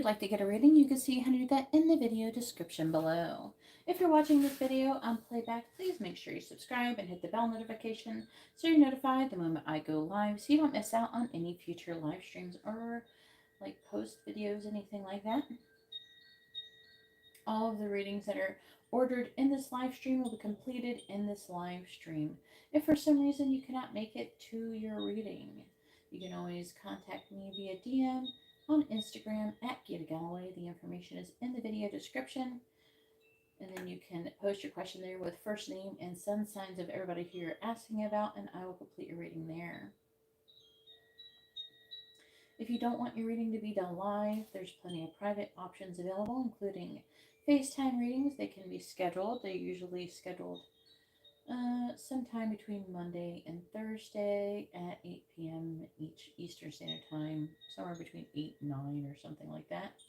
If you'd like to get a reading, you can see how to do that in the video description below. If you're watching this video on playback, please make sure you subscribe and hit the bell notification so you're notified the moment I go live so you don't miss out on any future live streams or like post videos, anything like that. All of the readings that are ordered in this live stream will be completed in this live stream. If for some reason you cannot make it to your reading, you can always contact me via DM on Instagram at GeetaGalaway. The information is in the video description. And then you can post your question there with first name and sun signs of everybody who you're asking about, and I will complete your reading there. If you don't want your reading to be done live, there's plenty of private options available, including FaceTime readings. They can be scheduled. They're usually scheduled sometime between Monday and Thursday at 8 p.m. each Eastern Standard Time, somewhere between 8 and 9 or something like that.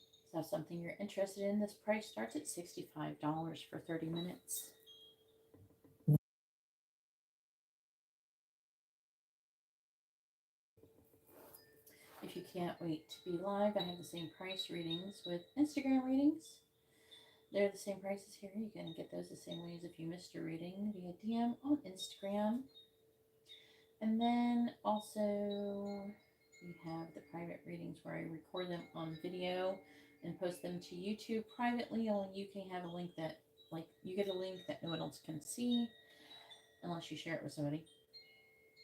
So if that's something you're interested in, this price starts at $65 for 30 minutes. If you can't wait to be live, I have the same price readings with Instagram readings. They're the same prices here. You can get those the same way as if you missed your reading via DM on Instagram. And then also we have the private readings where I record them on video and post them to YouTube privately. Only you can have a link that, like, you get a link that no one else can see unless you share it with somebody.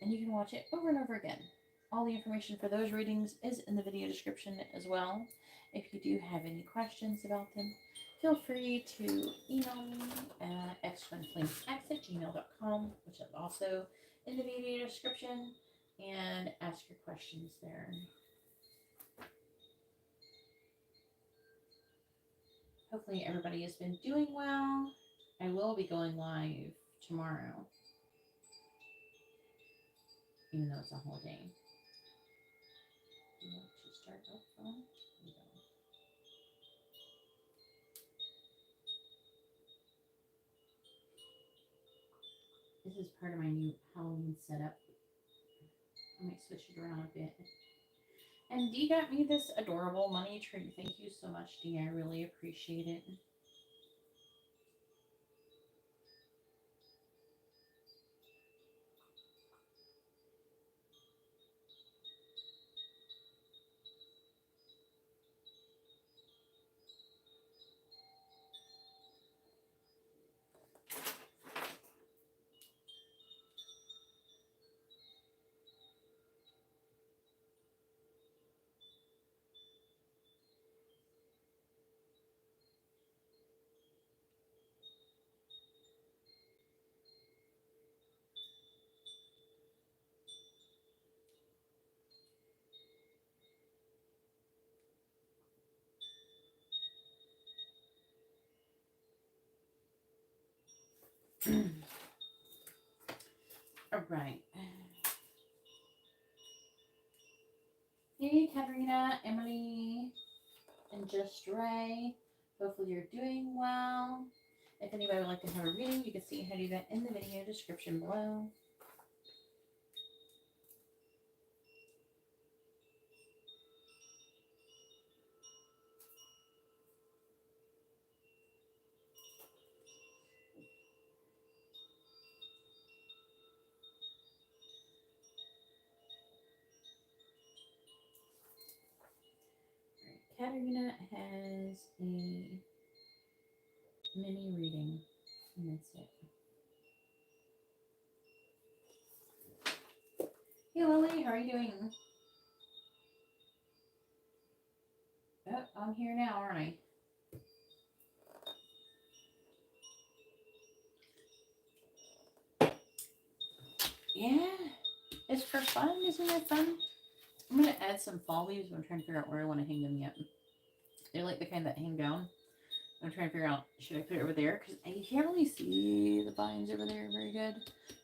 And you can watch it over and over again. All the information for those readings is in the video description as well. If you do have any questions about them, feel free to email me at xtwinflamesx@gmail.com, which is also in the video description, and ask your questions there. Hopefully everybody has been doing well. I will be going live tomorrow, even though it's a holiday. You want to start up phone? This is part of my new Halloween setup. I might switch it around a bit. And Dee got me this adorable money tree. Thank you so much, Dee. I really appreciate it. All right. Hey, Katerina, Emily, and Just Ray. Hopefully you're doing well. If anybody would like to have a reading, you can see how to do that in the video description below. Katerina has a mini reading, and that's it. Hey, Lily, how are you doing? Oh, I'm here now, aren't I? Yeah, it's for fun. Isn't it fun? I'm going to add some fall leaves, but I'm trying to figure out where I want to hang them yet. They're like the kind that hang down. I'm trying to figure out, should I put it over there? Because I can't really see the vines over there very good.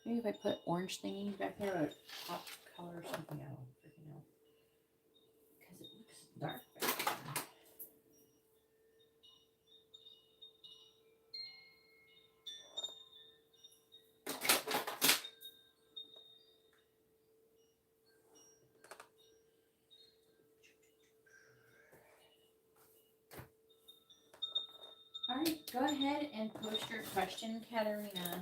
Maybe if I put orange thingies back there, or pop color or something. I don't freaking know. Because it looks dark back there. right, go ahead and post your question, Katerina.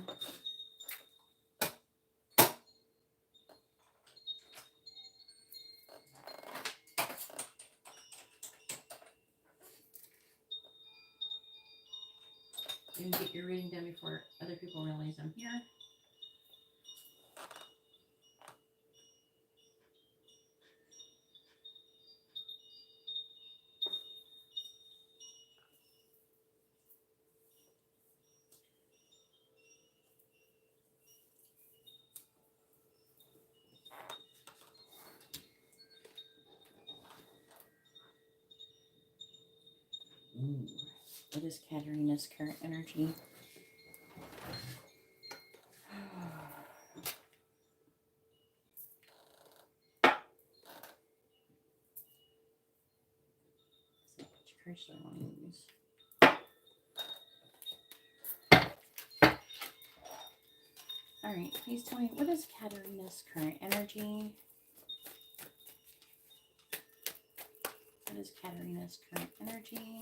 You can get your reading done before other people realize I'm here. Ooh, what is Katerina's current energy? Which cards do I want to use? All right, please tell me, what is Katerina's current energy? What is Katerina's current energy?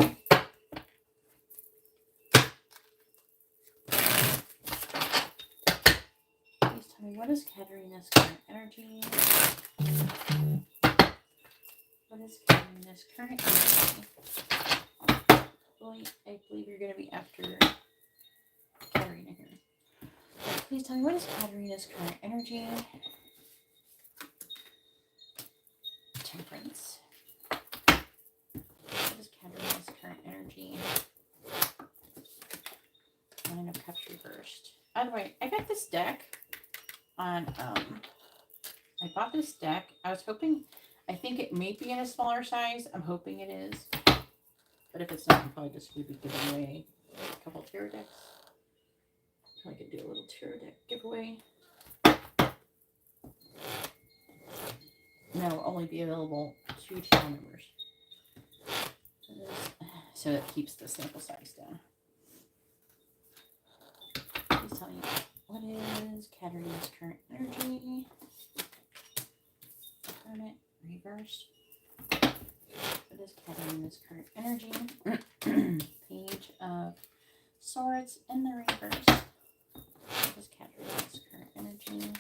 Please tell me, what is Katerina's current energy? What is Katerina's current energy? I believe you're going to be after Katerina here. So please tell me, what is Katerina's current energy? Temperance. What is Katerina's current energy? Nine of Cups reversed. By the way, I got this deck on, I bought this deck. I was hoping, I think it may be in a smaller size. I'm hoping it is. But if it's not, I'm probably just going to be giving away a couple tarot decks. I could do a little tarot deck giveaway. No, will only be available to channel members. So it keeps the sample size down. Please tell me, what is Katerina's current energy? Hermit, reversed. What is Katerina's current energy? Page of Swords in the reverse. What is Katerina's current energy?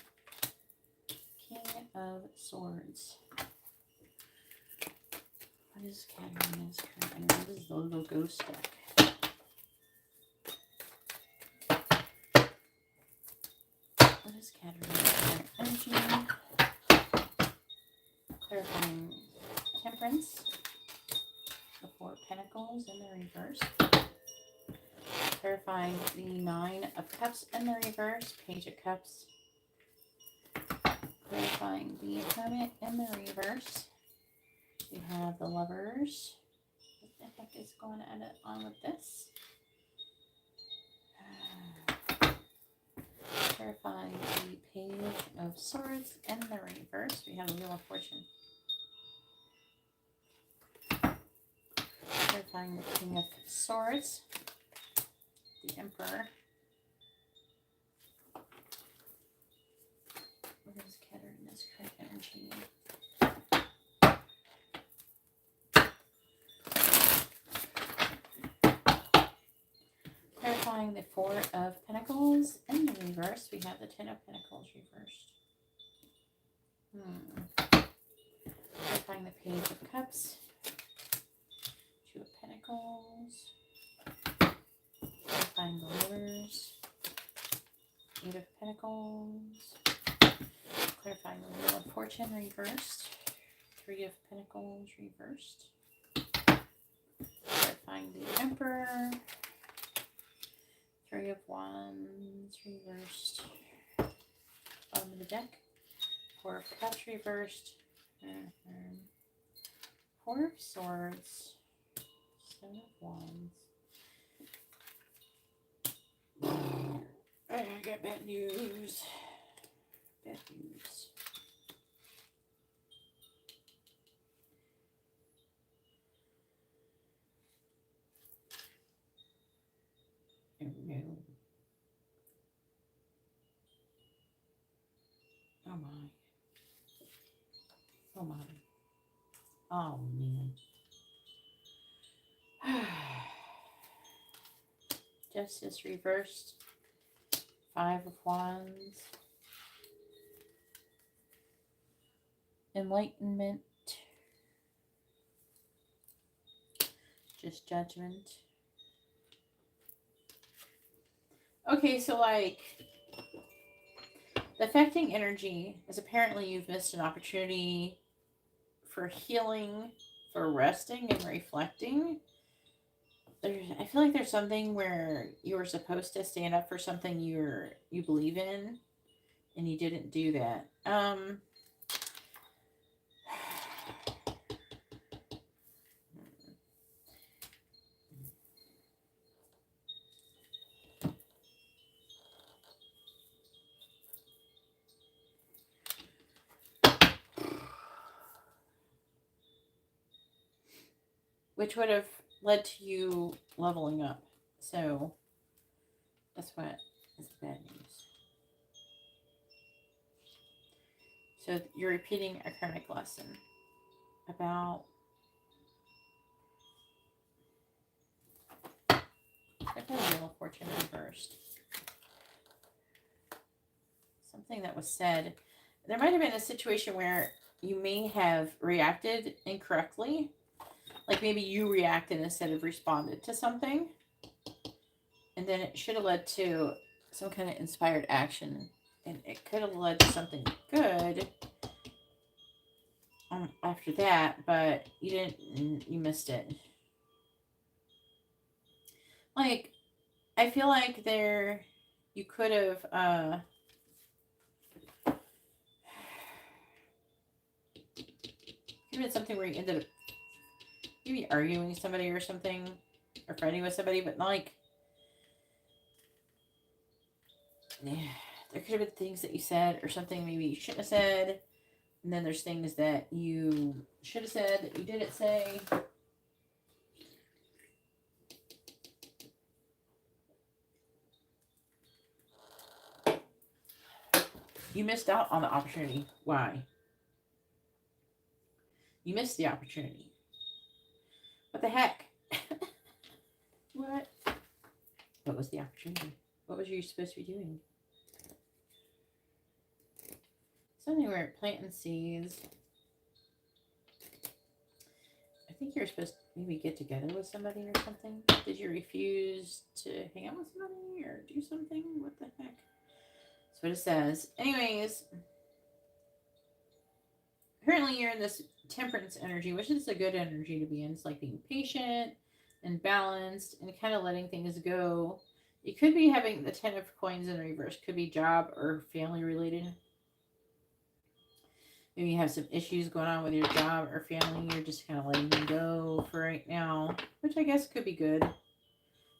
King of Swords. What is Katerina's current energy? This is the little ghost deck. What is Katerina's current energy? Clarifying Temperance. The Four of Pentacles in the reverse. Clarifying the Nine of Cups in the reverse. Page of Cups. Clarifying the Hermit in the reverse. We have the Lovers. What the heck is going on with this? Clarifying the Page of Swords in the reverse. We have the Wheel of Fortune. Clarifying the King of Swords. The Emperor. What is Katerina's current energy? Clarifying the Four of Pentacles in the reverse. We have the Ten of Pentacles reversed. Clarifying the Page of Cups. Two of Pentacles. Clarifying the Lovers. Eight of Pentacles. Clarifying the Wheel of Fortune reversed. Three of Pentacles reversed. Clarifying the Emperor. Three of Wands reversed. Bottom of the deck. Four of Cups reversed. Four of Swords. Seven of Wands. I got bad news. Bad news. Oh no. Oh my. Oh my. Oh man. Justice reversed. 5 of Wands. Enlightenment. Just Judgment. Okay, so like the affecting energy is apparently you've missed an opportunity for healing, for resting and reflecting. I feel like there's something where you were supposed to stand up for something you believe in, and you didn't do that. Which would have led to you leveling up. So that's what is the bad news. So you're repeating a karmic lesson about the Wheel of Fortune reversed. Something that was said. There might have been a situation where you may have reacted incorrectly. Like maybe you reacted instead of responded to something. And then it should have led to some kind of inspired action. And it could have led to something good after that, but you didn't, you missed it. Like, I feel like you could have, even something where you ended up maybe arguing with somebody or something, or fighting with somebody, but like, yeah, there could have been things that you said or something maybe you shouldn't have said, and then there's things that you should have said that you didn't say. You missed out on the opportunity. Why? You missed the opportunity. What the heck? What? What was the opportunity? What was you supposed to be doing? Something where planting seeds. I think you're supposed to maybe get together with somebody or something. Did you refuse to hang out with somebody or do something? What the heck? That's what it says. Anyways, currently you're in this temperance energy, which is a good energy to be in. It's like being patient and balanced and kind of letting things go. You could be having the 10 of coins in reverse. Could be job or family related. Maybe you have some issues going on with your job or family. You're just kind of letting them go for right now, which I guess could be good.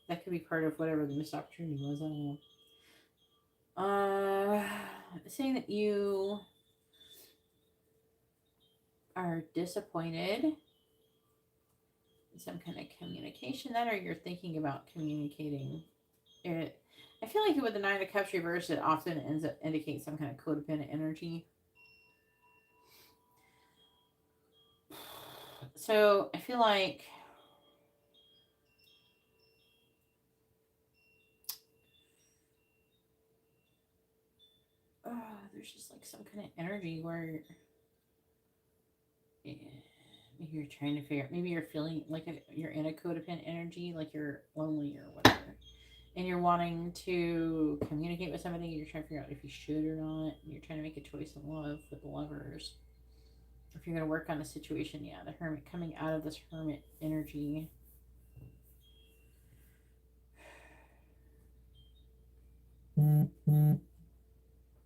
That could be part of whatever the missed opportunity was. I don't know. Saying that you are disappointed in some kind of communication, that or you're thinking about communicating it. I feel like with the 9 of Cups reversed, it often ends up indicating some kind of codependent energy. So I feel like there's just like some kind of energy where maybe you're trying to figure out, maybe you're feeling like you're in a codependent energy, like you're lonely or whatever, and you're wanting to communicate with somebody. You're trying to figure out if you should or not. You're trying to make a choice in love with the Lovers. If you're going to work on a situation, yeah, the Hermit, coming out of this Hermit energy.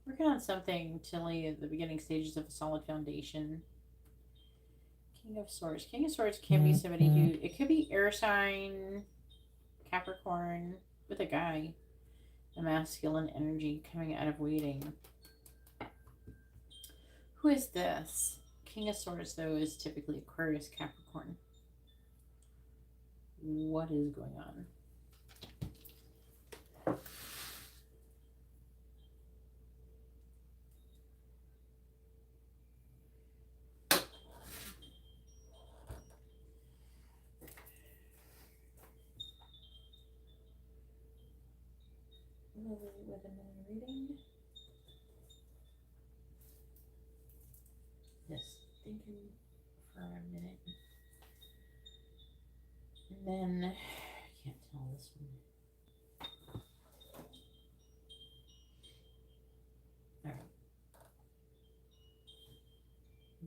Working on something to lay the beginning stages of a solid foundation. King of Swords. King of Swords can be somebody who, it could be air sign, Capricorn, with a guy. A masculine energy coming out of waiting. Who is this? King of Swords, though, is typically Aquarius, Capricorn. What is going on? Lily with another reading. Just thinking for a minute. And then, I can't tell this one. Alright.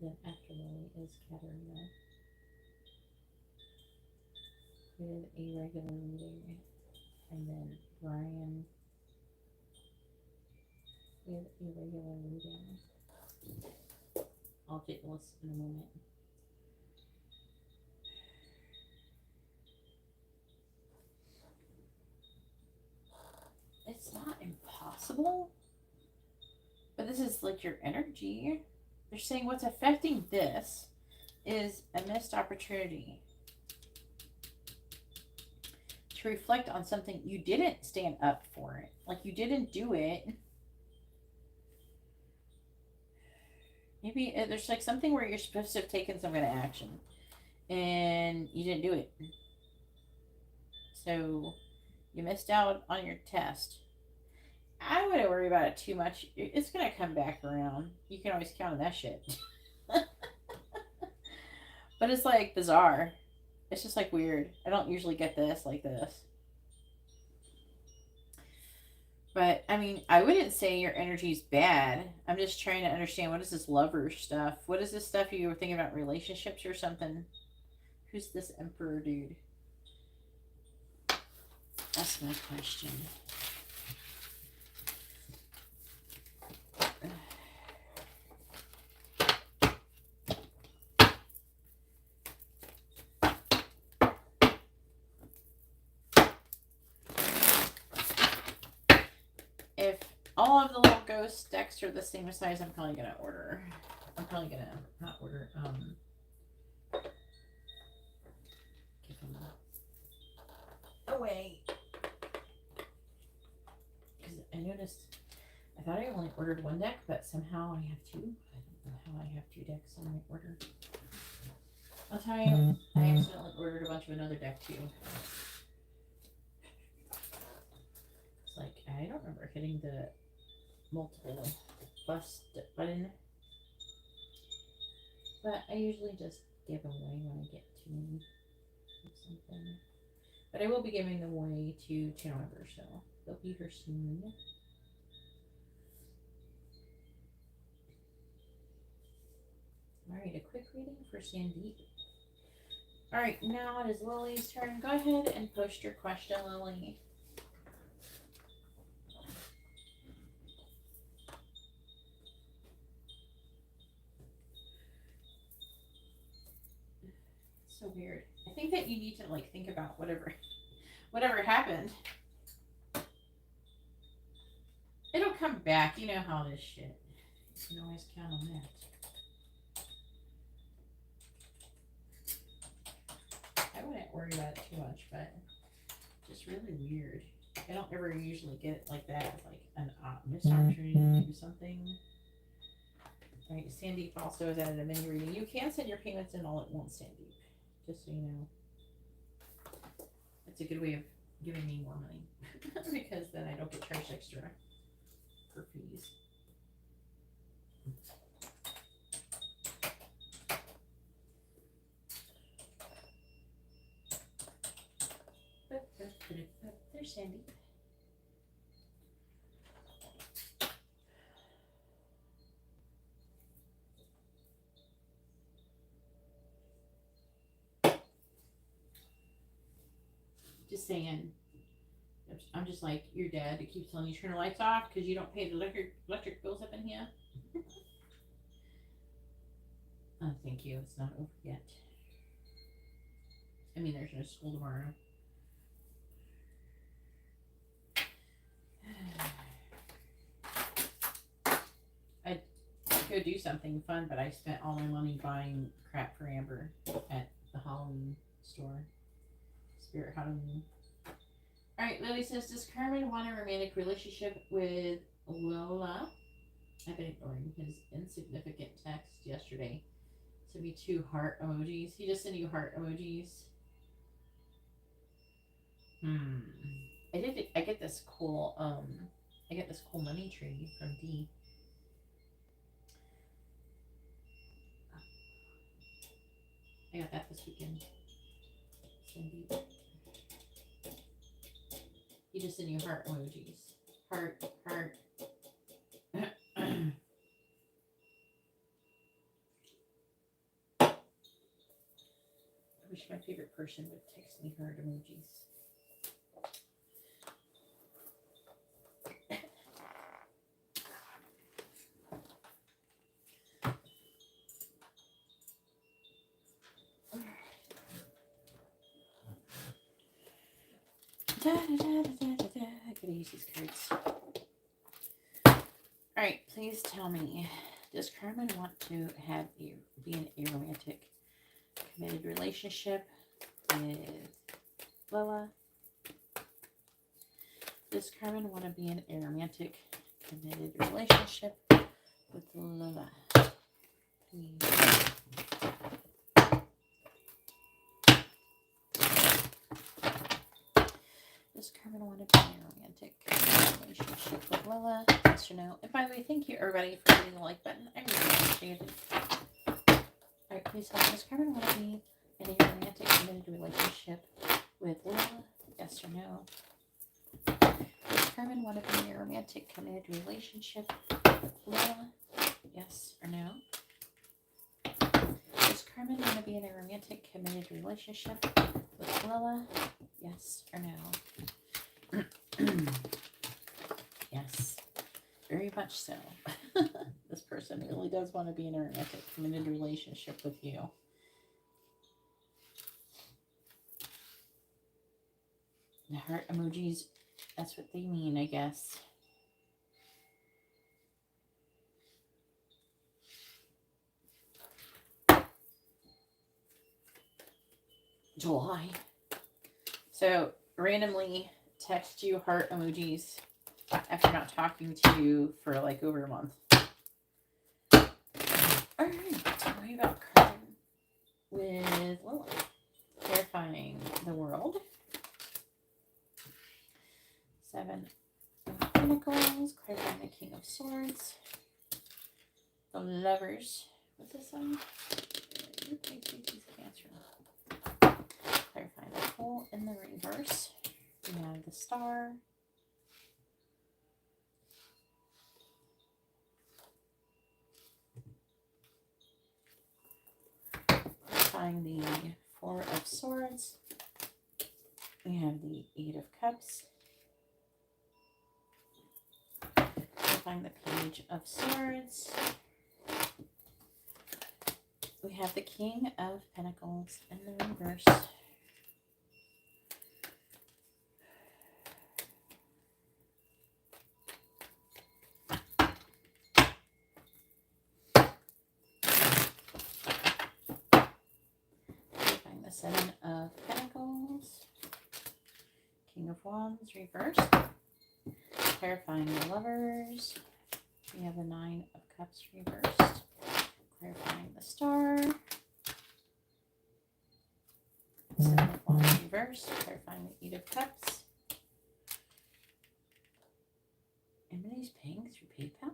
Then after Lily is Katarina with a regular reading. And then Brian with a regular reading. I'll take a list in a moment. It's not impossible, but this is like your energy. They're saying what's affecting this is a missed opportunity to reflect on something you didn't stand up for it. Like you didn't do it. Maybe there's like something where you're supposed to have taken some kind of action and you didn't do it. So you missed out on your test. I wouldn't worry about it too much. It's going to come back around. You can always count on that shit. But it's like bizarre. It's just like weird. I don't usually get this like this. But I mean, I wouldn't say your energy's bad. I'm just trying to understand, what is this lover stuff? What is this stuff you were thinking about, relationships or something? Who's this emperor dude? That's my question. If all of the little ghost decks are the same size, I'm probably gonna order. I'm probably gonna not order. Give them away. Because I noticed, I thought I only ordered one deck, but somehow I have two. I don't know how I have two decks on my order. I'll tell you, I accidentally ordered a bunch of another deck too. It's like, I don't remember hitting the multiple bust button. But I usually just give them away when I get too many of something. But I will be giving them away to channel members, so they'll be here soon. Alright, a quick reading for Sandeep. Alright, now it is Lily's turn. Go ahead and post your question, Lily. It's so weird. I think that you need to like think about whatever happened. It'll come back. You know how this shit. You can always count on that. I wouldn't worry about it too much, but just really weird. I don't ever usually get it like that, like an missed opportunity to do something. All right, Sandeep also has added a mini reading. You can send your payments in all at once, Sandeep, just so you know. It's a good way of giving me more money because then I don't get charged extra for fees. There's Sandy. Just saying. I'm just like your dad that keeps telling you turn the lights off because you don't pay the electric bills up in here. Oh, thank you. It's not over yet. I mean, there's no school tomorrow. I'd go do something fun, but I spent all my money buying crap for Amber at the Halloween store. Spirit Halloween. Alright, Lily says, does Carmen want a romantic relationship with Lola? I've been ignoring his insignificant text yesterday. Sent me 2 heart emojis. He just sent you heart emojis. I get this cool money tree from D. I got that this weekend. Cindy. You just send you heart emojis. Heart, heart. I wish my favorite person would text me heart emojis. I gotta use these cards. Alright, please tell me, does Carmen want to be in a romantic, committed relationship with Lola? Does Carmen want to be in a romantic, committed relationship with Lola? Please. Does Carmen want to be in a romantic relationship with Lola? Yes or no? And by the way, thank you everybody for hitting the like button. I really appreciate it. Alright, please tell me, does Carmen want to be in a romantic, committed relationship with Lola? Yes or no? Does Carmen want to be in a romantic, committed relationship with Lola? Yes or no? Does Carmen want to be in a romantic, committed relationship with Lola? Yes or no? Yes, very much so. This person really does want to be in a romantic, committed relationship with you. The heart emojis, that's what they mean, I guess. July. So, randomly text you heart emojis after not talking to you for like over a month. Alright, tell me about Carmen with Lola. Clarifying the world. 7 of Pentacles. Clarifying the King of Swords. The Lovers. What's this one? Clarifying the Fool in the reverse. We have the Star. Clarifying the 4 of Swords. We have the 8 of Cups. Clarifying the Page of Swords. We have the King of Pentacles in the reverse. Clarifying the 7 of Pentacles. King of Wands reversed. Clarifying the Lovers. We have the 9 of Cups reversed. Clarifying the Star. 7 of Wands reversed. Clarifying the 8 of Cups. Emily's paying through PayPal.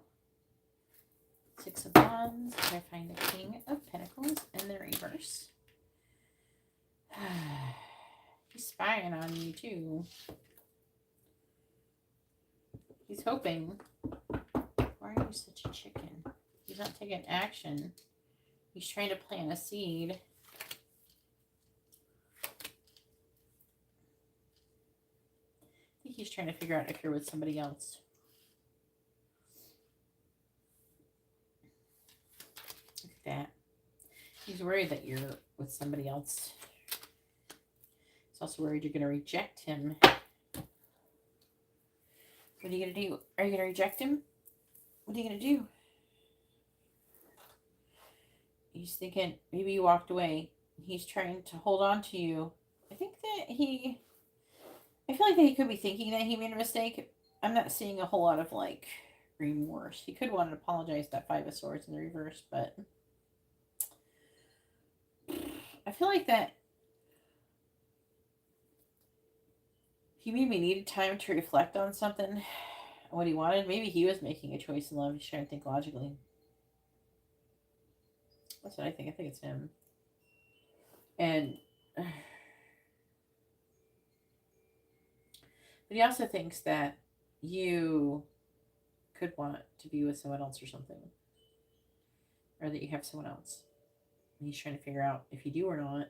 6 of Wands. Clarifying the King of Pentacles in the reverse. He's spying on you too. He's hoping. Why are you such a chicken? He's not taking action. He's trying to plant a seed. I think he's trying to figure out if you're with somebody else. Look at that. He's worried that you're with somebody else. He's also worried you're going to reject him. What are you going to do? Are you going to reject him? What are you going to do? He's thinking maybe you walked away. He's trying to hold on to you. I think that I feel like that he could be thinking that he made a mistake. I'm not seeing a whole lot of like remorse. He could want to apologize, that 5 of Swords in the reverse, but I feel like that He maybe needed time to reflect on something, what he wanted. Maybe he was making a choice in love. He's trying to think logically. That's what I think. I think it's him. And but he also thinks that you could want to be with someone else or something, or that you have someone else. And he's trying to figure out if you do or not.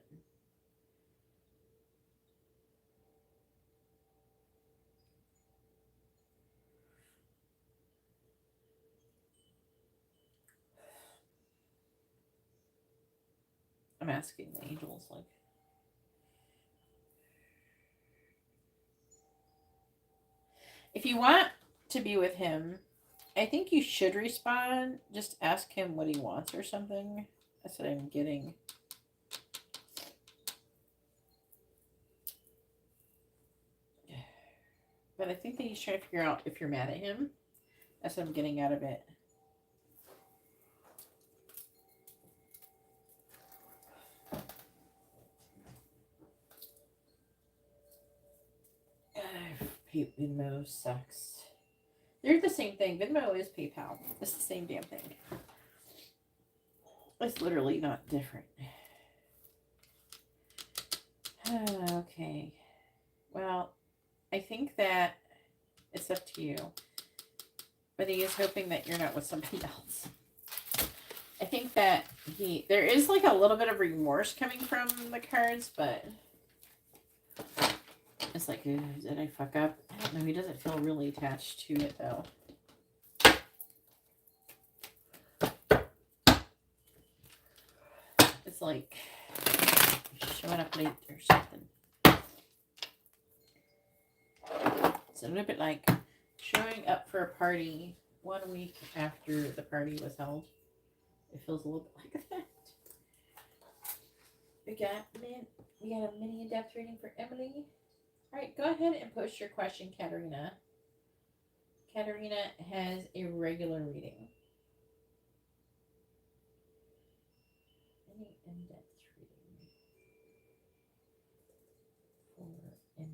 I'm asking the angels, like, if you want to be with him, I think you should respond. Just ask him what he wants or something. That's what I'm getting. But I think that he's trying to figure out if you're mad at him. That's what I'm getting out of it. Venmo sucks. They're the same thing. Venmo is PayPal. It's the same damn thing. It's literally not different. Okay. Well, I think that it's up to you. But he is hoping that you're not with somebody else. I think that there is like a little bit of remorse coming from the cards, but it's like, did I fuck up? I don't know. He doesn't feel really attached to it, though. It's like showing up late or something. It's a little bit like showing up for a party 1 week after the party was held. It feels a little bit like that. We got a mini in-depth reading for Emily. All right, go ahead and post your question, Katerina. Katerina has a regular reading. Any in-depth reading for Emily.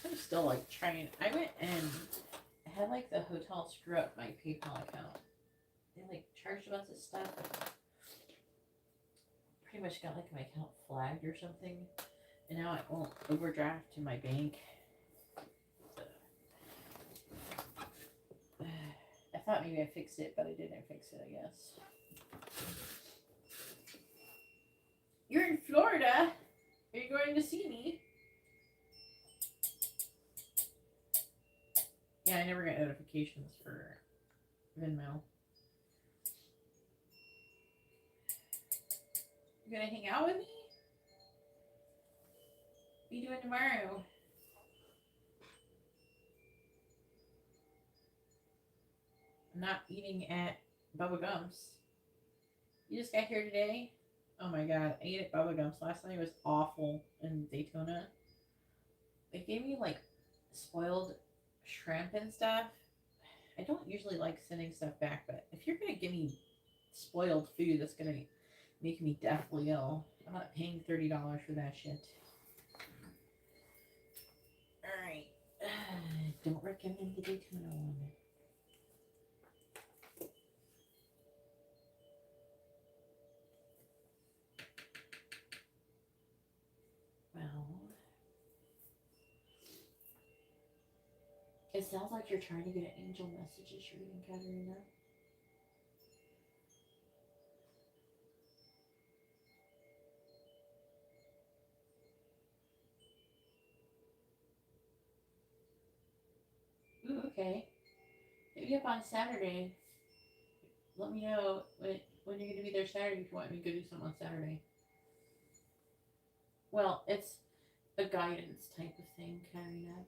I'm still like trying. I went and had like the hotel screw up my PayPal account. They like charged a bunch of stuff. Pretty much got like my account flagged or something, and now it won't overdraft to my bank. I thought maybe I fixed it, but I didn't fix it, I guess. You're in Florida. Are you going to see me? Yeah, I never got notifications for Venmo. You gonna hang out with me? What are you doing tomorrow? I'm not eating at Bubba Gump's. You just got here today? Oh my god, I ate at Bubba Gump's last night. It was awful in Daytona. They gave me like spoiled shrimp and stuff. I don't usually like sending stuff back, but if you're gonna give me spoiled food, that's gonna make me deathly ill. I'm not paying $30 for that shit. Alright. Don't recommend the Daytona one. Well, it sounds like you're trying to get an angel messages reading, Katerina. Ooh, okay. Hit me up on Saturday. Let me know when you're going to be there Saturday if you want me to go do something on Saturday. Well, it's a guidance type of thing, Katerina.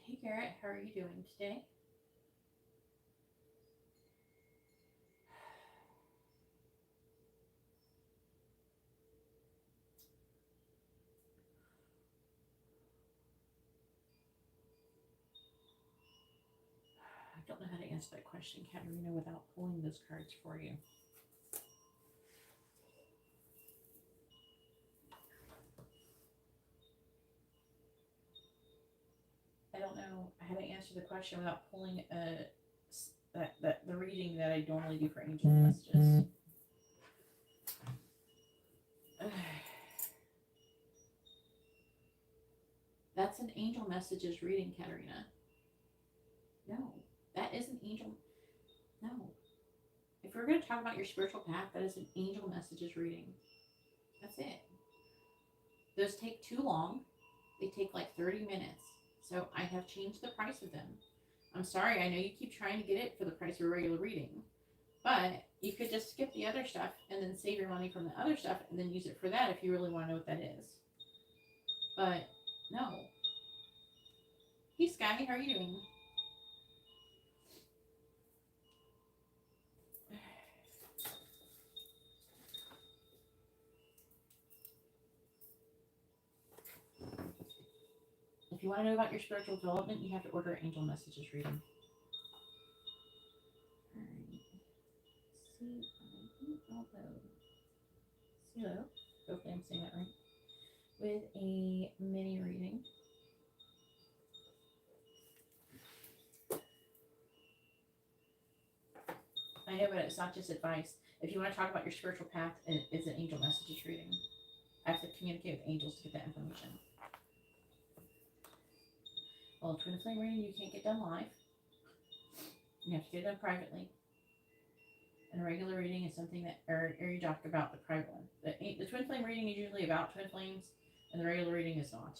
Hey, Garrett, how are you doing today? don't know how to answer that question, Katerina, without pulling those cards for you. I don't know how to answer the question without pulling the reading that I normally do for angel messages. That's an angel messages reading, Katerina. No, that is an angel. No. If we're going to talk about your spiritual path, that is an angel messages reading. That's it. Those take too long. They take like 30 minutes. So I have changed the price of them. I'm sorry, I know you keep trying to get it for the price of a regular reading. But you could just skip the other stuff and then save your money from the other stuff and then use it for that if you really want to know what that is. But no. Hey Sky, how are you doing? If you want to know about your spiritual development, you have to order angel messages reading. Hello. Hopefully I'm saying that right. With a mini reading. I know, but it's not just advice. If you want to talk about your spiritual path, it's an angel messages reading. I have to communicate with angels to get that information. Well, twin flame reading you can't get done live. You have to get it done privately. And a regular reading is something that, or you talk about the private one. The twin flame reading is usually about twin flames, and the regular reading is not.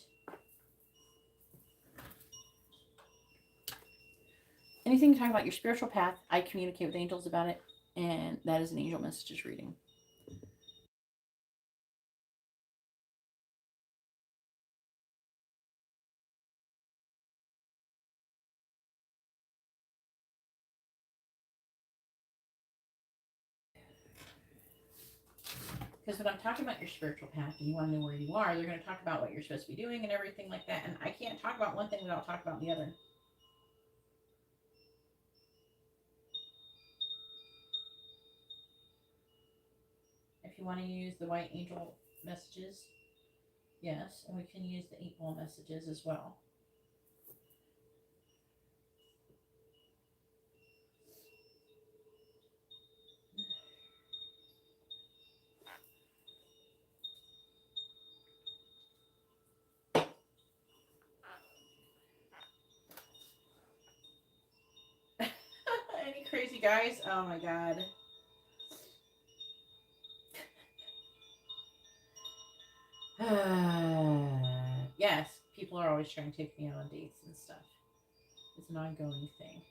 Anything to talk about your spiritual path, I communicate with angels about it, and that is an angel messages reading. Because when I'm talking about your spiritual path and you want to know where you are, they're going to talk about what you're supposed to be doing and everything like that. And I can't talk about one thing without talking about the other. If you want to use the white angel messages, yes. And we can use the 8-ball messages as well. Any crazy guys? Oh my god. Yes, people are always trying to take me out on dates and stuff. It's an ongoing thing.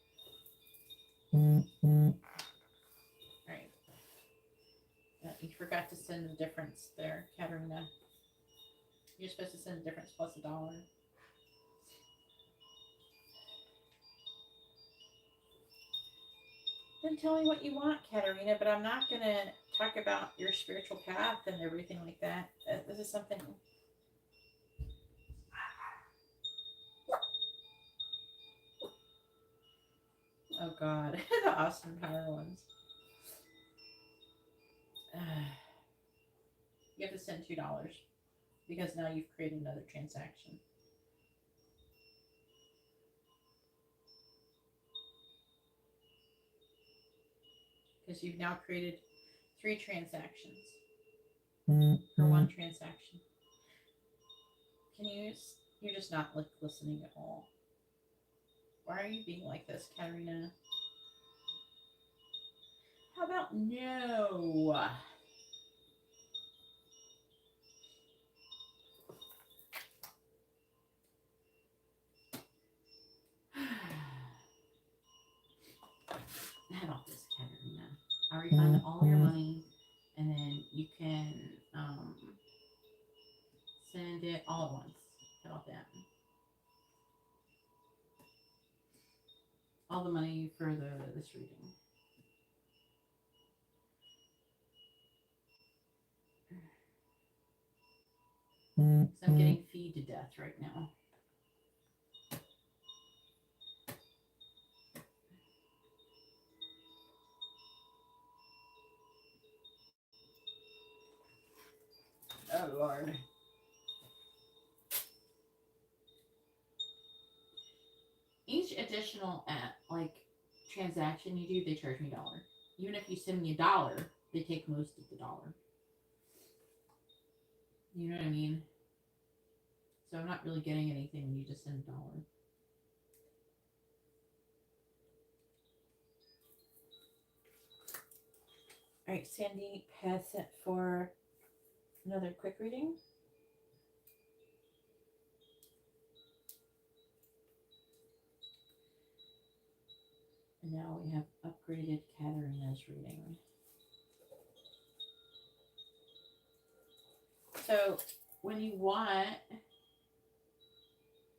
Alright. You forgot to send the difference there, Katerina. You're supposed to send the difference plus $1. Then tell me what you want, Katerina, but I'm not going to talk about your spiritual path and everything like that. This is something... Oh, God. The Austin Power ones. You have to send $2 because now you've created another transaction. Because you've now created 3 transactions for one transaction. You're just not listening at all. Why are you being like this, Katerina? How about no? How about this, Katerina? I'll refund all your money, and then you can send it all at once. How about that? All the money for this reading. So I'm getting feed to death right now. additional like transaction you do, they charge me $1. Even if you send me $1, they take most of the $1. You know what I mean? So I'm not really getting anything when you just send $1. All right, Sandy has sent for another quick reading. And now we have upgraded Katarina's reading. So when you want,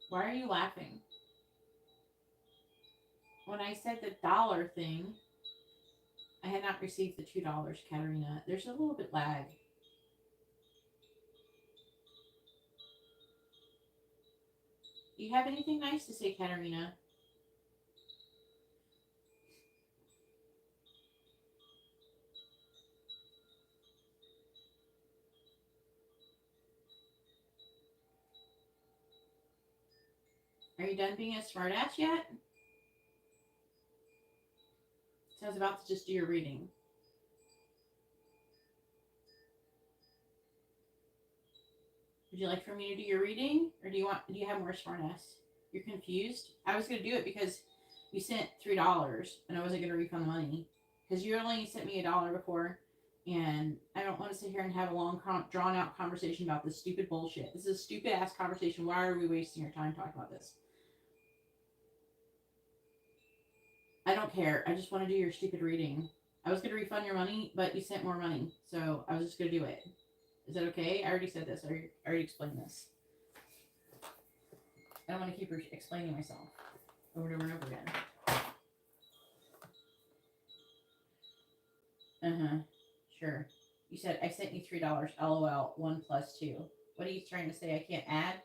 why are you laughing? When I said the $1 thing, I had not received the $2, Katarina. There's a little bit lag. Do you have anything nice to say, Katarina? Are you done being a smartass yet? So I was about to just do your reading. Would you like for me to do your reading, or do you have more smartass? You're confused? I was gonna do it because you sent $3 and I wasn't gonna refund the money because you only sent me $1 before, and I don't want to sit here and have a long drawn out conversation about this stupid bullshit. This is a stupid ass conversation. Why are we wasting our time talking about this? I don't care. I just want to do your stupid reading. I was gonna refund your money, but you sent more money, so I was just gonna do it. Is that okay? I already said this. I already explained this. I don't want to keep explaining myself over and over and over again. Sure. You said I sent you $3. LOL. 1 + 2. What are you trying to say? I can't add?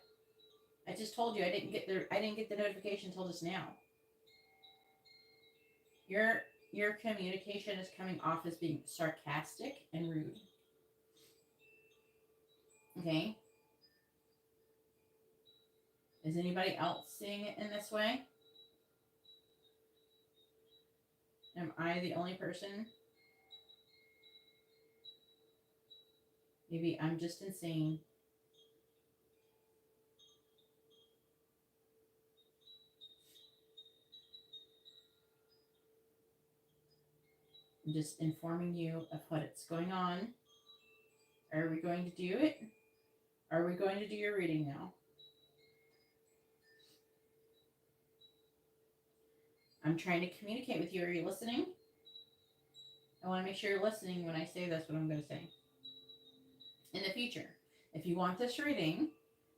I just told you I didn't get the notification until just now. Your communication is coming off as being sarcastic and rude. Okay? Is anybody else seeing it in this way? Am I the only person? Maybe I'm just insane. I'm just informing you of what's going on. Are we going to do it? Are we going to do your reading now? I'm trying to communicate with you. Are you listening? I want to make sure you're listening when I say that's what I'm going to say. In the future, if you want this reading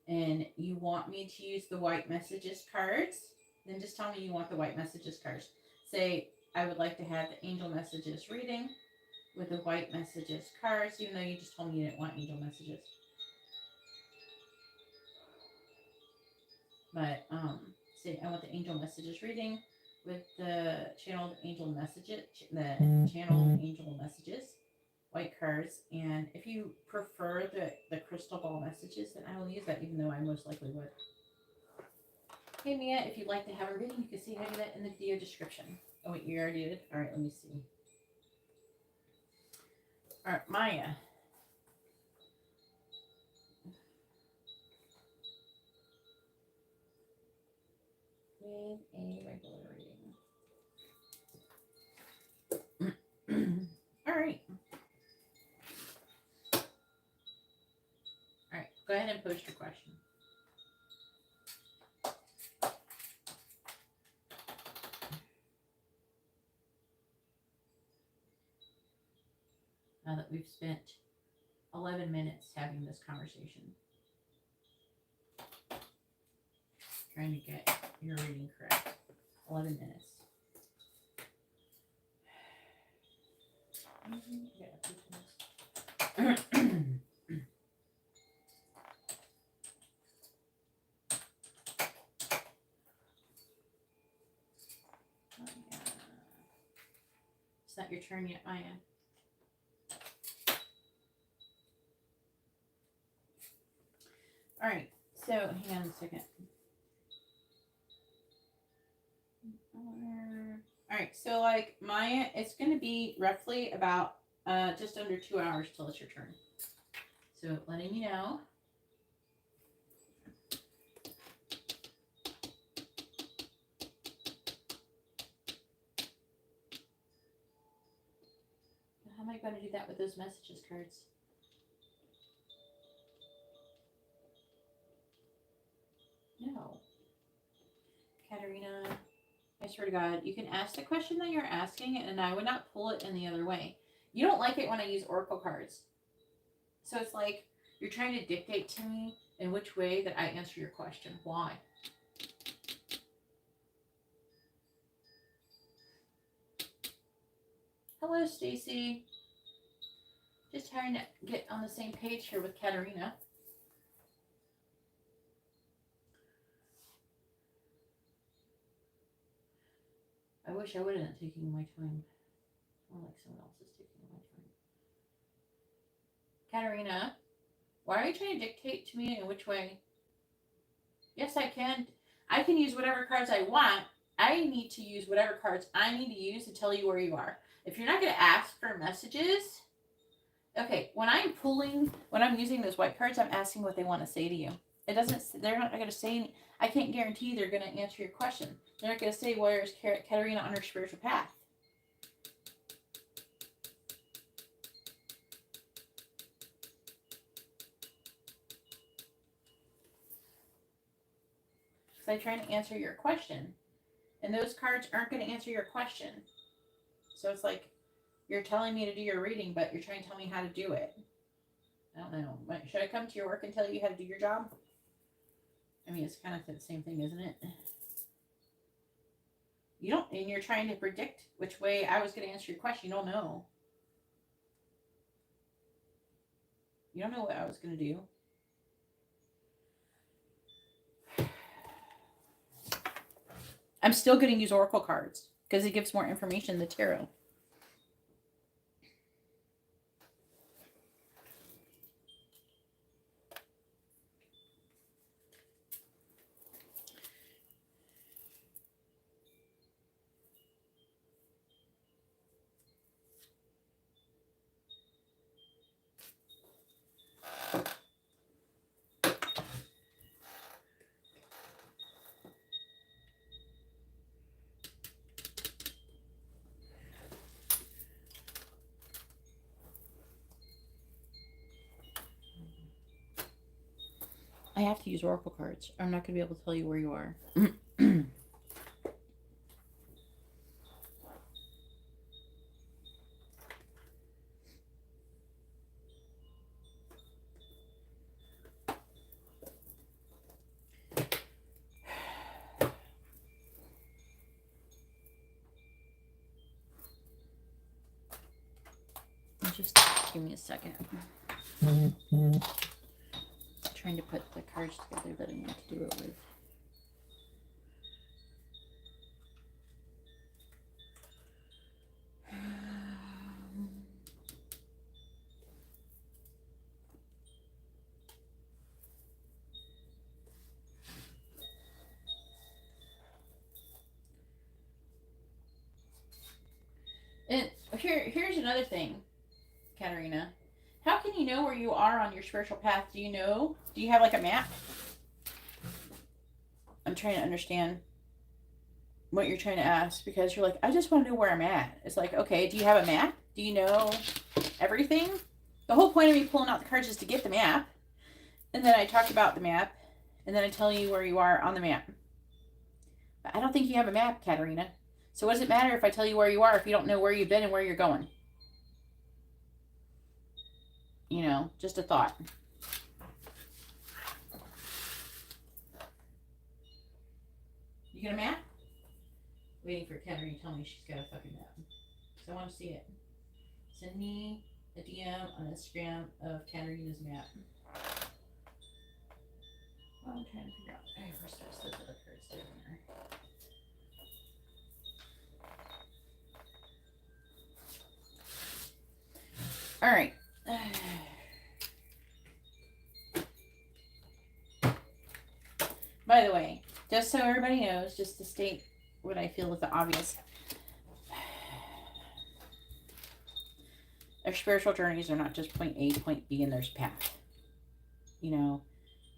and you want me to use the white messages cards, then just tell me you want the white messages cards. Say, I would like to have the angel messages reading with the white messages cards, even though you just told me you didn't want angel messages. But say I want the angel messages reading with the channeled angel messages, white cards. And if you prefer the crystal ball messages, then I will use that, even though I most likely would. Hey Mia, if you'd like to have a reading, you can see how to do that in the video description. Oh wait, you already did? Alright, let me see. Alright, Maya. With a regular reading. Alright. Alright, go ahead and post your question. Now that we've spent 11 minutes having this conversation. Trying to get your reading correct. 11 minutes. It's not your turn yet, Maya. Alright, so hang on a second. right, so like Maya, it's going to be roughly about just under 2 hours till it's your turn. So letting you know. How am I going to do that with those messages cards? No. Katerina, I swear to God, you can ask the question that you're asking, and I would not pull it in the other way. You don't like it when I use oracle cards. So it's like you're trying to dictate to me in which way that I answer your question. Why? Hello, Stacy. Just trying to get on the same page here with Katerina. I wish I wouldn't have taken my time. More like someone else is taking my time. Katerina, why are you trying to dictate to me in which way? Yes, I can. I can use whatever cards I want. I need to use whatever cards I need to use to tell you where you are. If you're not going to ask for messages, okay, when I'm using those white cards, I'm asking what they want to say to you. They're not going to say, I can't guarantee they're going to answer your question. They're not going to say, where is Katerina on her spiritual path? So I'm trying to answer your question. And those cards aren't going to answer your question. So it's like, you're telling me to do your reading, but you're trying to tell me how to do it. I don't know. Should I come to your work and tell you how to do your job? I mean, it's kind of the same thing, isn't it? You don't, and you're trying to predict which way I was going to answer your question. You don't know. You don't know what I was going to do. I'm still going to use oracle cards because it gives more information than the tarot. I have to use oracle cards. I'm not going to be able to tell you where you are. Just give me a second. Trying to put the cards together that I need to do it with. And here's another thing, Katerina. How can you know where you are on your spiritual path? Do you know? Do you have like a map? I'm trying to understand what you're trying to ask because you're like, I just want to know where I'm at. It's like, okay, do you have a map? Do you know everything? The whole point of me pulling out the cards is to get the map. And then I talk about the map. And then I tell you where you are on the map. But I don't think you have a map, Katerina. So what does it matter if I tell you where you are if you don't know where you've been and where you're going? You know, just a thought. You get a map? Waiting for Katerina to tell me she's got a fucking map. So I want to see it. Send me a DM on Instagram of Katerina's map. Well, I'm trying to figure out. Hey, where's those other cards down there? All right. By the way, just so everybody knows, just to state what I feel is the obvious, Our spiritual journeys are not just point A, point B, and there's a path. You know,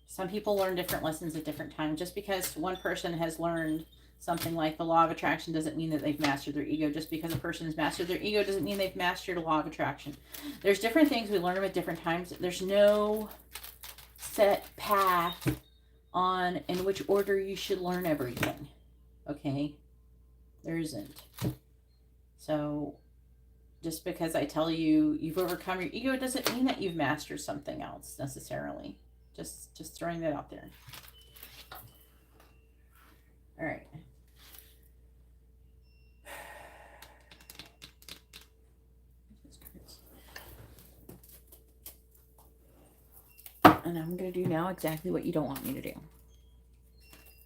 some people learn different lessons at different times. Just because one person has learned something like the law of attraction doesn't mean that they've mastered their ego. Just because a person has mastered their ego doesn't mean they've mastered the law of attraction. There's different things, we learn them at different times. There's no set path on in which order you should learn everything. Okay? There isn't. So just because I tell you you've overcome your ego doesn't mean that you've mastered something else necessarily. Just throwing that out there. All right. And I'm going to do now exactly what you don't want me to do.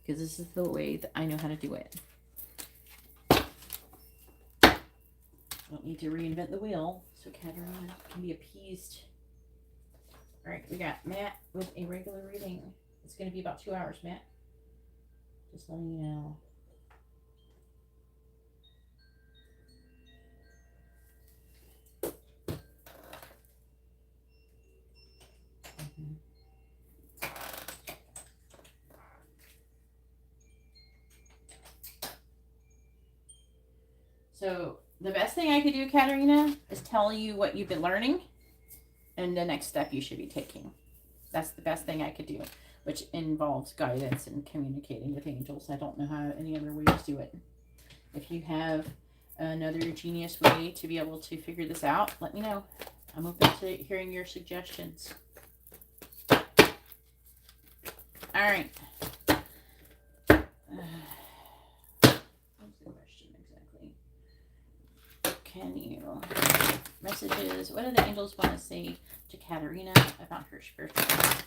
Because this is the way that I know how to do it. I don't need to reinvent the wheel, so Katarina can be appeased. All right, we got Matt with a regular reading. It's going to be about 2 hours, Matt. Just letting you know. So the best thing I could do, Katarina, is tell you what you've been learning and the next step you should be taking. That's the best thing I could do, which involves guidance and communicating with angels. I don't know how any other way to do it. If you have another genius way to be able to figure this out, let me know. I'm open to hearing your suggestions. All right. What's the question exactly? Can you messages? What do the angels want to say to Katarina about her spiritual life?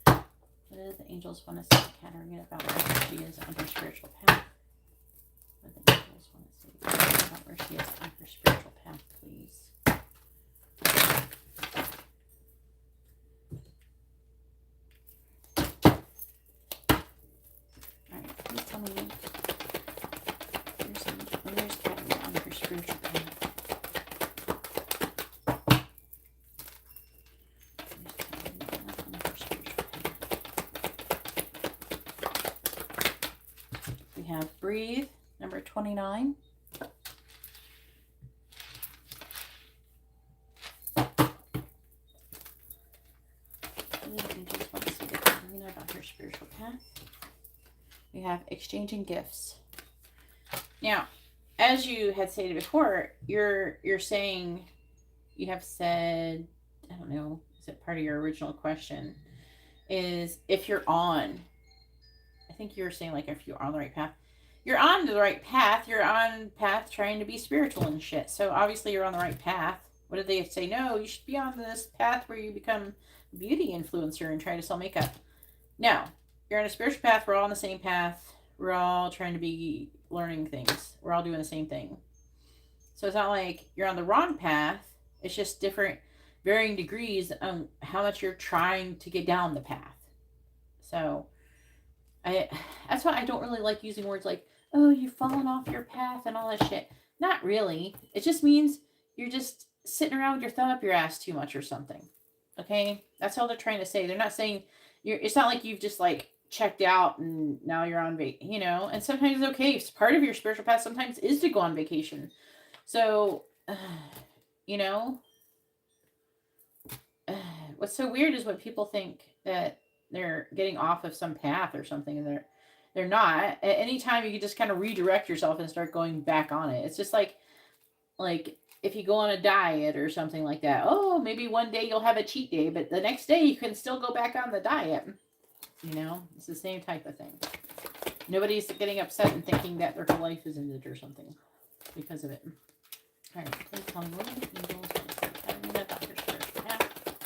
What do the angels want to say to Katarina about where she is on her spiritual path? What do the angels want to say to Katarina about where she is on her spiritual path, please? Alright, please tell me where's Katarina on her spiritual path? We have breathe, number 29. About her spiritual path. We have exchanging gifts. Now, as you had stated before, you're saying, you have said, I don't know, is it part of your original question, is if you're on, I think you were saying like if you're on the right path. You're on the right path. You're on path trying to be spiritual and shit. So obviously you're on the right path. What did they say? No, you should be on this path where you become a beauty influencer and try to sell makeup. No, you're on a spiritual path. We're all on the same path. We're all trying to be learning things. We're all doing the same thing. So it's not like you're on the wrong path. It's just different, varying degrees on how much you're trying to get down the path. So that's why I don't really like using words like, oh, you've fallen off your path and all that shit. Not really. It just means you're just sitting around with your thumb up your ass too much or something. Okay? That's all they're trying to say. They're not saying, it's not like you've just like checked out and now you're on vacation, you know, and sometimes it's okay. It's part of your spiritual path sometimes is to go on vacation. So, you know, what's so weird is when people think that they're getting off of some path or something and they're not. At any time you can just kind of redirect yourself and start going back on it. It's just like if you go on a diet or something like that, oh, maybe one day you'll have a cheat day, but the next day you can still go back on the diet. You know, it's the same type of thing. Nobody's getting upset and thinking that their whole life is ended or something because of it. All right, please tell me what are the angels want to say to Katarina about her spiritual path? What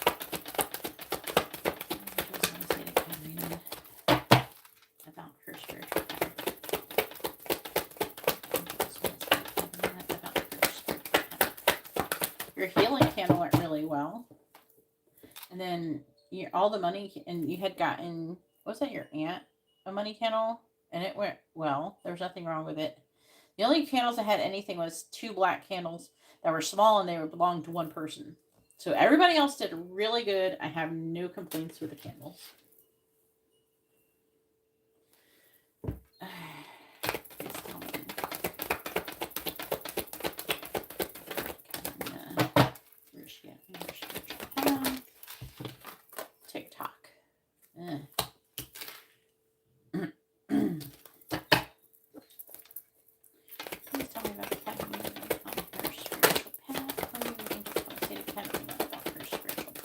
do the angels want to say to Katarina about her spiritual path? Your healing candle went really well. And then all the money, and you had gotten, was that your aunt, a money candle? And it went well. There was nothing wrong with it. The only candles that had anything was 2 black candles. that were small and they belonged to one person. So everybody else did really good. I have no complaints with the candles. TikTok. Please tell me about Katarina on her spiritual path. What do you think it's going to say to Katarina about her spiritual path?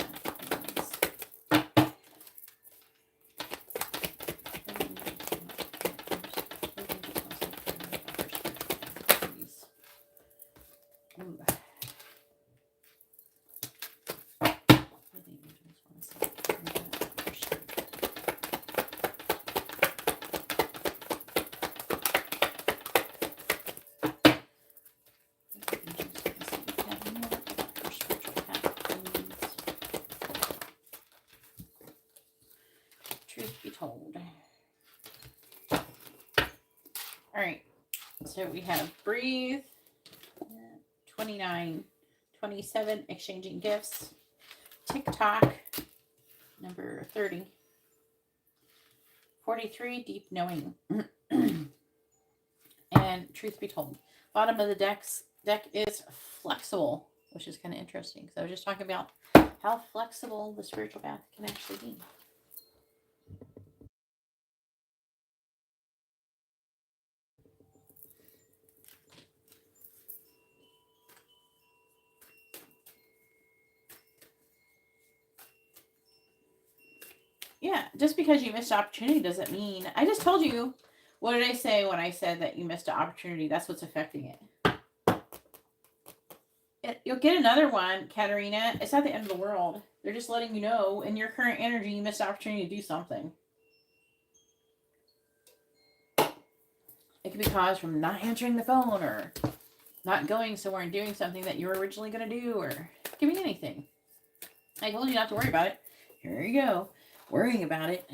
Truth be told. All right. So we have breathe. 29, 27, exchanging gifts. TikTok, number 30. 43, deep knowing. And truth be told, bottom of the deck is flexible, which is kind of interesting because I was just talking about how flexible the spiritual path can actually be. Yeah, just because you missed an opportunity doesn't mean... I just told you, what did I say when I said that you missed an opportunity? That's what's affecting it. You'll get another one, Katarina. It's not the end of the world. They're just letting you know in your current energy you missed an opportunity to do something. It could be caused from not answering the phone or not going somewhere and doing something that you were originally going to do, or it could be anything. I told you not to worry about it. Here you go. Worrying about it.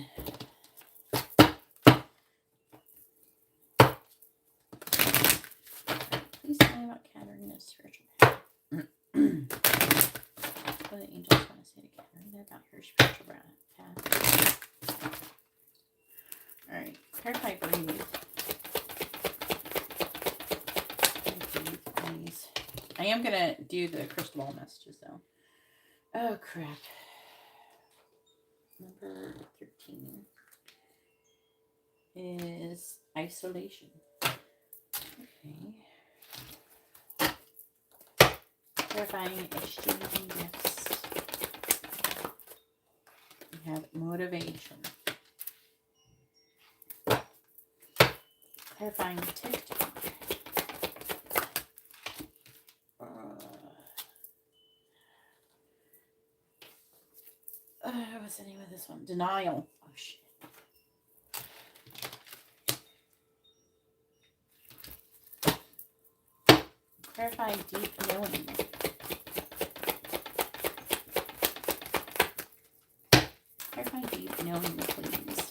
Please tell me about Katarina's spiritual path. What do the angels want to say to Katarina about her spiritual path? Alright. Clarify breathe. Please. I am going to do the crystal ball messages though. Oh crap. Number 13 is isolation. Okay. Clarifying exchanging gifts. We have motivation. Clarifying TikTok. What's the name of this one? Denial. Oh, shit. Clarify deep knowing. Clarify deep knowing, please.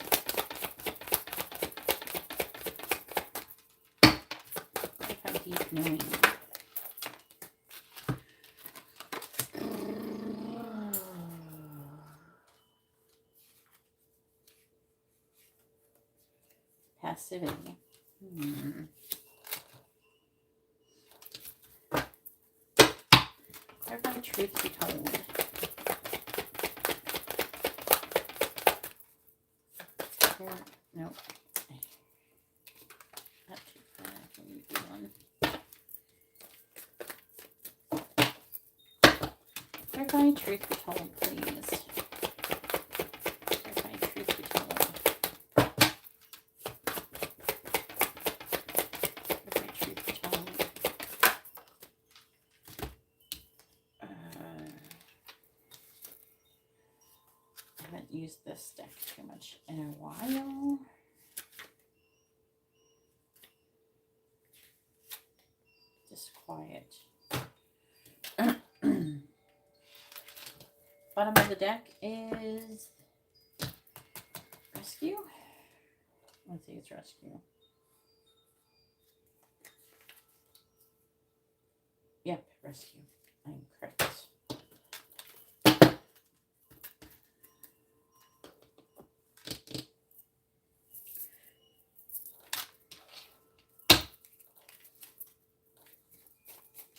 Clarify deep knowing. Passivity. Clarify truth be told. Nope. Not too far. Can you do one? Clarify truth be told, please. Clarify truth be told. Clarify truth be told. I haven't used this deck too much in a while. Just quiet. Bottom of the deck is rescue. Let's see, it's rescue. Yep, rescue. I'm correct.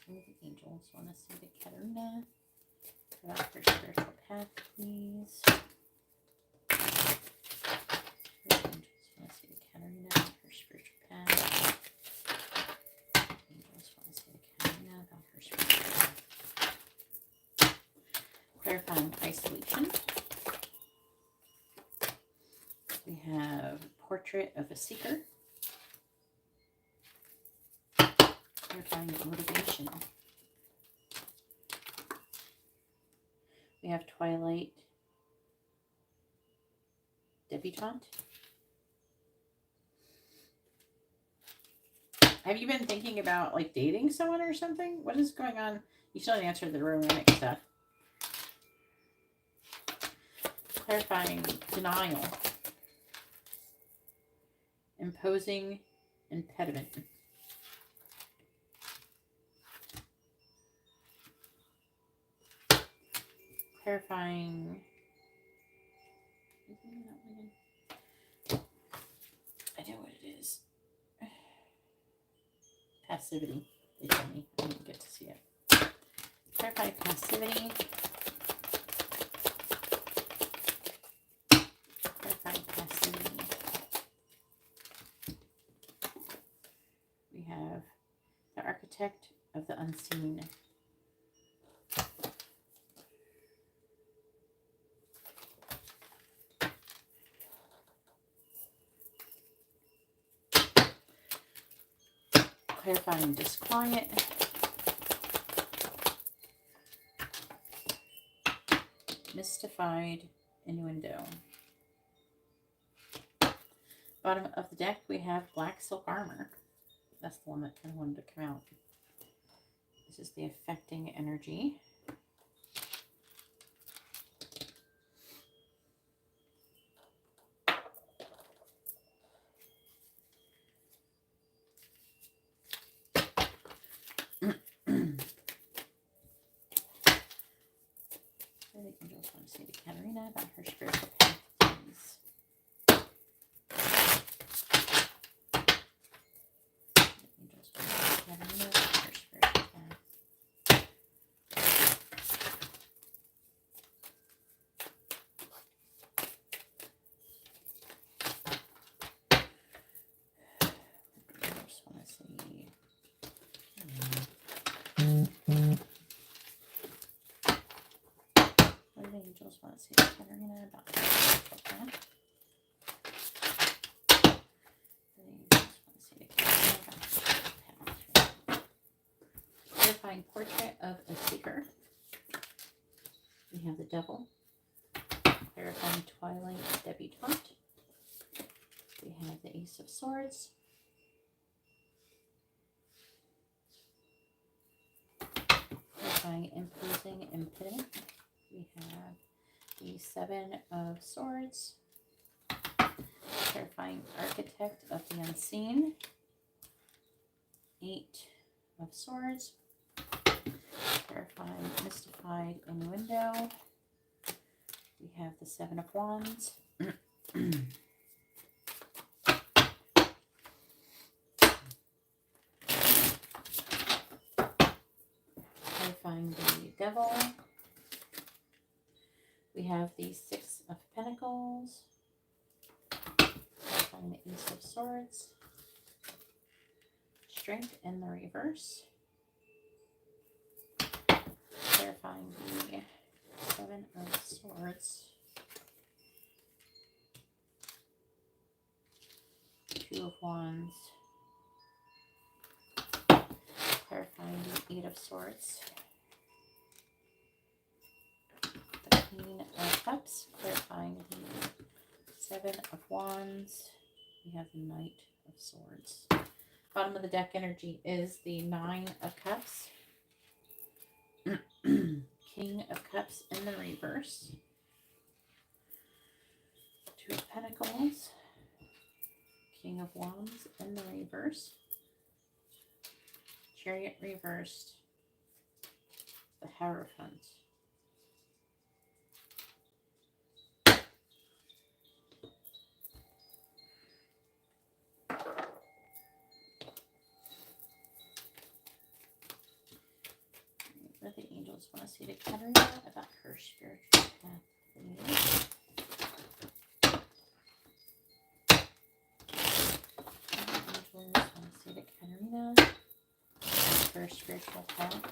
The angels want to see the Katarina about her spiritual path, please. The angels want to see the Katarina about her spiritual path. The angels want to see the Katarina about her spiritual path. Clarifying isolation. We have portrait of a seeker. Clarifying motivation. We have Twilight Debutante. Have you been thinking about like dating someone or something? What is going on? You still haven't answered the romantic stuff. Clarifying denial. Imposing impediment. Clarifying. I know what it is. Passivity. They told me. I didn't get to see it. Clarify passivity. Clarify passivity. We have the architect of the unseen. Clarifying disquiet. Mystified innuendo. Bottom of the deck, we have black silk armor. That's the one that kind of wanted to come out. This is the affecting energy. The angels want to see the Katarina about her spiritual path, please. The angels want to see the Katarina about her spiritual path. The angels want to see. What do the angels want to see the Katarina about her spiritual path? The angels want to see the Katarina about her spiritual path. Clarifying portrait of a seeker. We have the devil. Clarifying Twilight Debutante. We have the Ace of Swords. Clarifying imposing impediment. We have the Seven of Swords. Clarifying architect of the unseen. Eight of Swords. Clarifying mystified innuendo. We have the Seven of Wands. Clarifying the devil. We have the Six of Pentacles. Clarifying the Ace of Swords. Strength in the reverse. Clarifying the Seven of Swords. Two of Wands. Clarifying the Eight of Swords. The Queen of Cups. Clarifying the Seven of Wands. We have the Knight of Swords. Bottom of the deck energy is the Nine of Cups. King of Cups in the reverse. Two of Pentacles. King of Wands in the reverse. Chariot reversed. the Hierophant. What the angels want to say to Katarina about her spiritual path, please. What the angels want to say to Katarina about her spiritual path.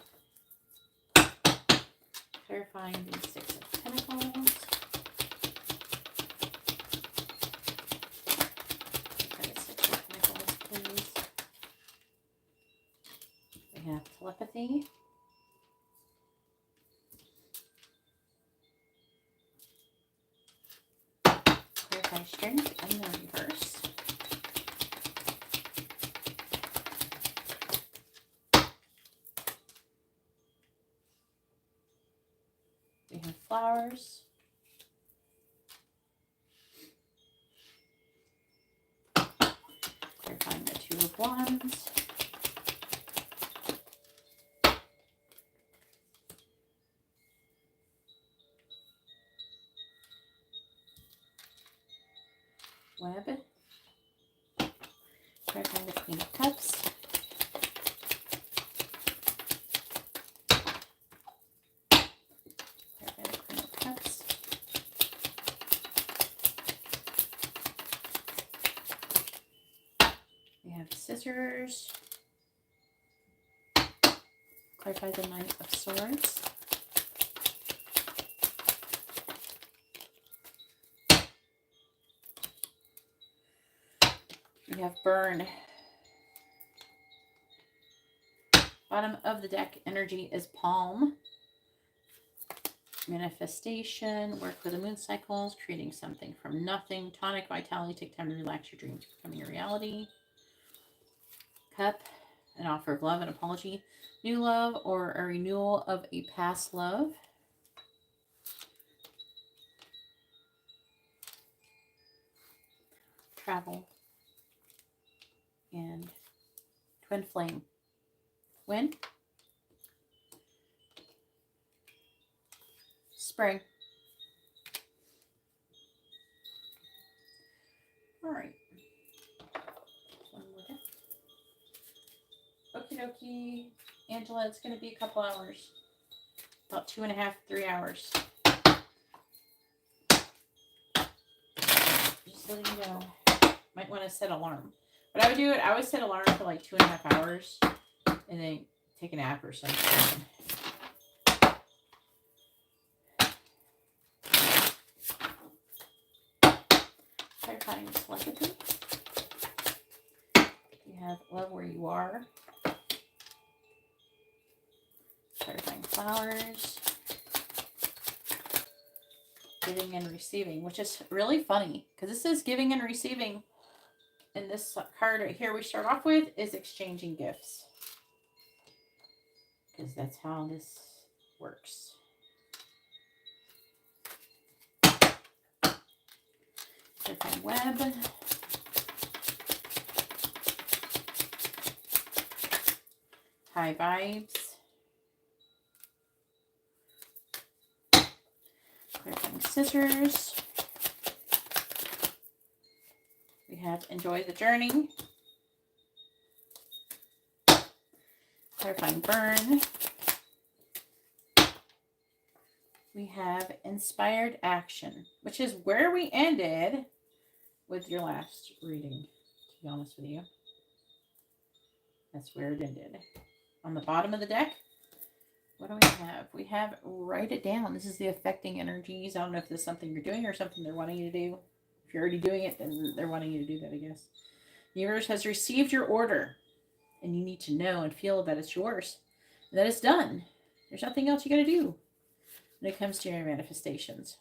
Clarifying the Six of Pentacles. The Six of Pentacles, please. We have telepathy. Clarify strength in the reverse. We have flowers. Clarifying the Two of Wands. Web. Clarifying the Queen of Cups. Clarifying the Queen of Cups. We have Scissors. Clarify the Knight of Swords. We have Burn. Bottom of the deck energy is Palm. Manifestation. Work with the moon cycles. Creating something from nothing. Tonic vitality. Take time to relax your dreams becoming a reality. Cup. An offer of love and apology. New love or a renewal of a past love. Travel. And Twin Flame. When? Spring. All right. One more. Okie dokie. Angela, it's going to be a couple hours. About 2.5, 3 hours. Just letting you know. Might want to set alarm. But I would do it. I would set alarm for like 2.5 hours. And then take a nap or something. Clarifying telepathy. You have love where you are. Clarifying flowers. Giving and receiving, which is really funny because this is giving and receiving. And this card right here we start off with is exchanging gifts. Because that's how this works. Clarifying web. High vibes. Clarifying scissors. We have enjoy the journey. Clarifying burn. We have inspired action, which is where we ended with your last reading, to be honest with you. That's where it ended. On the bottom of the deck, what do we have? We have write it down. This is the affecting energies. I don't know if this is something you're doing or something they're wanting you to do. If you're already doing it, then they're wanting you to do that, I guess. The universe has received your order, and you need to know and feel that it's yours, that it's done. There's nothing else you got to do when it comes to your manifestations.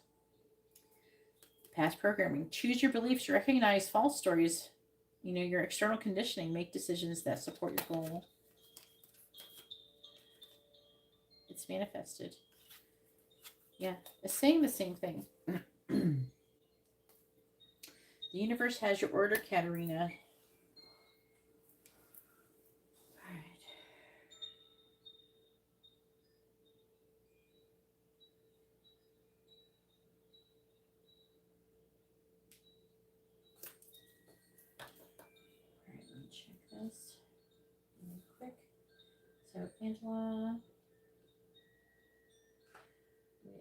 Past programming. Choose your beliefs. Recognize false stories. You know, your external conditioning. Make decisions that support your goal. It's manifested. Yeah, it's saying the same thing. The universe has your order, Katarina. All right. this really quick. So Angela with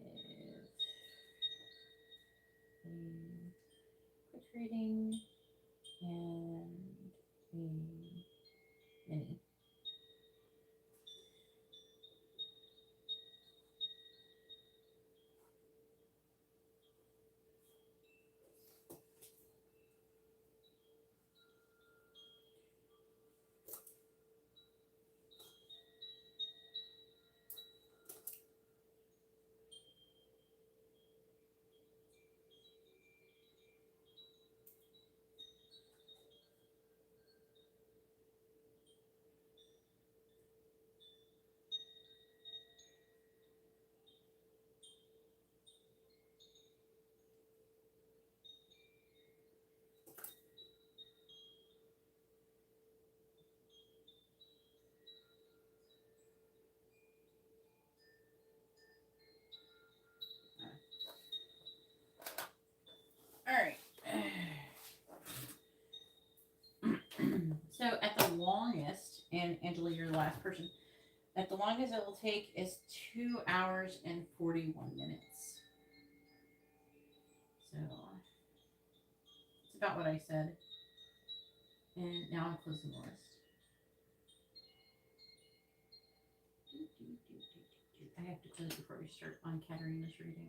a quick reading and a mini. All right. So at the longest, and Angela, you're the last person, at the longest it will take is 2 hours and 41 minutes. So it's about what I said. And now I'm closing the list. I have to close before we start on Katarina's reading.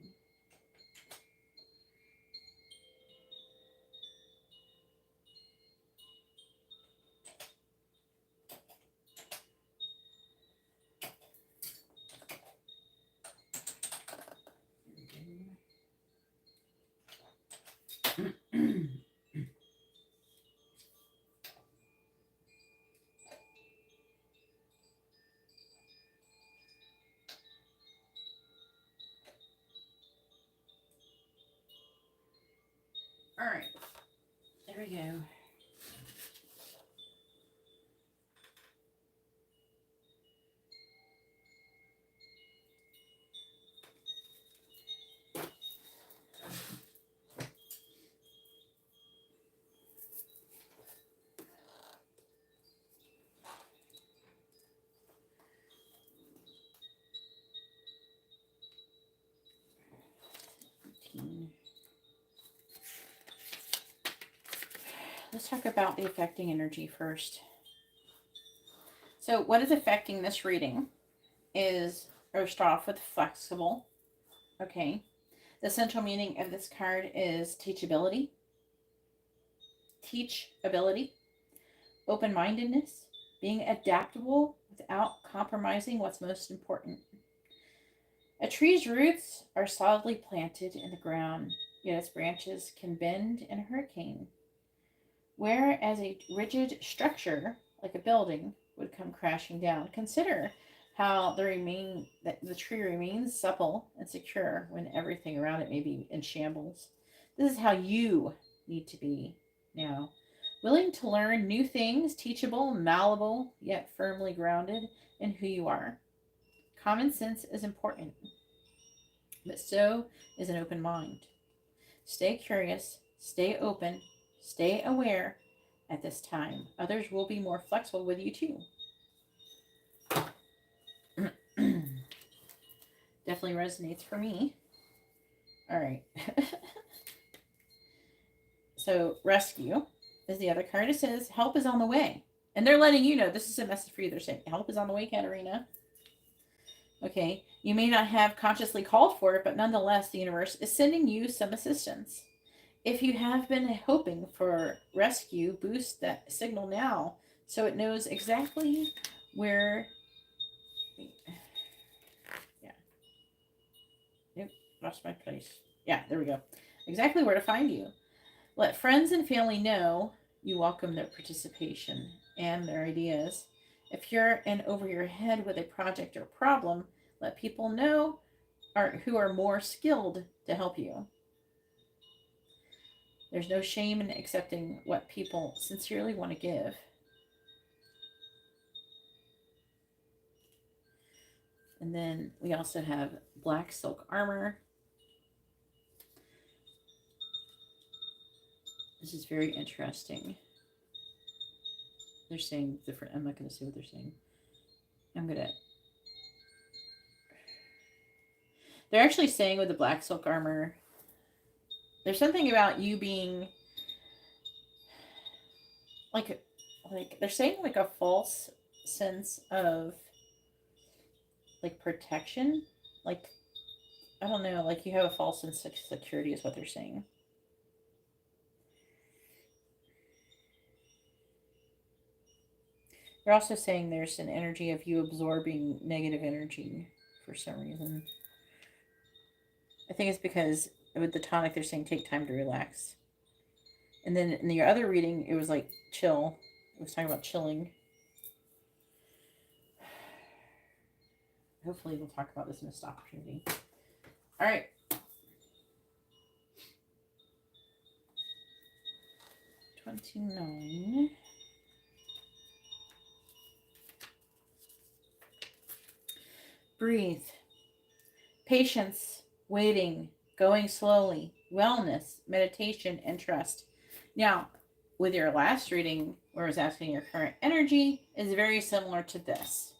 All right, there we go. Let's talk about the affecting energy first. So what is affecting this reading is, or start off with flexible. Okay. The central meaning of this card is teachability, open-mindedness, being adaptable without compromising what's most important. A tree's roots are solidly planted in the ground, yet its branches can bend in a hurricane. Whereas a rigid structure, like a building, would come crashing down. Consider how the tree remains supple and secure when everything around it may be in shambles. This is how you need to be now. Willing to learn new things, teachable, malleable, yet firmly grounded in who you are. Common sense is important, but so is an open mind. Stay curious, stay open, stay aware at this time. Others will be more flexible with you too. Definitely resonates for me. All right. So rescue is the other card. It says help is on the way. And they're letting you know this is a message for you. They're saying help is on the way, Katarina. Okay. You may not have consciously called for it, but nonetheless, the universe is sending you some assistance. If you have been hoping for rescue, boost that signal now so it knows exactly where. Yeah. Nope, lost my place. Yeah, there we go. Exactly where to find you. Let friends and family know you welcome their participation and their ideas. If you're in over your head with a project or problem, let people know who are more skilled to help you. There's no shame in accepting what people sincerely want to give. And then we also have black silk armor. This is very interesting. They're saying different. I'm not going to say what they're saying. They're actually saying with the black silk armor, there's something about you being like they're saying like a false sense of like protection. Like, I don't know, like you have a false sense of security is what they're saying. They're also saying there's an energy of you absorbing negative energy for some reason. I think it's because with the tonic, they're saying take time to relax. And then in the other reading, it was like chill. It was talking about chilling. Hopefully, we'll talk about this missed opportunity. All right. $29. Breathe. Patience, waiting, going slowly, wellness, meditation, and trust. Now, with your last reading, where I was asking your current energy, is very similar to this.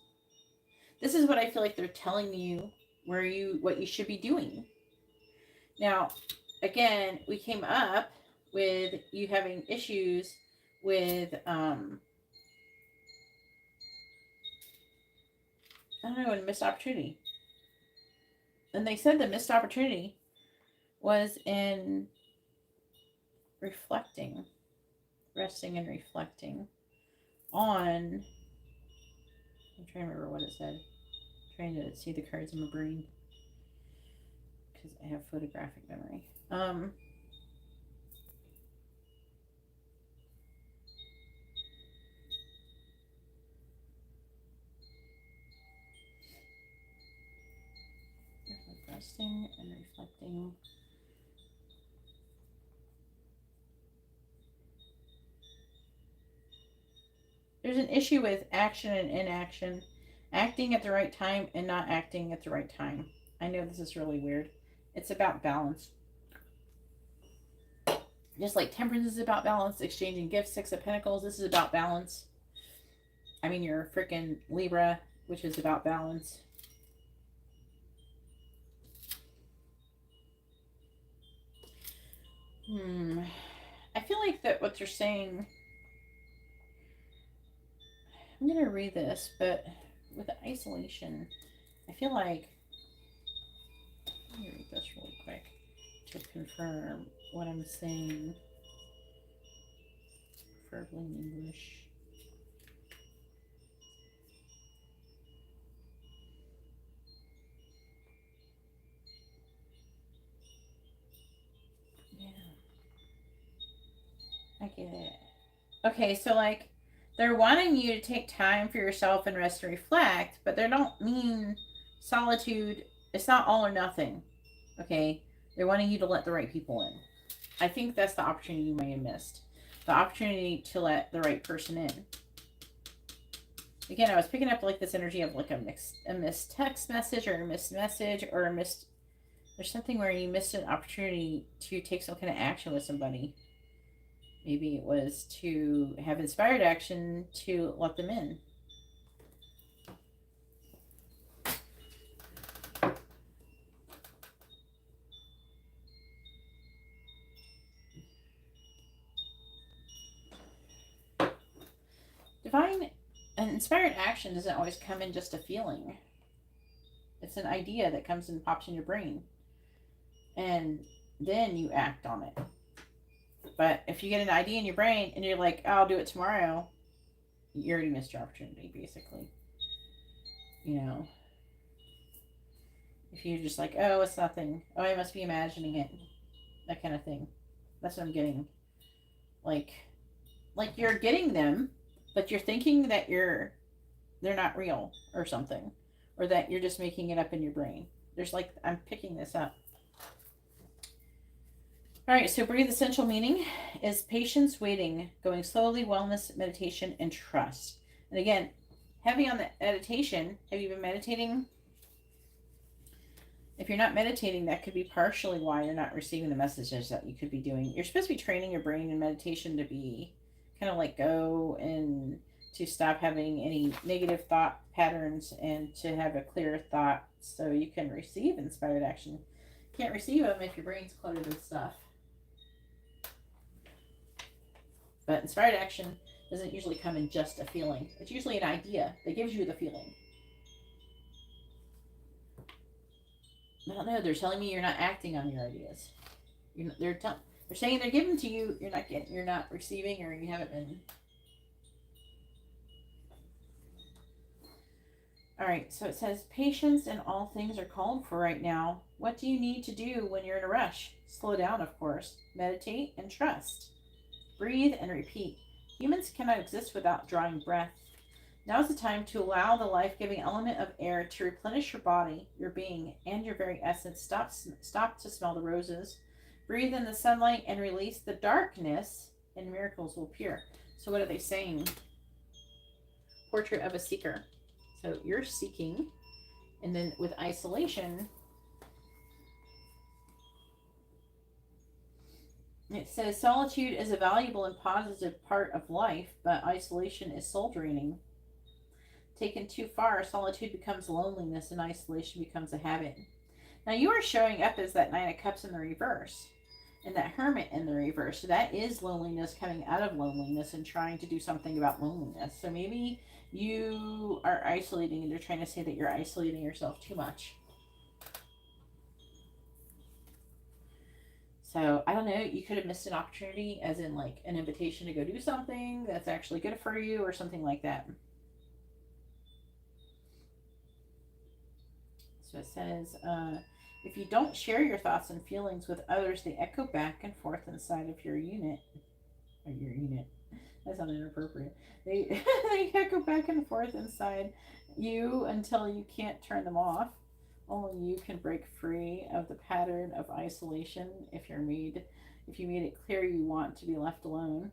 This is what I feel like they're telling you what you should be doing. Now, again, we came up with you having issues with I don't know, a missed opportunity. And they said the missed opportunity was in reflecting, resting and reflecting on, I'm trying to remember what it said. I'm trying to see the cards in my brain because I have photographic memory. Resting and reflecting. There's an issue with action and inaction, acting at the right time and not acting at the right time. I know this is really weird. It's about balance. Just like temperance is about balance, exchanging gifts, Six of Pentacles, this is about balance. I mean, you're freaking Libra, which is about balance. I feel like that what they're saying, I'm going to read this, but with the isolation, I feel like, let me read this really quick to confirm what I'm saying, preferably in English. Yeah, I get it. Okay, so like, they're wanting you to take time for yourself and rest and reflect, but they don't mean solitude. It's not all or nothing. Okay, they're wanting you to let the right people in. I think that's the opportunity you may have missed. The opportunity to let the right person in. Again, I was picking up like this energy of like a missed text message or a missed message or a missed. There's something where you missed an opportunity to take some kind of action with somebody. Maybe it was to have inspired action to let them in. Divine and inspired action doesn't always come in just a feeling. It's an idea that comes and pops in your brain. And then you act on it. But if you get an idea in your brain and you're like, oh, I'll do it tomorrow, you already missed your opportunity, basically. You know, if you're just like, oh, it's nothing. Oh, I must be imagining it. That kind of thing. That's what I'm getting. Like you're getting them, but you're thinking that they're not real or something. Or that you're just making it up in your brain. There's like, I'm picking this up. All right, so breathe essential meaning is patience, waiting, going slowly, wellness, meditation, and trust. And again, heavy on the meditation. Have you been meditating? If you're not meditating, that could be partially why you're not receiving the messages that you could be doing. You're supposed to be training your brain in meditation to be kind of like go and to stop having any negative thought patterns and to have a clear thought so you can receive inspired action. You can't receive them if your brain's cluttered with stuff. But inspired action doesn't usually come in just a feeling. It's usually an idea that gives you the feeling. I don't know. They're telling me you're not acting on your ideas. They're saying they're giving to you. You're not receiving, or you haven't been. All right, so it says, patience in all things are called for right now. What do you need to do when you're in a rush? Slow down, of course. Meditate and trust. Breathe and repeat. Humans cannot exist without drawing breath. Now is the time to allow the life-giving element of air to replenish your body, your being, and your very essence. Stop to smell the roses. Breathe in the sunlight and release the darkness, and miracles will appear. So what are they saying? Portrait of a seeker. So you're seeking, and then with isolation, it says solitude is a valuable and positive part of life, but isolation is soul draining. Taken too far, solitude becomes loneliness and isolation becomes a habit. Now you are showing up as that Nine of Cups in the reverse and that Hermit in the reverse. So that is loneliness coming out of loneliness and trying to do something about loneliness. So maybe you are isolating and they're trying to say that you're isolating yourself too much. So I don't know, you could have missed an opportunity, as in like an invitation to go do something that's actually good for you or something like that. So it says, if you don't share your thoughts and feelings with others, they echo back and forth inside of your unit. Or your unit. That's not inappropriate. They echo back and forth inside you until you can't turn them off. Only you can break free of the pattern of isolation if you made it clear you want to be left alone.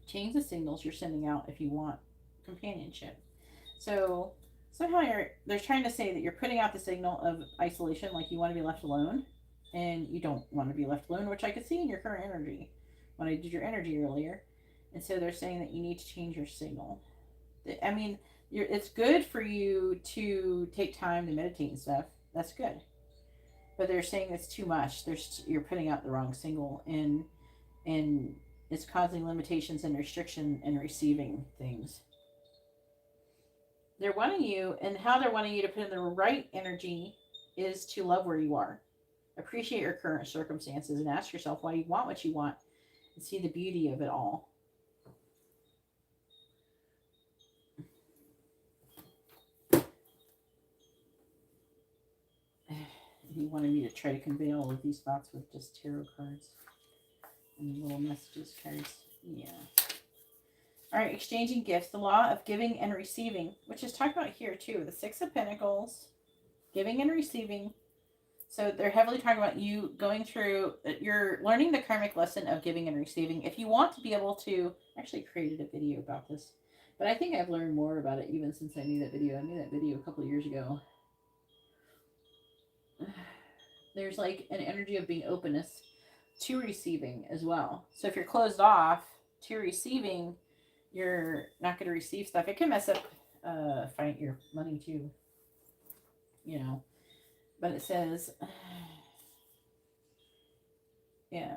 Change the signals you're sending out if you want companionship. So somehow they're trying to say that you're putting out the signal of isolation, like you want to be left alone, and you don't want to be left alone, which I could see in your current energy when I did your energy earlier. And so they're saying that you need to change your signal. I mean, it's good for you to take time to meditate and stuff. That's good. But they're saying it's too much. You're putting out the wrong signal, and it's causing limitations and restriction in receiving things. They're wanting you, and how they're wanting you to put in the right energy is to love where you are. Appreciate your current circumstances and ask yourself why you want what you want and see the beauty of it all. He wanted me to try to convey all of these thoughts with just tarot cards and little messages cards. Yeah. All right, exchanging gifts. The law of giving and receiving, which is talked about here too. The Six of Pentacles, giving and receiving. So they're heavily talking about you going through, you're learning the karmic lesson of giving and receiving. If you want to be able to, I actually created a video about this, but I think I've learned more about it even since I made that video. I made that video a couple of years ago. There's like an energy of being openness to receiving as well. So if you're closed off to receiving, you're not going to receive stuff. It can mess up find your money too, you know. But it says, yeah,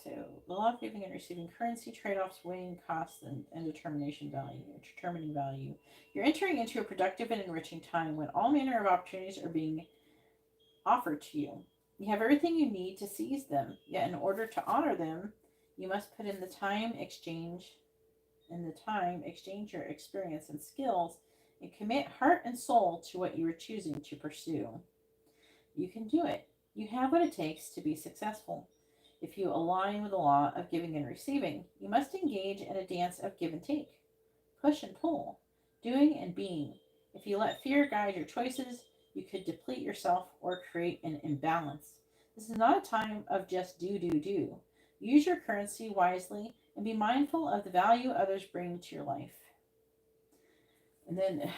so the law of giving and receiving, currency, trade-offs, weighing costs, and determining value. You're entering into a productive and enriching time when all manner of opportunities are being offered to you. You have everything you need to seize them, yet in order to honor them, you must put in the time, exchange your experience and skills, and commit heart and soul to what you are choosing to pursue. You can do it. You have what it takes to be successful. If you align with the law of giving and receiving, you must engage in a dance of give and take, push and pull, doing and being. If you let fear guide your choices, you could deplete yourself or create an imbalance. This is not a time of just do. Use your currency wisely and be mindful of the value others bring to your life. And then,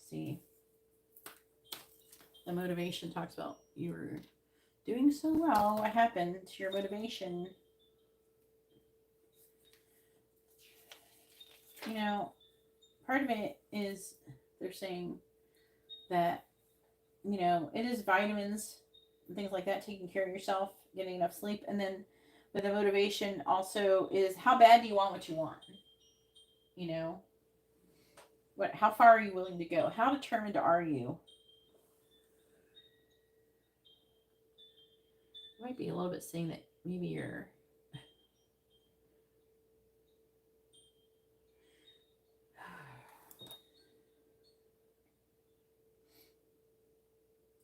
see, the motivation talks about you were doing so well. What happened to your motivation? you know, part of it is they're saying that, you know, it is vitamins and things like that, taking care of yourself, getting enough sleep. And then with the motivation also is how bad do you want what you want? You know, how far are you willing to go? How determined are you? You might be a little bit saying that maybe you're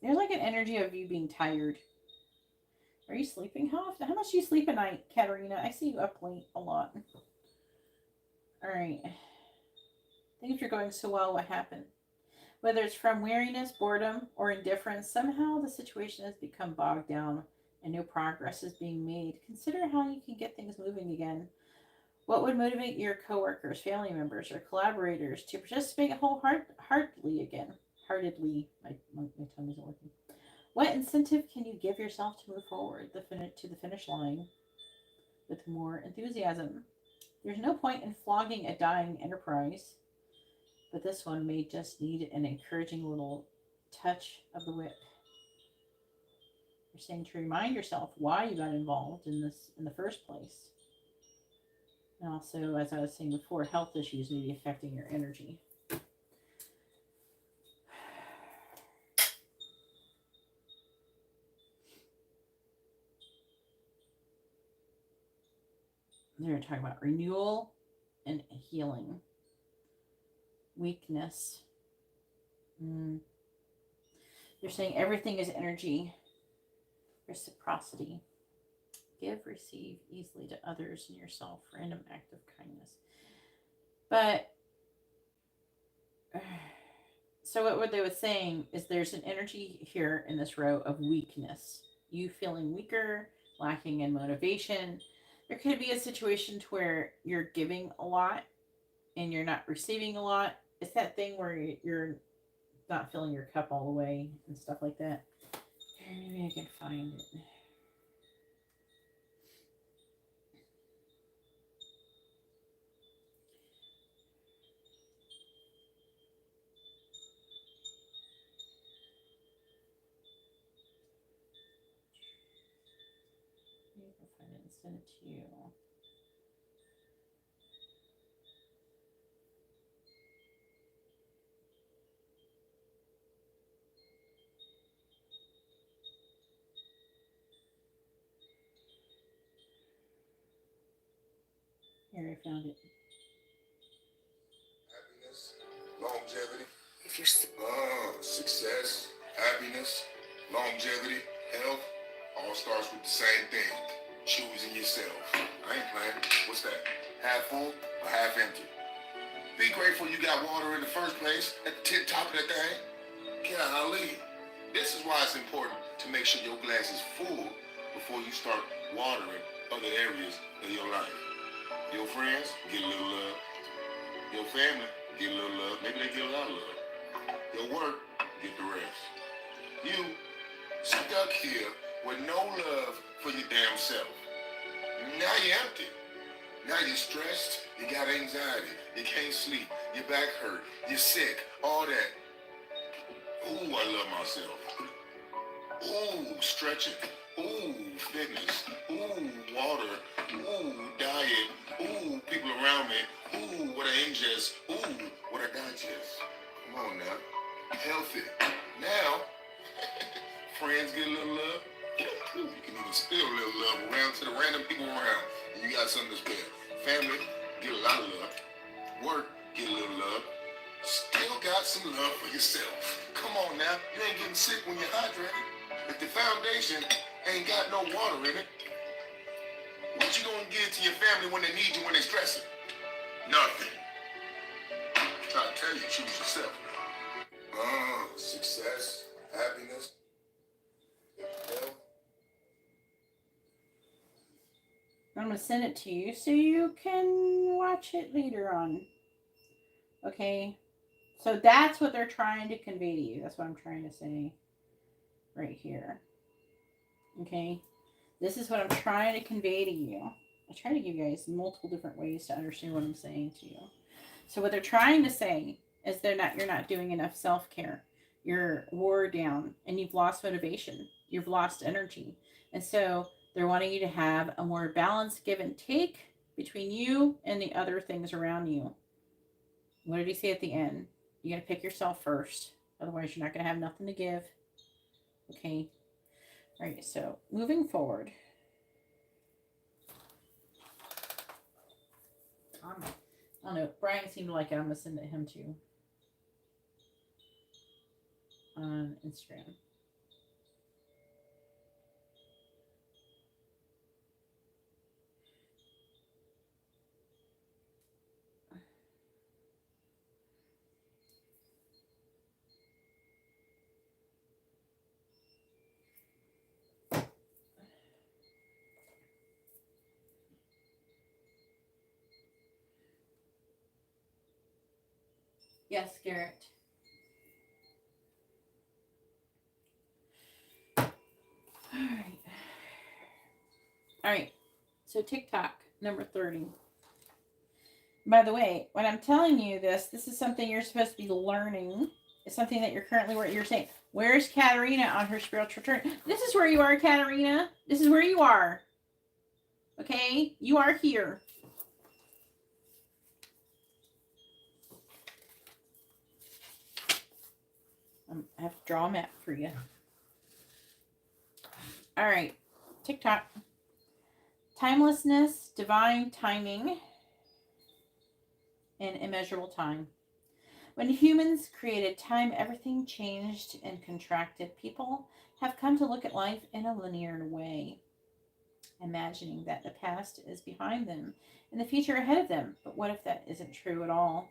there's like an energy of you being tired. Are you sleeping? How often? How much do you sleep at night, Katarina? I see you up late a lot. All right. Things are going so well. What happened? Whether it's from weariness, boredom, or indifference, somehow the situation has become bogged down and no progress is being made. Consider how you can get things moving again. What would motivate your coworkers, family members, or collaborators to participate wholeheartedly again? Heartedly, my tongue isn't working. What incentive can you give yourself to move forward to the finish line with more enthusiasm? There's no point in flogging a dying enterprise, but this one may just need an encouraging little touch of the whip. You're saying to remind yourself why you got involved in this in the first place. And also, as I was saying before, health issues may be affecting your energy. They're talking about renewal and healing. Weakness. They're saying everything is energy. Reciprocity. Give, receive easily to others and yourself. Random act of kindness. But so what they were saying is there's an energy here in this row of weakness. You feeling weaker, lacking in motivation. There could be a situation to where you're giving a lot and you're not receiving a lot. It's that thing where you're not filling your cup all the way and stuff like that. Maybe I can find it. Maybe I can find it and send it to you. Here, I found it. Happiness, longevity. If you're success, happiness, longevity, health, all starts with the same thing. Choosing yourself. I ain't playing. What's that? Half full or half empty? Be grateful you got water in the first place at the tip top of that thing. Golly. This is why it's important to make sure your glass is full before you start watering other areas of your life. Your friends get a little love. Your family get a little love. Maybe they get a lot of love. Your work get the rest. You stuck here with no love for your damn self. Now you're empty. Now you're stressed. You got anxiety. You can't sleep. Your back hurt. You're sick. All that. Ooh, I love myself. Ooh, stretching. Ooh, fitness. Ooh, water. Ooh, diet. Ooh, people around me. Ooh, what I ingest. Ooh, what I digest. Come on now. Healthy. Now, friends get a little love. You can even spill a little love around to the random people around. And you got something to spare. Family, get a lot of love. Work, get a little love. Still got some love for yourself. Come on now. You ain't getting sick when you're hydrated. If the foundation ain't got no water in it, what you gonna give to your family when they need you, when they're stressing? Nothing. I'm trying to tell you, choose yourself. Success, happiness, health. I'm going to send it to you so you can watch it later on. Okay? So that's what they're trying to convey to you. That's what I'm trying to say right here. Okay? This is what I'm trying to convey to you. I try to give you guys multiple different ways to understand what I'm saying to you. So what they're trying to say is you're not doing enough self-care. You're wore down and you've lost motivation. You've lost energy. And so they're wanting you to have a more balanced give and take between you and the other things around you. What did he say at the end? You got to pick yourself first. Otherwise, you're not going to have nothing to give. Okay. All right. So moving forward. I don't know. Brian seemed to like it. I'm going to send it to him too. On Instagram. Yes, Garrett. All right. All right. So TikTok, number 30. By the way, when I'm telling you this is something you're supposed to be learning. It's something that you're currently where you're saying, where's Katarina on her spiritual journey? This is where you are, Katarina. This is where you are. Okay? You are here. I have to draw a map for you. All right. TikTok. Timelessness, divine timing, and immeasurable time. When humans created time, everything changed and contracted. People have come to look at life in a linear way, imagining that the past is behind them and the future ahead of them. But what if that isn't true at all?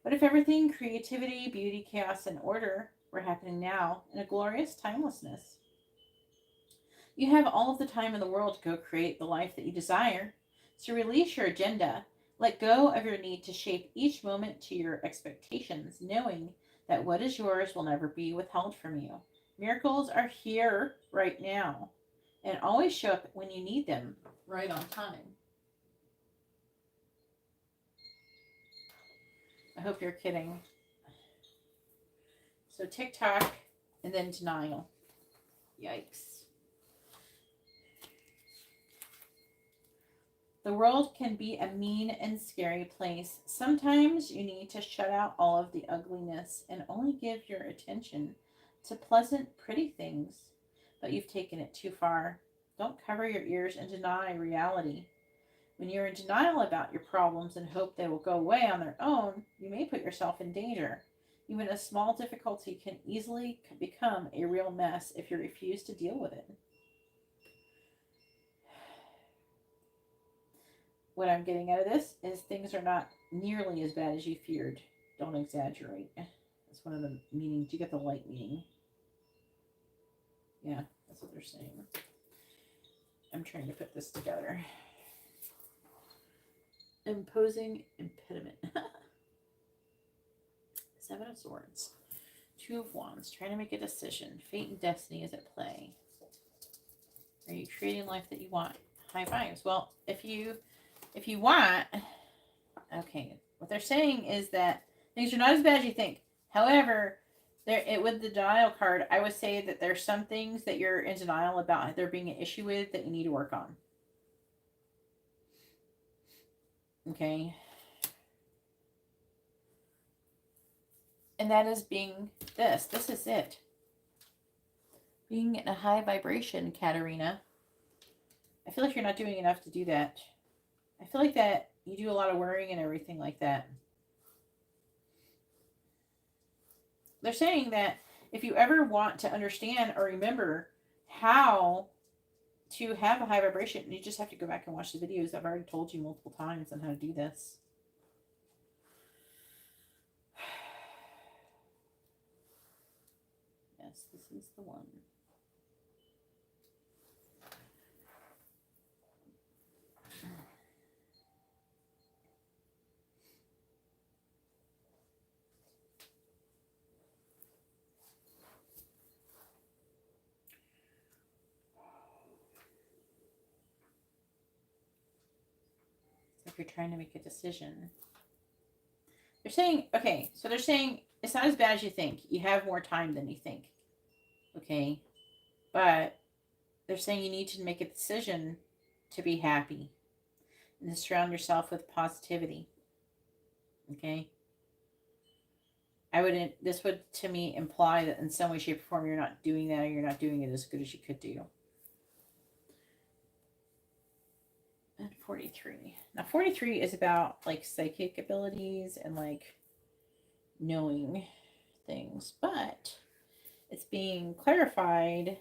What if everything, creativity, beauty, chaos, and order, were happening now in a glorious timelessness? You have all of the time in the world to go create the life that you desire. So release your agenda. Let go of your need to shape each moment to your expectations, knowing that what is yours will never be withheld from you. Miracles are here right now and always show up when you need them, right on time. I hope you're kidding. So TikTok and then denial. Yikes. The world can be a mean and scary place. Sometimes you need to shut out all of the ugliness and only give your attention to pleasant, pretty things. But you've taken it too far. Don't cover your ears and deny reality. When you're in denial about your problems and hope they will go away on their own, you may put yourself in danger. Even a small difficulty can easily become a real mess if you refuse to deal with it. What I'm getting out of this is things are not nearly as bad as you feared. Don't exaggerate. That's one of the meanings. You get the light meaning. Yeah, that's what they're saying. I'm trying to put this together. Imposing impediment. Seven of Swords. Two of Wands. Trying to make a decision. Fate and destiny is at play. Are you creating life that you want? High fives. Well, if you want, okay, what they're saying is that things are not as bad as you think. However, with the denial card, I would say that there's some things that you're in denial about there being an issue with that you need to work on. Okay. And that is being this. This is it. Being in a high vibration, Katarina. I feel like you're not doing enough to do that. I feel like that you do a lot of worrying and everything like that. They're saying that if you ever want to understand or remember how to have a high vibration, you just have to go back and watch the videos. I've already told you multiple times on how to do this. Yes, this is the one. If you're trying to make a decision, They're saying, okay, so they're saying it's not as bad as you think. You have more time than you think. Okay. But they're saying you need to make a decision to be happy and to surround yourself with positivity. Okay. This would to me imply that in some way, shape, or form, you're not doing that, or you're not doing it as good as you could do. And 43. Now, 43 is about like psychic abilities and like knowing things, but it's being clarified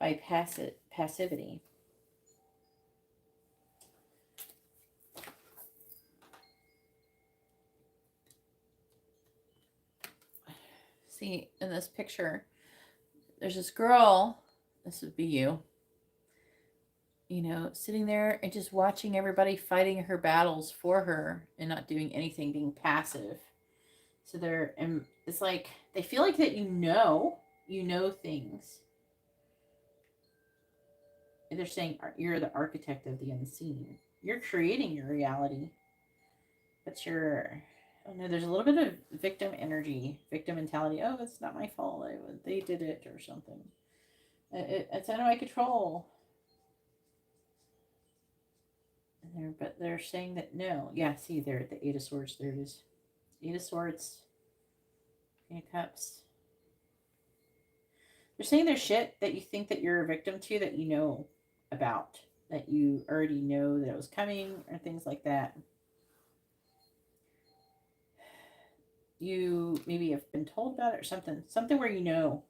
by passivity. See, in this picture, there's this girl, this would be you, sitting there and just watching everybody fighting her battles for her and not doing anything, being passive. So and it's like they feel like that you know things. And they're saying you're the architect of the unseen. You're creating your reality, but I don't know. There's a little bit of victim energy, victim mentality. Oh, it's not my fault. They did it or something. It's out of my control. But they're saying that no. Yeah, see there at the Eight of Swords. There it is. Eight of Swords. Eight of Cups. They're saying there's shit that you think that you're a victim to that you know about. That you already know that it was coming or things like that. You maybe have been told about it or something. Something where you know.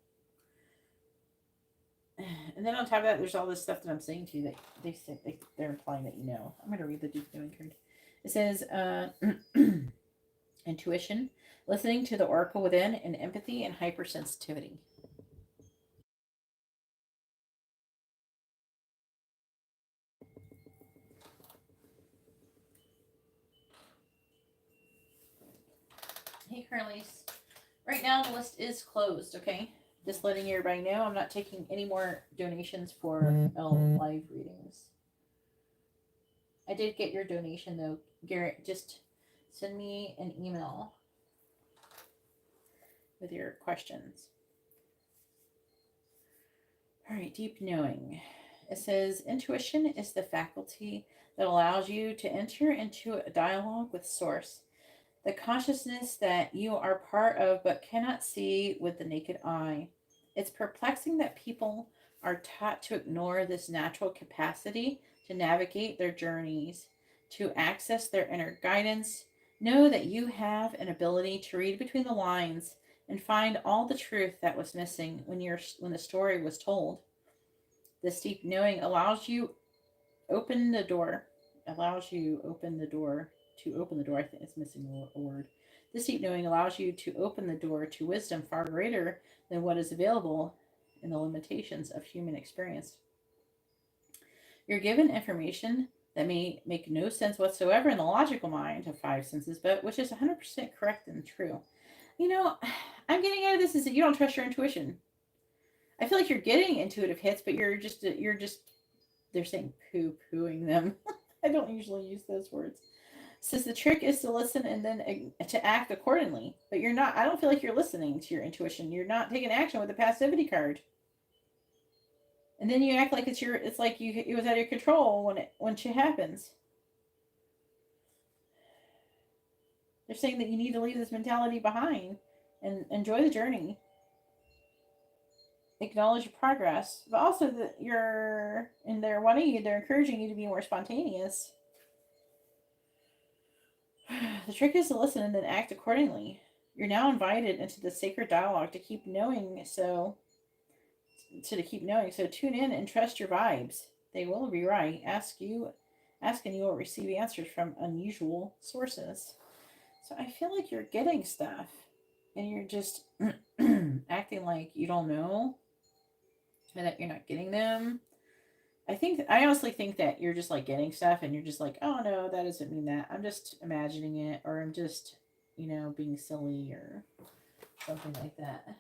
And then on top of that, there's all this stuff that I'm saying to you that they say they're implying that you know. I'm going to read the deep knowing card. It says intuition, listening to the oracle within, and empathy and hypersensitivity. Hey, Carlise. Right now, the list is closed, okay? Just letting everybody know I'm not taking any more donations for live readings. I did get your donation, though. Garrett, just send me an email with your questions. All right, deep knowing. It says intuition is the faculty that allows you to enter into a dialogue with Source, the consciousness that you are part of but cannot see with the naked eye. It's perplexing that people are taught to ignore this natural capacity to navigate their journeys, to access their inner guidance. Know that you have an ability to read between the lines and find all the truth that was missing when the story was told. This deep knowing allows you open the door. Allows you open the door to open the door. I think it's missing a word. This deep knowing allows you to open the door to wisdom far greater than what is available in the limitations of human experience. You're given information that may make no sense whatsoever in the logical mind of five senses, but which is 100% correct and true. I'm getting out of this is that you don't trust your intuition. I feel like you're getting intuitive hits, but you're just they're saying poo-pooing them. I don't usually use those words. It says the trick is to listen and then to act accordingly. But you're not. I don't feel like you're listening to your intuition. You're not taking action with the passivity card. And then you act like it's like it was out of your control when shit happens. They're saying that you need to leave this mentality behind and enjoy the journey. Acknowledge your progress, but also that they're encouraging you to be more spontaneous. The trick is to listen and then act accordingly. You're now invited into the sacred dialogue to keep knowing. So tune in and trust your vibes. They will be right. Ask and you will receive answers from unusual sources. So I feel like you're getting stuff, and you're just acting like you don't know, and that you're not getting them. I honestly think that you're just like getting stuff and you're just like, oh no, that doesn't mean that. I'm just imagining it, or I'm just, being silly or something like that.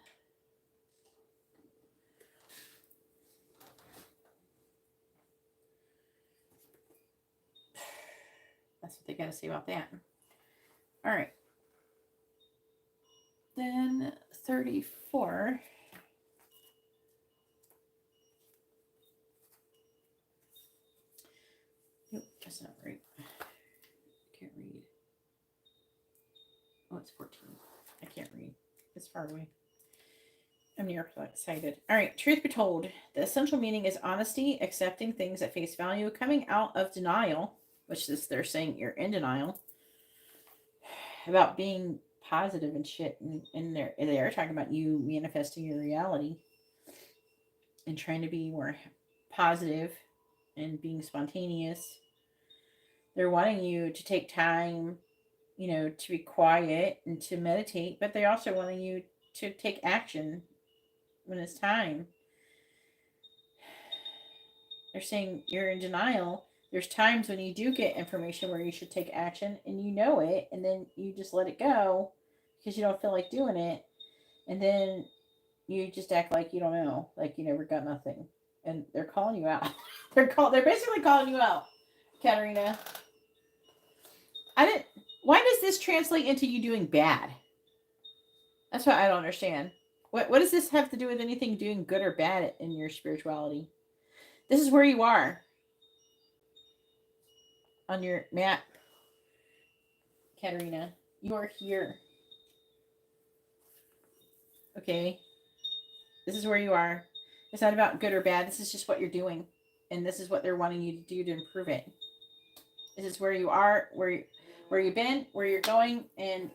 That's what they got to say about that. All right. Then 34. Nope, that's not right. Can't read. Oh, it's 14. I can't read. It's far away. I'm near excited. All right. Truth be told, the essential meaning is honesty, accepting things at face value, coming out of denial, which is they're saying you're in denial about being positive and shit. And they're talking about you manifesting your reality and trying to be more positive and being spontaneous. They're wanting you to take time, to be quiet and to meditate, but they're also wanting you to take action when it's time. They're saying you're in denial. There's times when you do get information where you should take action and you know it, and then you just let it go because you don't feel like doing it. And then you just act like you don't know, like you never got nothing. And they're calling you out. They're basically calling you out, Katarina. Why does this translate into you doing bad? That's what I don't understand. What does this have to do with anything doing good or bad in your spirituality? This is where you are on your map, Katarina. You are here. Okay? This is where you are. It's not about good or bad. This is just what you're doing. And this is what they're wanting you to do to improve it. This is where you are, where you've been, where you're going, and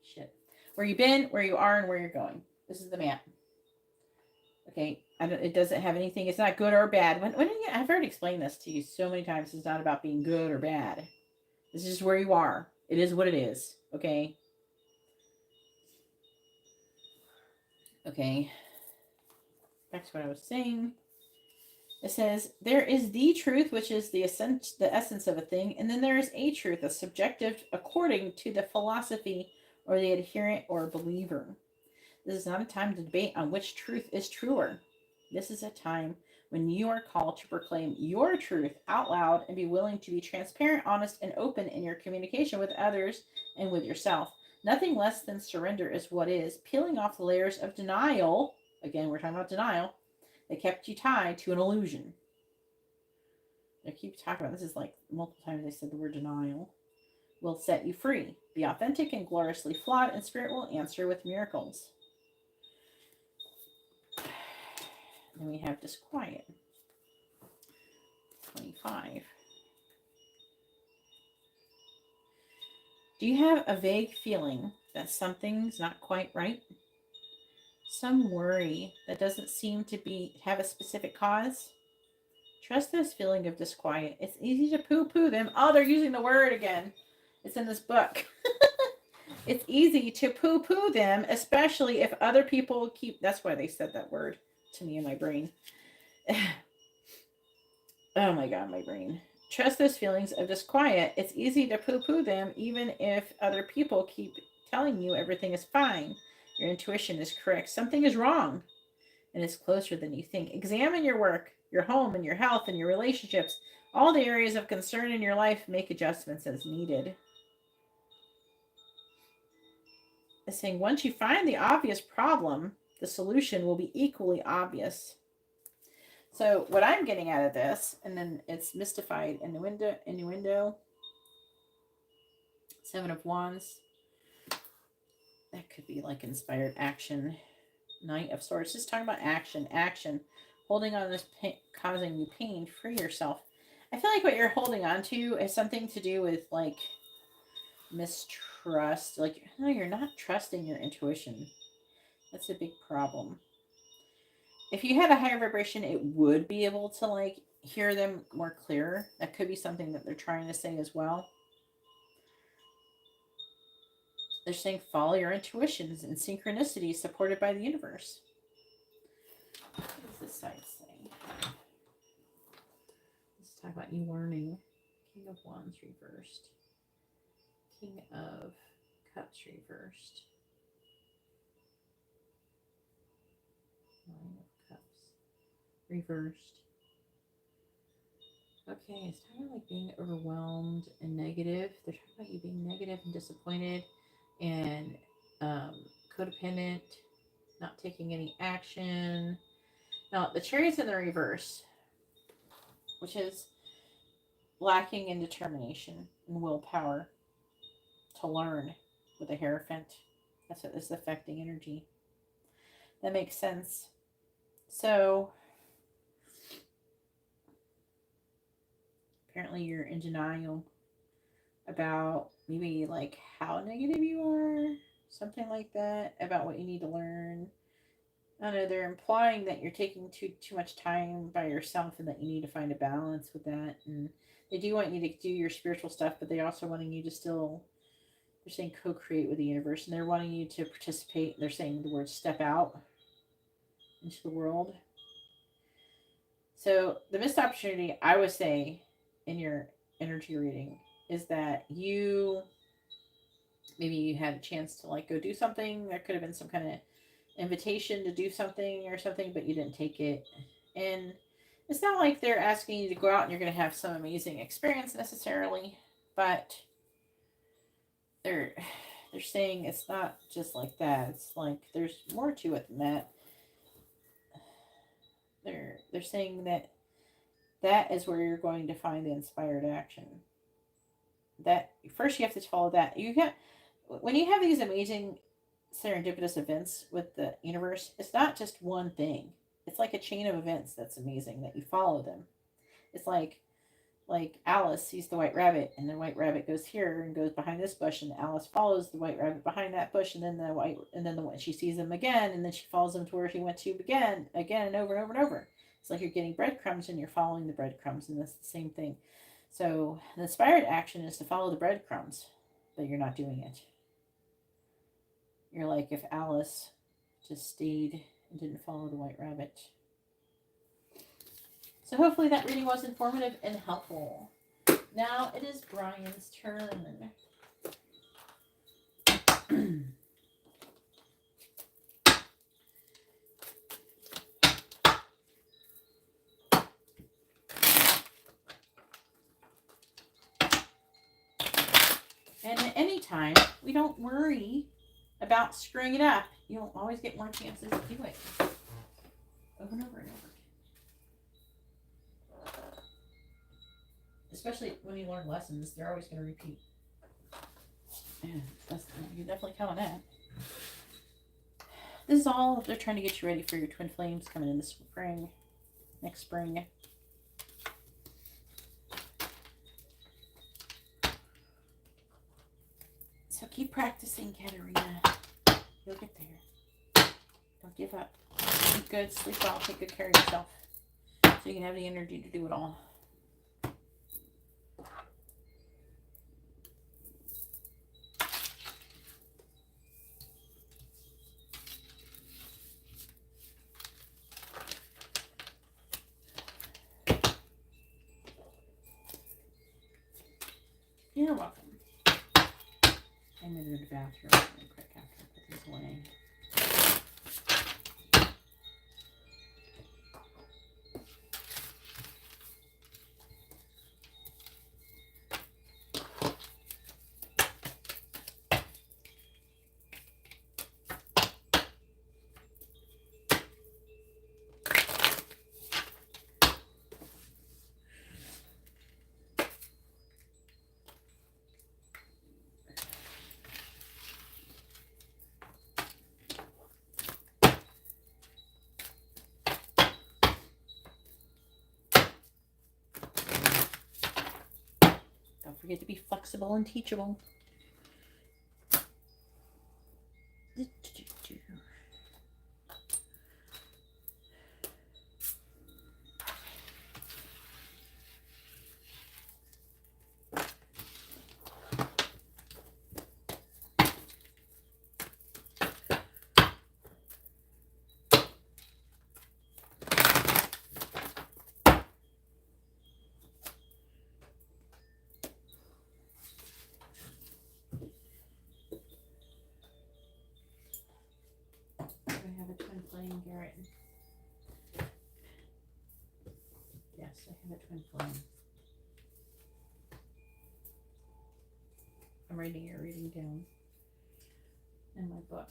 shit. Where you've been, where you are, and where you're going. This is the map. Okay, it doesn't have anything. It's not good or bad. I've already explained this to you so many times. It's not about being good or bad. This is just where you are. It is what it is. Okay. Okay. Back to what I was saying. It says there is the truth, which is the essence of a thing, and then there is a truth, a subjective, according to the philosophy or the adherent or believer. This is not a time to debate on which truth is truer. This is a time when you are called to proclaim your truth out loud and be willing to be transparent, honest, and open in your communication with others and with yourself. Nothing less than surrender is what is, peeling off the layers of denial. Again, we're talking about denial. That kept you tied to an illusion. I keep talking about this. Is like multiple times I said the word denial. Will set you free. Be authentic and gloriously flawed, and spirit will answer with miracles. Then we have disquiet. 25. Do you have a vague feeling that something's not quite right? Some worry that doesn't seem to have a specific cause? Trust this feeling of disquiet. It's easy to poo-poo them. Oh, they're using the word again. It's in this book. It's easy to poo-poo them, especially if other people keep... That's why they said that word to me in my brain. Oh my God, my brain. Trust those feelings of disquiet. It's easy to poo-poo them, even if other people keep telling you everything is fine. Your intuition is correct. Something is wrong, and it's closer than you think. Examine your work, your home, and your health, and your relationships. All the areas of concern in your life. Make adjustments as needed. It's saying once you find the obvious problem, the solution will be equally obvious. So what I'm getting out of this, and then it's mystified innuendo, 7 of Wands. That could be like inspired action. Knight of Swords. Just talking about action. Holding on to this causing you pain. Free yourself. I feel like what you're holding on to is something to do with like mistrust. Like, no, you're not trusting your intuition. That's a big problem. If you had a higher vibration, it would be able to like hear them more clearer. That could be something that they're trying to say as well. They're saying follow your intuitions and synchronicities supported by the universe. What does this side say? Let's talk about you learning. King of Wands reversed. King of Cups reversed. 9 of Cups reversed. Okay, it's talking about like being overwhelmed and negative. They're talking about you being negative disappointed and codependent, not taking any action. Now, the Chariot's in the reverse, which is lacking in determination and willpower to learn with the Hierophant. That's what this affecting energy. That makes sense. So, apparently, you're in denial about maybe like how negative you are, something like that, about what you need to learn. I don't know, they're implying that you're taking too much time by yourself and that you need to find a balance with that. And they do want you to do your spiritual stuff, but they also wanting you to still, they're saying co-create with the universe, and they're wanting you to participate. They're saying the word step out into the world. So the missed opportunity, I would say, in your energy reading is that maybe you had a chance to like go do something. There could have been some kind of invitation to do something or something, but you didn't take it. And it's not like they're asking you to go out and you're going to have some amazing experience necessarily, but they're saying it's not just like that. It's like there's more to it than that. They're saying that is where you're going to find the inspired action. That first you have to follow that. You can't, when you have these amazing serendipitous events with the universe, it's not just one thing. It's like a chain of events that's amazing that you follow them. It's like Alice sees the white rabbit, and the white rabbit goes here and goes behind this bush, and Alice follows the white rabbit behind that bush, and then she sees him again, and then she follows him to where he went to again and over and over and over. It's like you're getting breadcrumbs and you're following the breadcrumbs, and that's the same thing. So the inspired action is to follow the breadcrumbs, but you're not doing it. You're like if Alice just stayed and didn't follow the white rabbit. So hopefully that reading was informative and helpful. Now it is Brian's turn. And at any time, we don't worry about screwing it up. You'll always get more chances to do it. Over and over and over. Especially when you learn lessons, they're always going to repeat. Yeah, you definitely count on that. This is all they're trying to get you ready for your twin flames coming in this spring, next spring. So keep practicing, Katerina. You'll get there. Don't give up. Eat good, sleep well, take good care of yourself, so you can have the energy to do it all. You're welcome. I'm going to the bathroom really quick after I put these away. Don't forget to be flexible and teachable. I have a twin flame, Garrett. Yes, I have a twin flame. I'm writing your reading down in my book.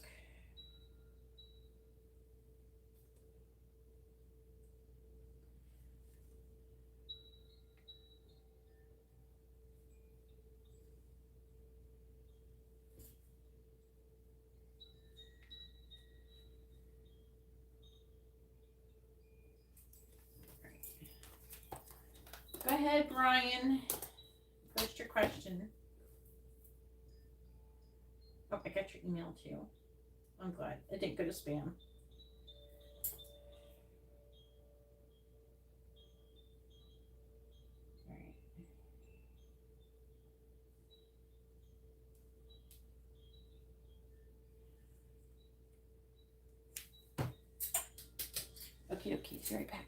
Go ahead, Brian. Post your question. Oh, I got your email too. I'm glad. It didn't go to spam. Alright. Okay, see you right back.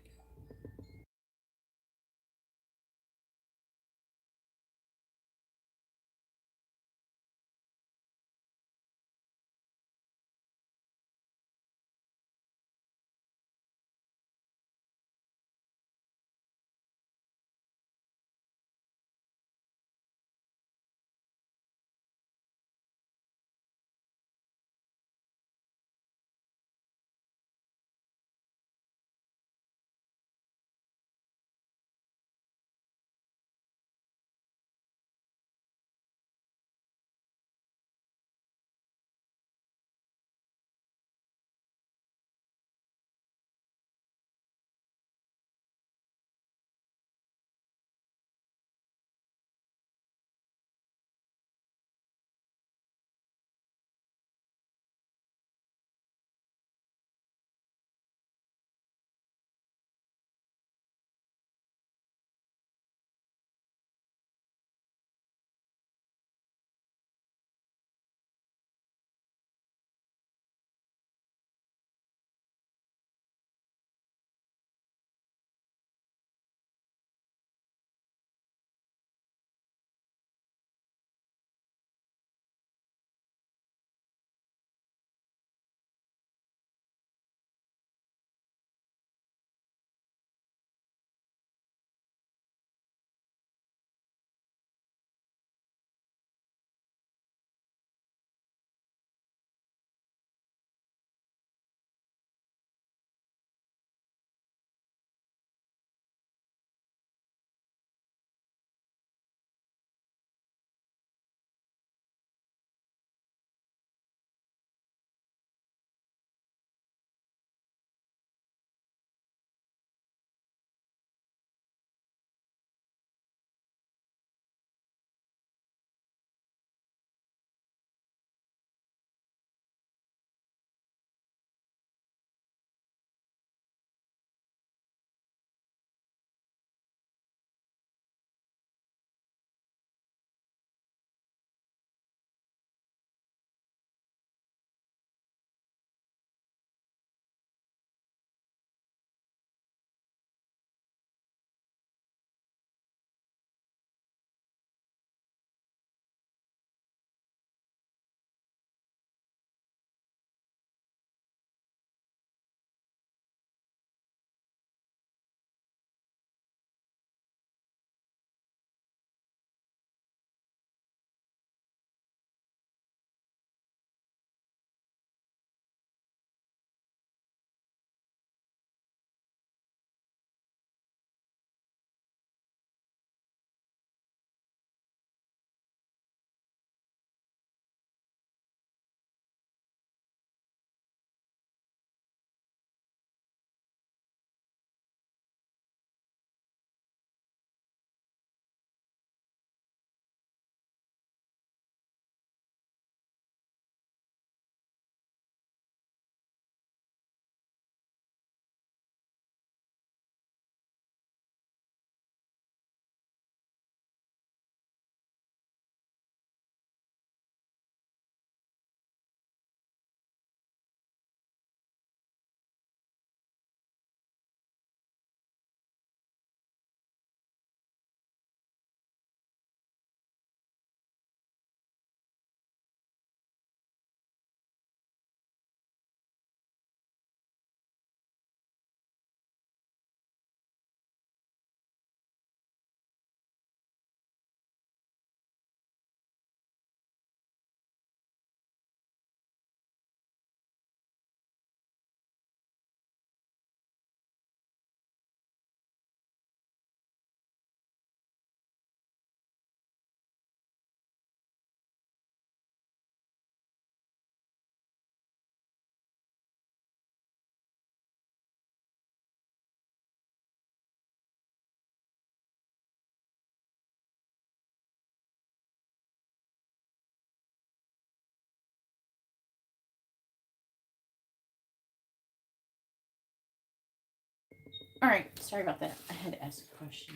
All right, sorry about that. I had to ask a question.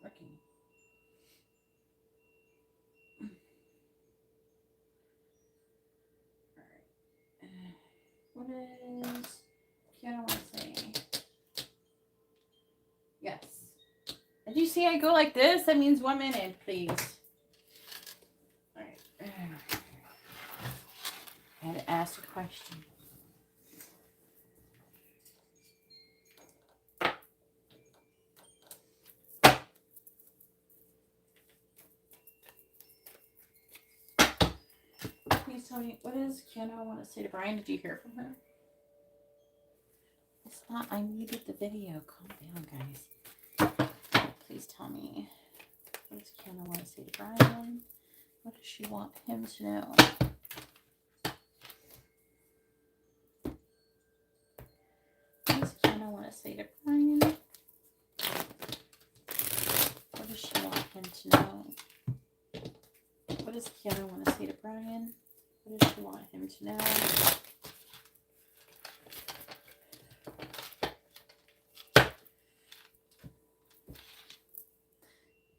Working. All right. What is Kiana want to say? Yes. Did you see I go like this? That means 1 minute, please. All right. I had to ask a question. Please tell me, what does Kiana want to say to Brian? Did you hear from her? It's not, I muted the video. Calm down, guys. Please tell me, what does Kiana want to say to Brian? What does she want him to know? What does Kiana want to say to Brian? What does she want him to know? What does Kiana want to say to Brian? What does she want him to know?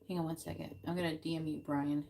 Hang on 1 second. I'm going to DM you, Brian.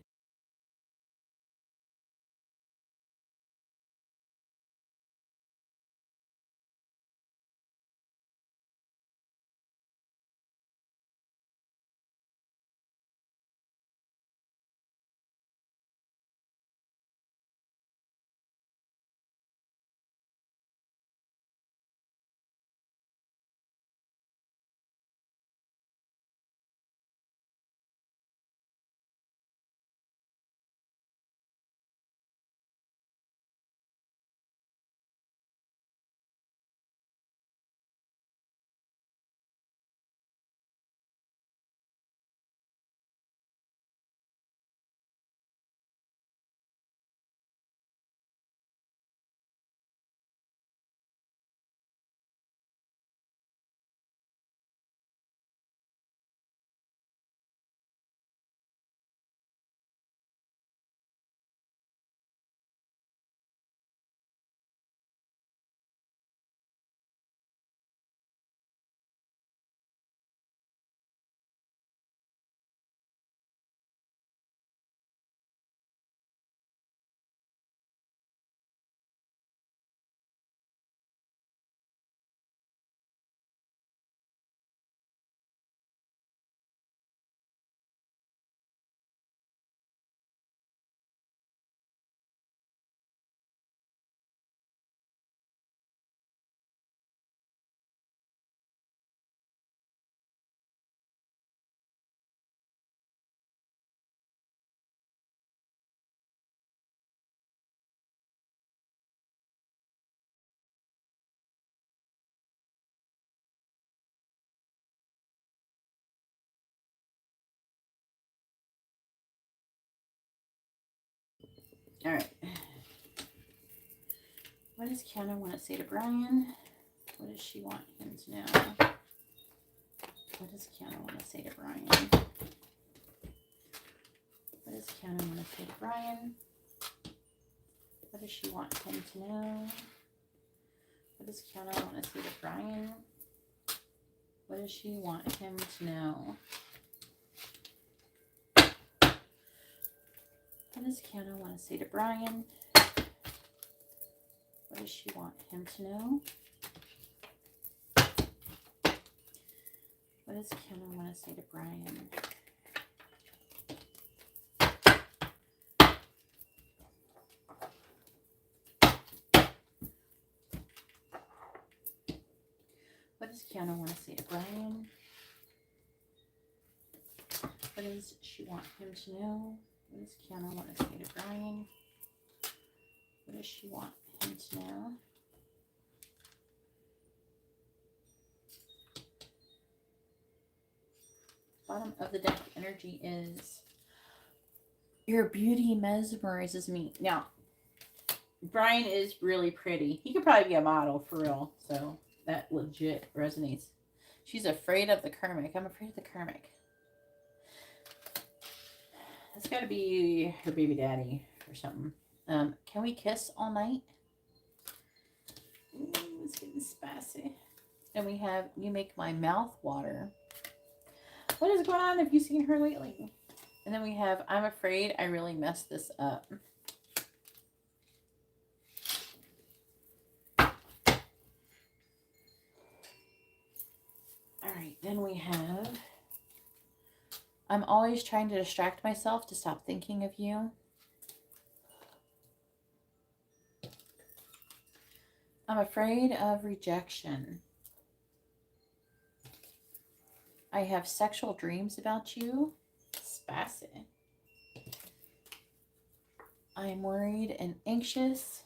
All right. What does Kiana want to say to Brian? What does she want him to know? What does Kiana want to say to Brian? What does Kiana want to say to Brian? What does she want him to know? What does Kiana want to say to Brian? What does she want him to know? What does Kiana want to say to Brian? What does she want him to know? What does Kiana want to say to Brian? What does Kiana want to say to Brian? What does she want him to know? What does Kiana want to say to Brian? What does she want him to know? bottom of the deck energy is your beauty mesmerizes me. Now, Brian is really pretty. He could probably be a model for real. So that legit resonates. She's afraid of the karmic. I'm afraid of the karmic. That's got to be her baby daddy or something. Can we kiss all night? Ooh, it's getting spicy. And we have, you make my mouth water. What is going on? Have you seen her lately? And then we have, I'm afraid I really messed this up. All right, then we have, I'm always trying to distract myself to stop thinking of you. I'm afraid of rejection. I have sexual dreams about you. Spicy. I'm worried and anxious.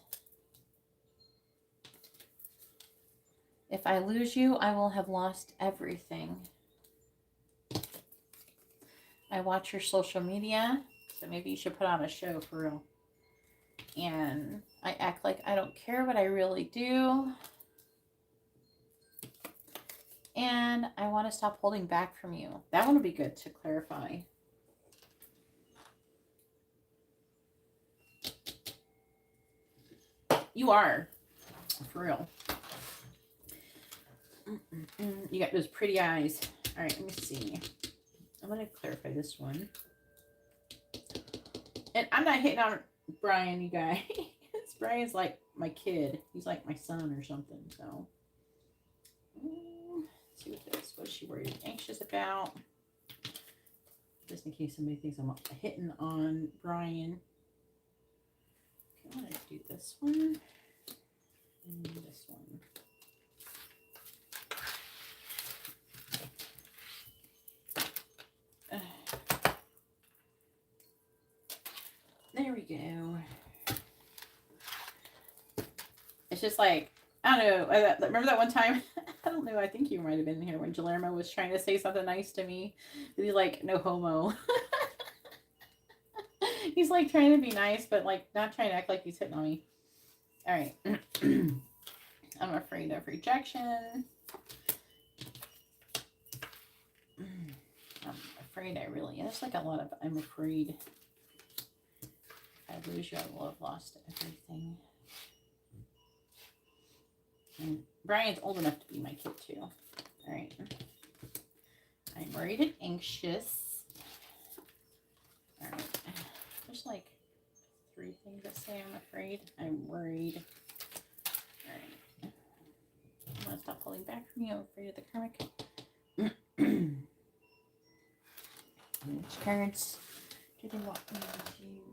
If I lose you, I will have lost everything. I watch your social media, so maybe you should put on a show for real. And I act like I don't care, but I really do. And I want to stop holding back from you. That one would be good to clarify. You are, for real. You got those pretty eyes. All right, let me see. I'm going to clarify this one. And I'm not hitting on Brian, you guys. Brian's like my kid. He's like my son or something. So, let's see what this. What is she worried, anxious about? Just in case somebody thinks I'm hitting on Brian. Okay, I'm going to do this one and this one. There we go. It's just like, I don't know. Remember that one time? I don't know. I think you might have been here when Guillermo was trying to say something nice to me. He's like, no homo. He's like trying to be nice, but like not trying to act like he's hitting on me. All right. I'm afraid of rejection. I'm afraid I really, there's like a lot of, I'm afraid I lose you, I will have lost everything. And Brian's old enough to be my kid too. All right. I'm worried and anxious. All right. There's like 3 things that say I'm afraid. I'm worried. All right. I'm going to stop holding back from you. I'm afraid of the karmic. Which cards do they want me to use?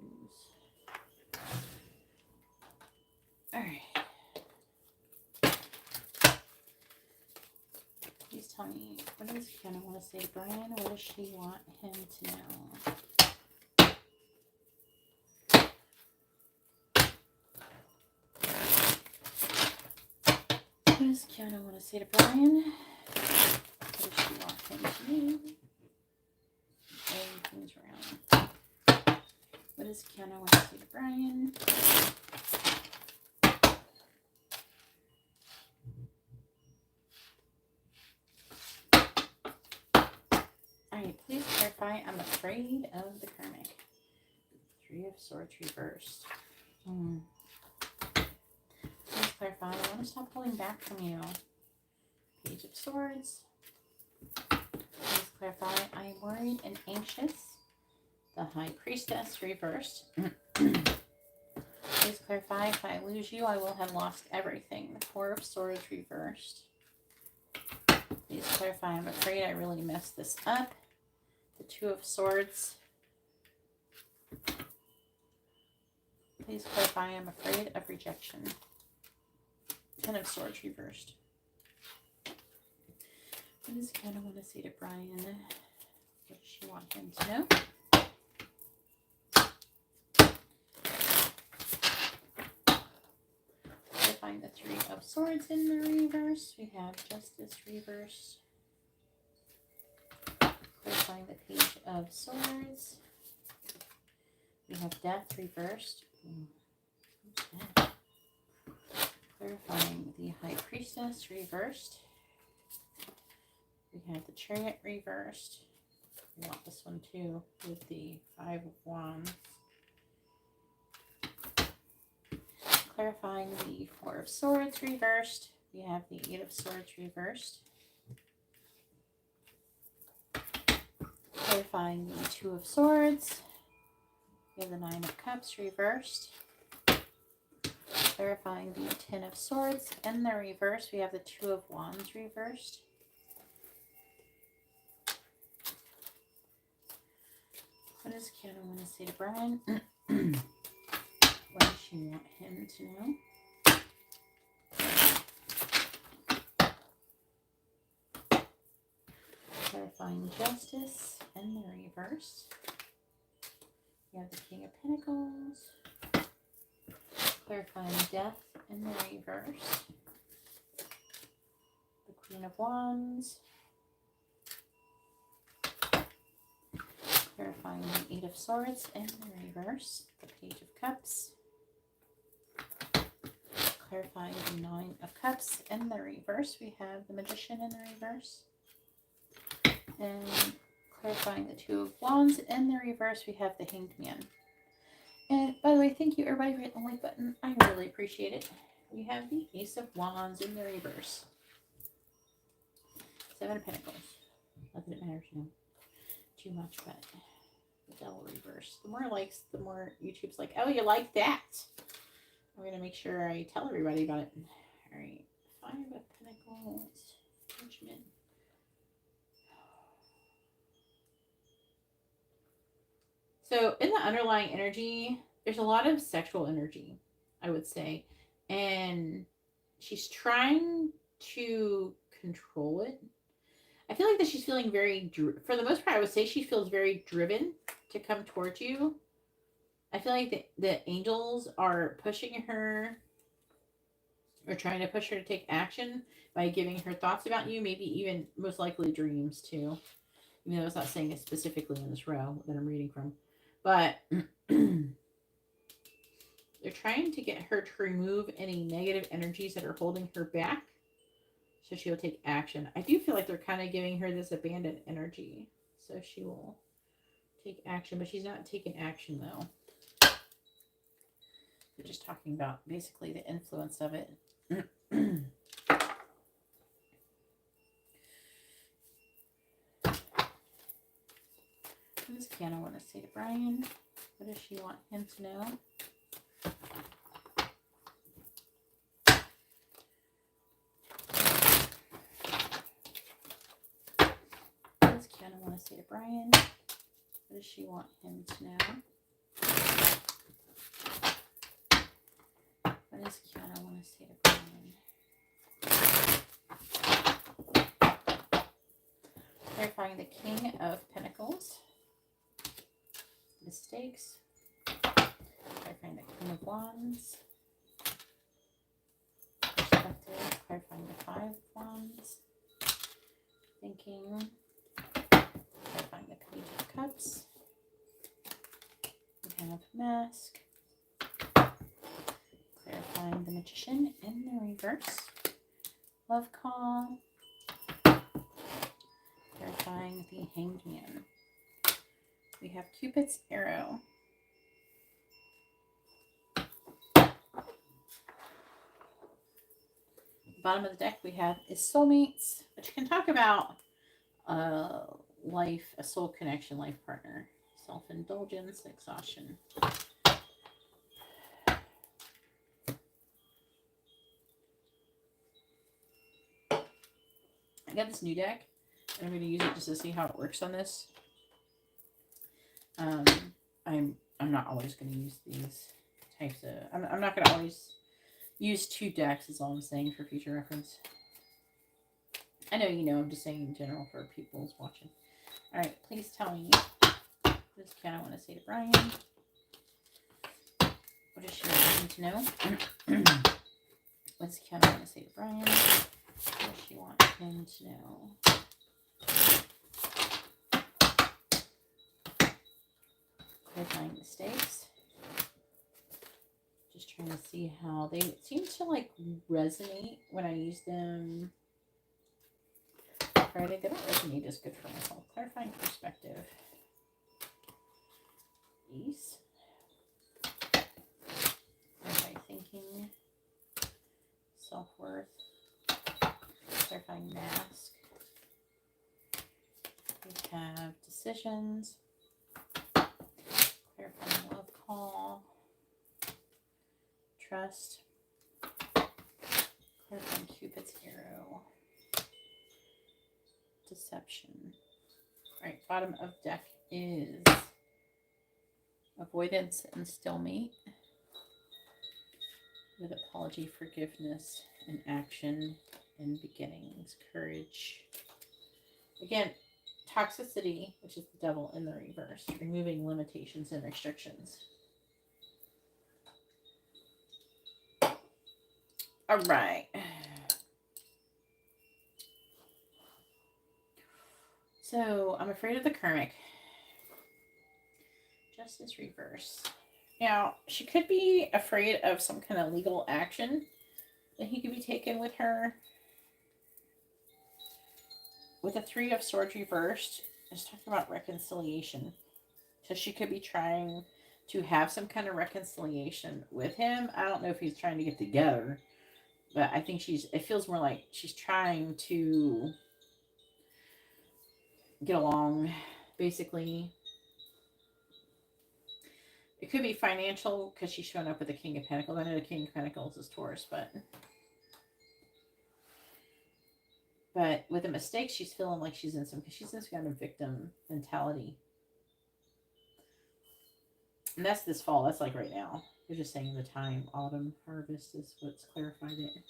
All right. Please tell me, what does Fiona want to say to Brian? What does she want him to know? What does Kiana want to say to Brian? What does she want him to know? Everything's around. What does Kiana want to say to Brian? Alright, please clarify. I'm afraid of the karmic. 3 of Swords reversed. Please clarify. I want to stop pulling back from you. Page of Swords. Please clarify. I am worried and anxious. The High Priestess reversed. Please clarify. If I lose you, I will have lost everything. The 4 of Swords reversed. Please clarify. I'm afraid I really messed this up. The 2 of Swords. Please clarify. I'm afraid of rejection. 10 of Swords reversed. What does Kiana want to say to Brian? What does she want him to know? To find the 3 of Swords in the reverse, we have Justice reversed. Clarify Clarifying the Page of Swords. We have Death reversed. Who's that? Clarifying the High Priestess reversed. We have the Chariot reversed. We want this one too with the Five of Wands. Clarifying the Four of Swords reversed. We have the Eight of Swords reversed. Clarifying the Two of Swords. We have the Nine of Cups reversed. Clarifying the Ten of Swords and the reverse. We have the Two of Wands reversed. What does Kiana want to say to Brian? What does she want him to know? Clarifying Justice and the reverse. We have the King of Pentacles. Clarifying Death and the reverse. The Queen of Wands. Clarifying the Eight of Swords and the reverse. The Page of Cups. Clarifying the Nine of Cups and the reverse. We have the Magician in the reverse. And clarifying the Two of Wands and the reverse. We have the Hanged Man. And by the way, thank you everybody for hitting the like button. I really appreciate it. We have the Ace of Wands in the reverse. Seven of Pentacles. Not that it matters, no. Too much, but the Devil reverse. The more likes, the more YouTube's like, oh, you like that. I'm going to make sure I tell everybody about it. All right. Five of Pentacles. Judgment. So in the underlying energy, there's a lot of sexual energy, I would say. And she's trying to control it. I feel like that she's feeling very, for the most part, I would say she feels very driven to come towards you. I feel like the angels are pushing her, or trying to push her to take action by giving her thoughts about you, maybe even most likely dreams too. Even though it's not saying it specifically in this row that I'm reading from. But they're trying to get her to remove any negative energies that are holding her back so she'll take action. I do feel like they're kind of giving her this abandoned energy so she will take action, but she's not taking action though. They're just talking about basically the influence of it. What does Kiana want to say to Brian? What does she want him to know? What does Kiana want to say to Brian? What does she want him to know? What does Kiana want to say to Brian? Clarifying the King of Pentacles. Mistakes. Clarifying the Queen of Wands. Perspective. Clarifying the Five of Wands. Thinking. Clarifying the Page of Cups. We have Mask. Clarifying the Magician in the reverse. Love Call. Clarifying the Hanged Man. We have Cupid's Arrow. Bottom of the deck we have is Soulmates, which can talk about life, a soul connection, life partner, self-indulgence, exhaustion. I got this new deck, and I'm going to use it just to see how it works on this. I'm not always going to use these types of... I'm not going to always use two decks, is all I'm saying, for future reference. I know you know, I'm just saying in general for people who's watching. Alright, please tell me, what does Kiana want to say to Brian? What does she want him to know? What does Kiana want to say to Brian? What does she want him to know? clarifying mistakes. Just trying to see how they seem to like resonate when I use them. Friday, they don't resonate as good for myself. Clarifying perspective. Peace. Clarifying thinking. Self-worth. Clarifying mask. We have decisions. Clarifying love call. Trust. Clarifying Cupid's arrow. Deception. Alright, bottom of deck is avoidance and stalemate. With apology, forgiveness, and action and beginnings. Courage. Again, toxicity, which is the devil in the reverse. Removing limitations and restrictions. Alright. So, I'm afraid of the karmic. Justice reverse. Now, she could be afraid of some kind of legal action that he could be taken with her. With the Three of Swords reversed, it's talking about reconciliation. So she could be trying to have some kind of reconciliation with him. I don't know if he's trying to get together, but I think it feels more like she's trying to get along, basically. It could be financial because she's showing up with the King of Pentacles. I know the King of Pentacles is Taurus, but with a mistake, she's feeling like she's in some kind of victim mentality. And that's this fall. That's like right now. They're just saying the time, autumn, harvest is what's clarified it.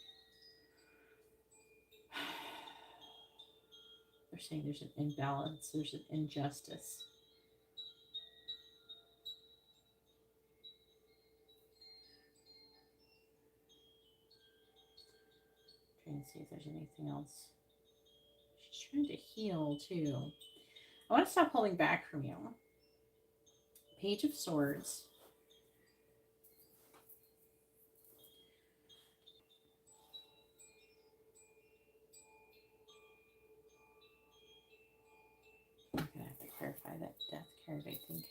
They're saying there's an imbalance. There's an injustice. Trying to see if there's anything else. She's trying to heal too. I want to stop holding back from you. Page of Swords. I'm going to have to clarify that death card, I think.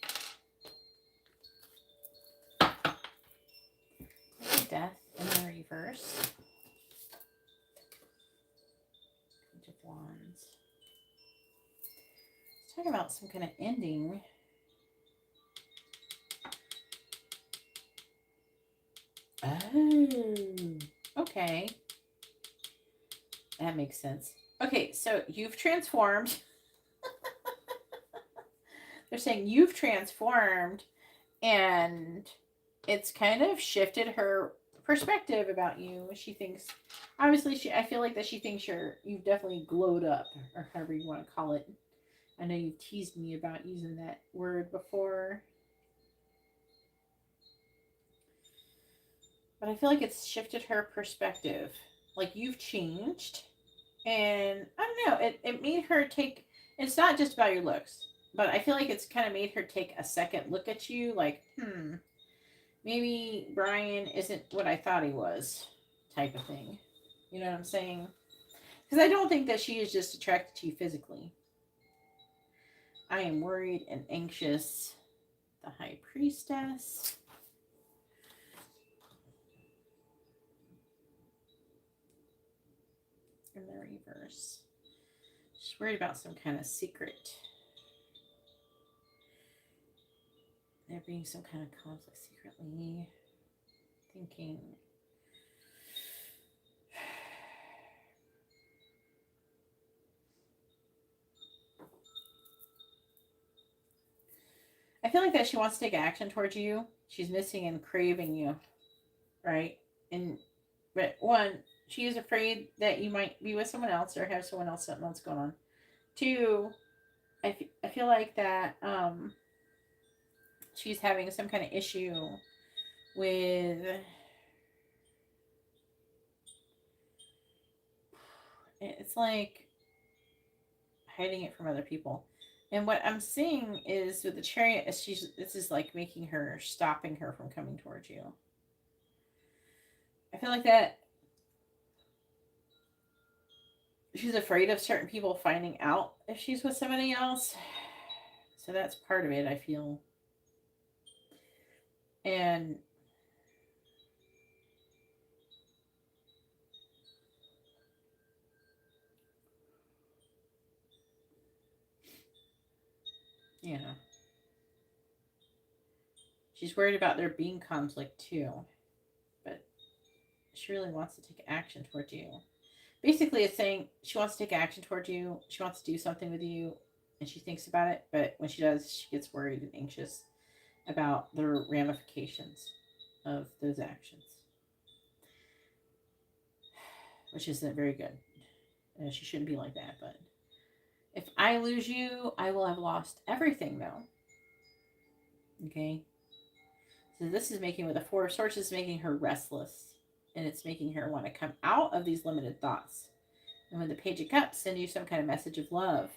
Death in the reverse. Page of Wands. Let's talk about some kind of ending. Oh, okay. That makes sense. Okay, so you've transformed. They're saying you've transformed, and it's kind of shifted her perspective about you. She thinks, obviously, I feel like that she thinks you've definitely glowed up, or however you want to call it. I know you've teased me about using that word before. But I feel like it's shifted her perspective. Like you've changed. And I don't know, it made her take, it's not just about your looks, but I feel like it's kind of made her take a second look at you. Like, maybe Brian isn't what I thought he was, type of thing. You know what I'm saying? Because I don't think that she is just attracted to you physically. I am worried and anxious. The High Priestess. In the reverse. She's worried about some kind of secret. There being some kind of conflict secretly. Thinking. I feel like that she wants to take action towards you. She's missing and craving you. Right? But one, she is afraid that you might be with someone else or have someone else, something else going on. Two, I feel like that she's having some kind of issue with it's like hiding it from other people. And what I'm seeing is with the Chariot, this is like making her, stopping her from coming towards you. I feel like that she's afraid of certain people finding out if she's with somebody else. So that's part of it, I feel. And yeah, she's worried about there being conflict too. But she really wants to take action towards you. Basically, it's saying she wants to take action towards you. She wants to do something with you, and she thinks about it. But when she does, she gets worried and anxious about the ramifications of those actions, which isn't very good. She shouldn't be like that. But if I lose you, I will have lost everything, though. Okay. So this is making, with the Four of Swords, is making her restless, and it's making her want to come out of these limited thoughts. And when the Page of Cups, send you some kind of message of love.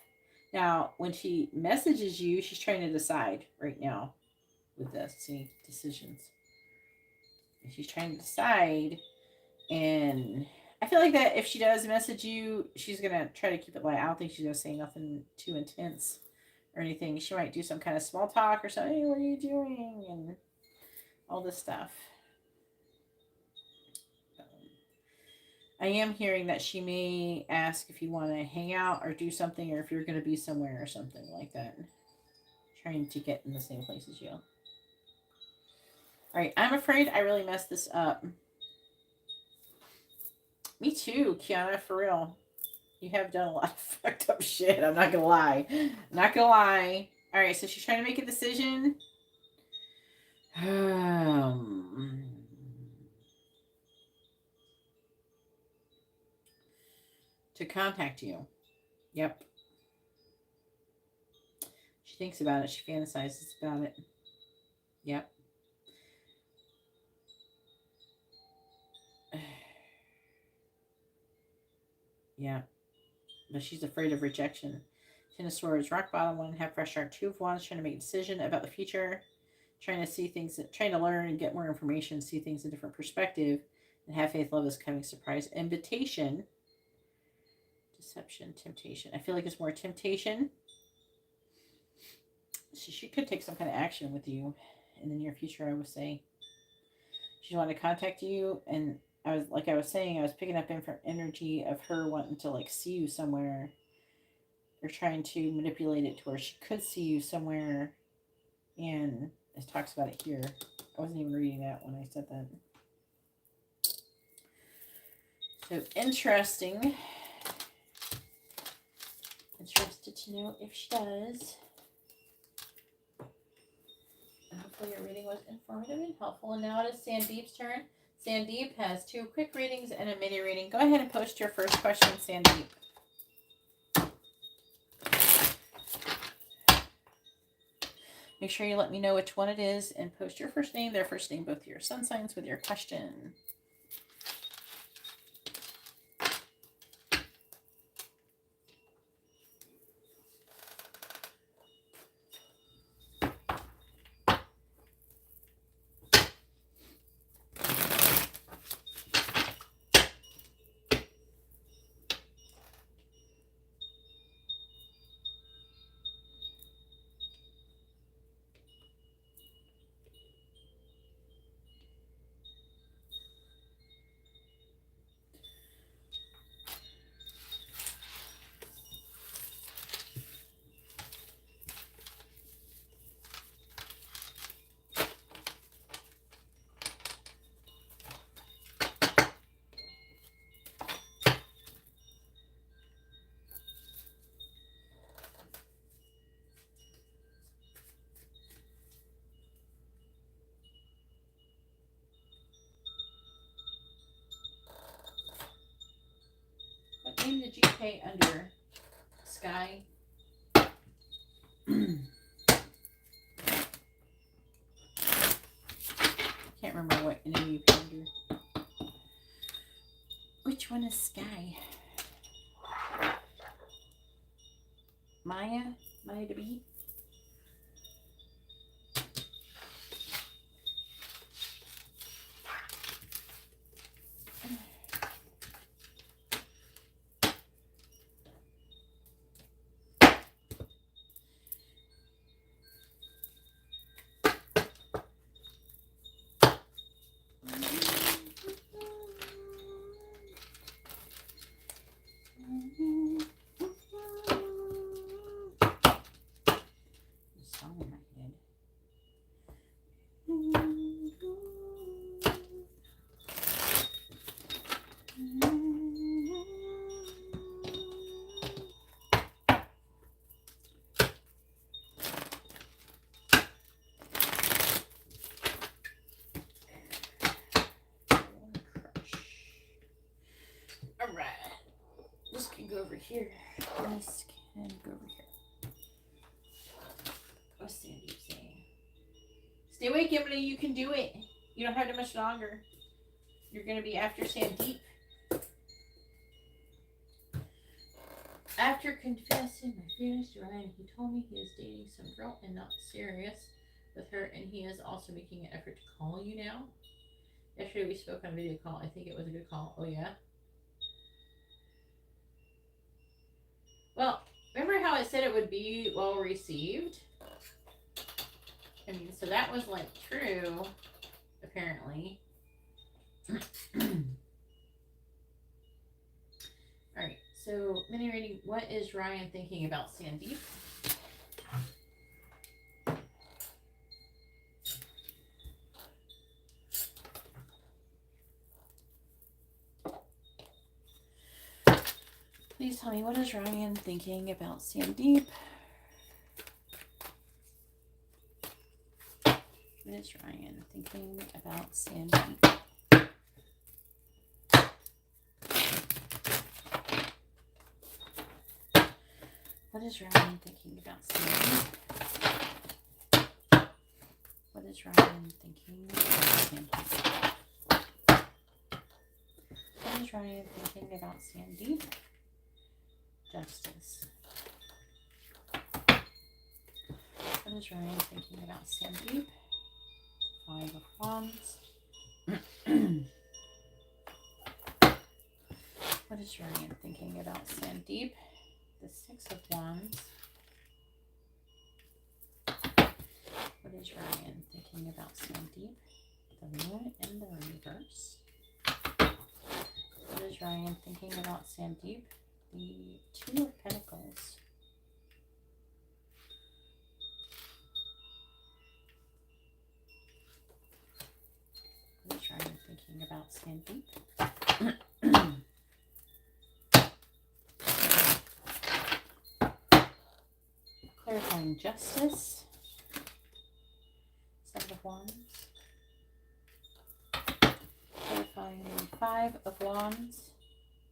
Now, when she messages you, she's trying to decide right now with this. See, decisions. And she's trying to decide, and I feel like that if she does message you, she's going to try to keep it light. I don't think she's going to say nothing too intense or anything. She might do some kind of small talk or something. Hey, what are you doing? And all this stuff. I am hearing that she may ask if you want to hang out or do something, or if you're going to be somewhere or something like that. Trying to get in the same place as you. All right, I'm afraid I really messed this up. Me too, Kiana, for real. You have done a lot of fucked up shit. I'm not going to lie. Not going to lie. All right, so she's trying to make a decision. To contact you. Yep. She thinks about it. She fantasizes about it. Yep. Yeah. But she's afraid of rejection. Ten of Swords, rock bottom, 1.5 fresh start, 2 of Wands, trying to make a decision about the future, trying to see things, trying to learn and get more information, see things in a different perspective, and have faith, love is coming, surprise, invitation, deception, temptation. I feel like it's more temptation. She could take some kind of action with you in the near future, I would say. She wanted to contact you, and I was saying, I was picking up energy of her wanting to like see you somewhere, or trying to manipulate it to where she could see you somewhere. And it talks about it here. I wasn't even reading that when I said that. So interesting. Interested to know if she does. And hopefully your reading was informative and helpful. And now it is Sandeep's turn. Sandeep has 2 quick readings and a mini reading. Go ahead and post your first question, Sandeep. Make sure you let me know which one it is and post your first name, their first name, both your sun signs with your question. What name did you pay under Sky? Can't remember what name you paid under. Which one is Sky? Maya to be. Song in my head. All right. This can go over here. This can go over here. What's Sandy saying? Stay awake, Emily. You can do it. You don't have too much longer. You're going to be after Sandeep. After confessing my feelings to Ryan, he told me he is dating some girl and not serious with her, and he is also making an effort to call you now. Yesterday we spoke on video call. I think it was a good call. Oh, yeah? Well, remember how I said it would be well received? I mean, so that was like true, apparently. Alright, so mini reading. What is Ryan thinking about Sandeep? Please tell me, what is Ryan thinking about Sandeep? What is Ryan thinking about Sandeep? What is Ryan thinking about Sandeep? What is Ryan thinking about Sandeep? What is Ryan thinking about Sandeep? Justice. What is Ryan thinking about Sandeep? 5 of Wands. What is Ryan thinking about Sandeep? The 6 of Wands. What is Ryan thinking about Sandeep? The Moon in the reverse. What is Ryan thinking about Sandeep? The 2 of Pentacles. What is Ryan thinking about Sandeep? Clarifying justice. 7 of Wands. Clarifying 5 of Wands.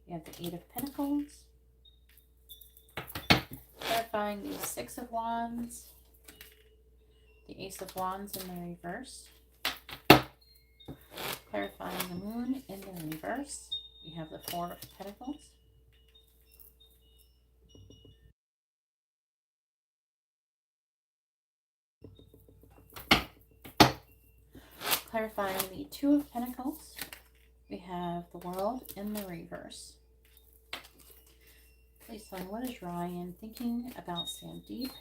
We have the 8 of Pentacles. Clarifying the 6 of Wands. The Ace of Wands in the reverse. Clarifying the Moon in the reverse. We have the 4 of Pentacles. Clarifying the 2 of Pentacles. We have the World in the reverse. Please tell me, what is Ryan thinking about Sandeep?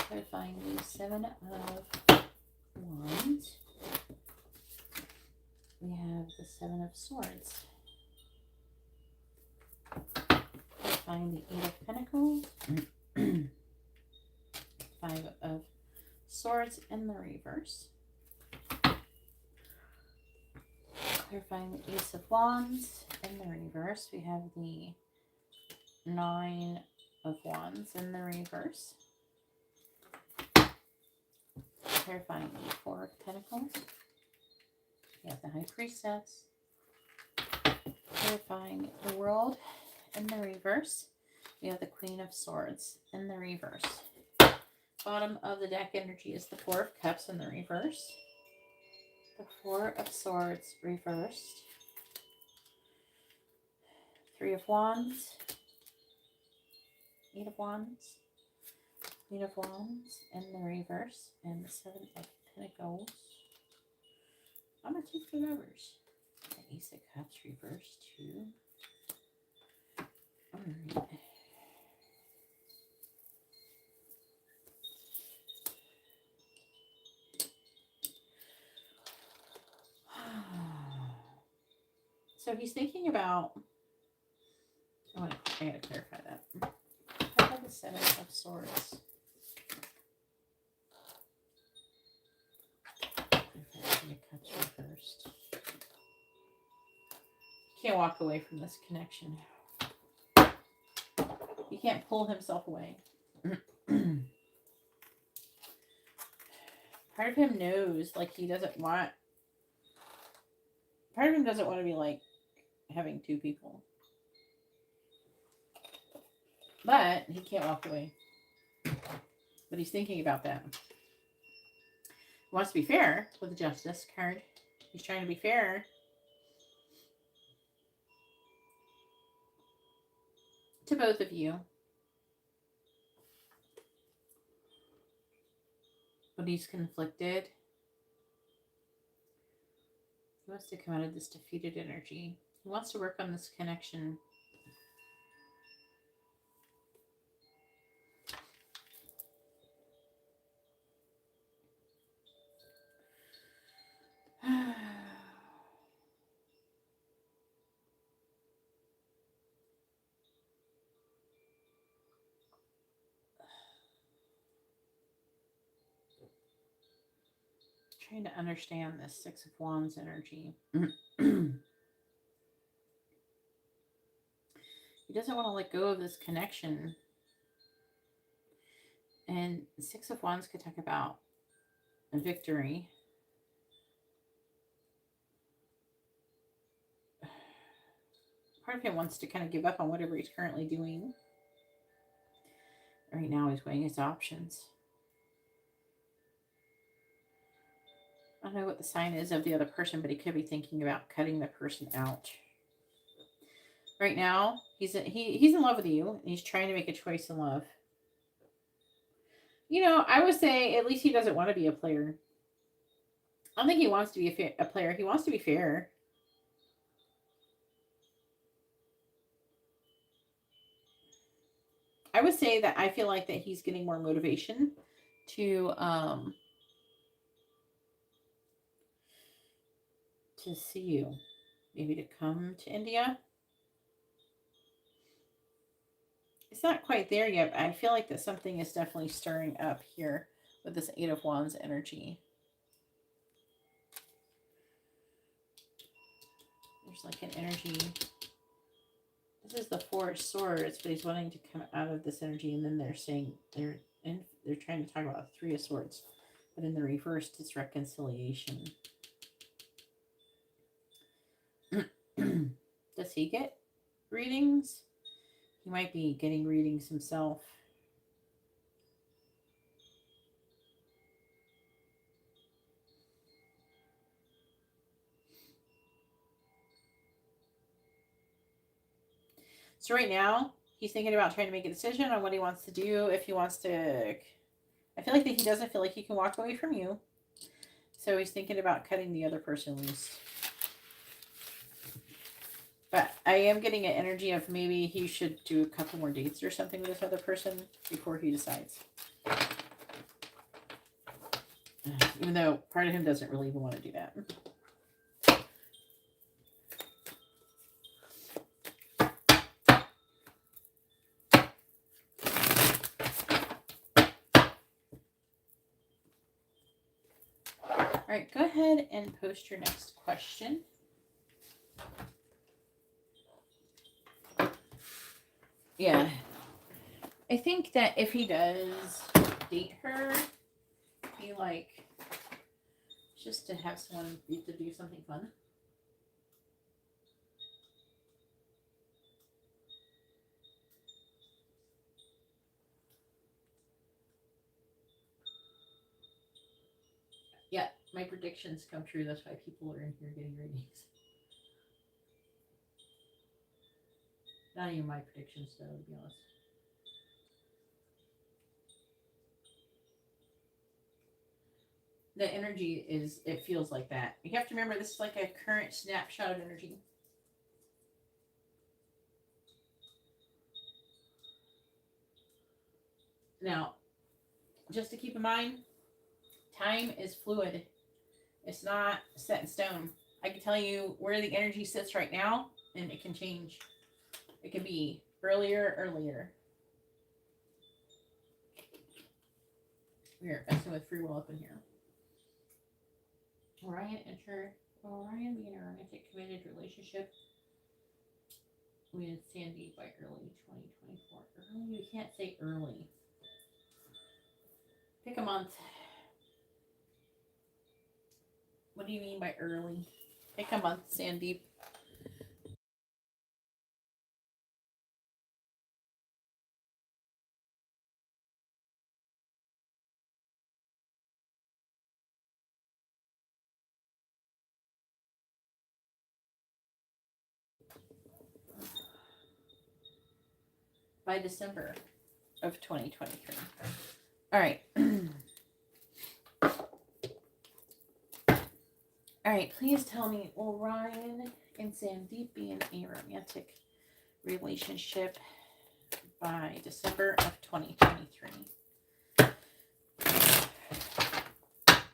Clarifying the 7 of Wands. We have the 7 of Swords. Clarifying the 8 of Pentacles. 5 of Swords in the reverse. Clarifying the Ace of Wands in the reverse. We have the 9 of Wands in the reverse. Clarifying the 4 of Pentacles. We have the High Priestess. Clarifying the World in the reverse. We have the Queen of Swords in the reverse. Bottom of the deck energy is the 4 of Cups in the reverse. The Four of Swords reversed. Three of Wands. Eight of Wands. Eight of Wands in the reverse. And the Seven of Pentacles. I'm going to take the reverse. The Ace of Cups reversed too. Alright. So he's thinking about... I gotta clarify that. How about the Seven of Swords? Cups reversed. Can't walk away from this connection. He can't pull himself away. Part of him knows, like, he doesn't want... Part of him doesn't want to be, like, having two people. But he can't walk away. But he's thinking about that. He wants to be fair with the Justice card. He's trying to be fair. To both of you. But he's conflicted. He wants to come out of this defeated energy. He wants to work on this connection. Trying to understand this Six of Wands energy. He doesn't want to let go of this connection. And Six of Wands could talk about a victory. Part of him wants to kind of give up on whatever he's currently doing. Right now he's weighing his options. I don't know what the sign is of the other person, but he could be thinking about cutting the person out. Right now, he's in love with you, and he's trying to make a choice in love. You know, I would say at least he doesn't want to be a player. I don't think he wants to be a player. He wants to be fair. I would say that I feel like that he's getting more motivation to see you. Maybe to come to India. It's not quite there yet, but I feel like that something is definitely stirring up here with this Eight of Wands energy. There's like an energy. This is the Four of Swords, but he's wanting to come out of this energy, and then they're saying they're trying to talk about Three of Swords, but in the reverse, it's reconciliation. Does he get readings? He might be getting readings himself. So right now, he's thinking about trying to make a decision on what he wants to do. If he wants to... I feel like that he doesn't feel like he can walk away from you. So he's thinking about cutting the other person loose. But I am getting an energy of maybe he should do a couple more dates or something with this other person before he decides. Even though part of him doesn't really even want to do that. All right, go ahead and post your next question. Yeah. I think that if he does date her, he like just to have someone to do something fun. Yeah, my predictions come true. That's why people are in here getting readings. Not even my predictions, though, to be honest. The energy is, it feels like that. You have to remember, this is like a current snapshot of energy. Now, just to keep in mind, time is fluid. It's not set in stone. I can tell you where the energy sits right now, and it can change. It can be earlier. We are messing with free will up in here. Orion being a romantic committed relationship with Sandy by early 2024. Early? You can't say early. Pick a month. What do you mean by early? Pick a month, Sandeep. By December of 2023. All right. All right, please tell me, will Ryan and Sandeep be in a romantic relationship by December of 2023?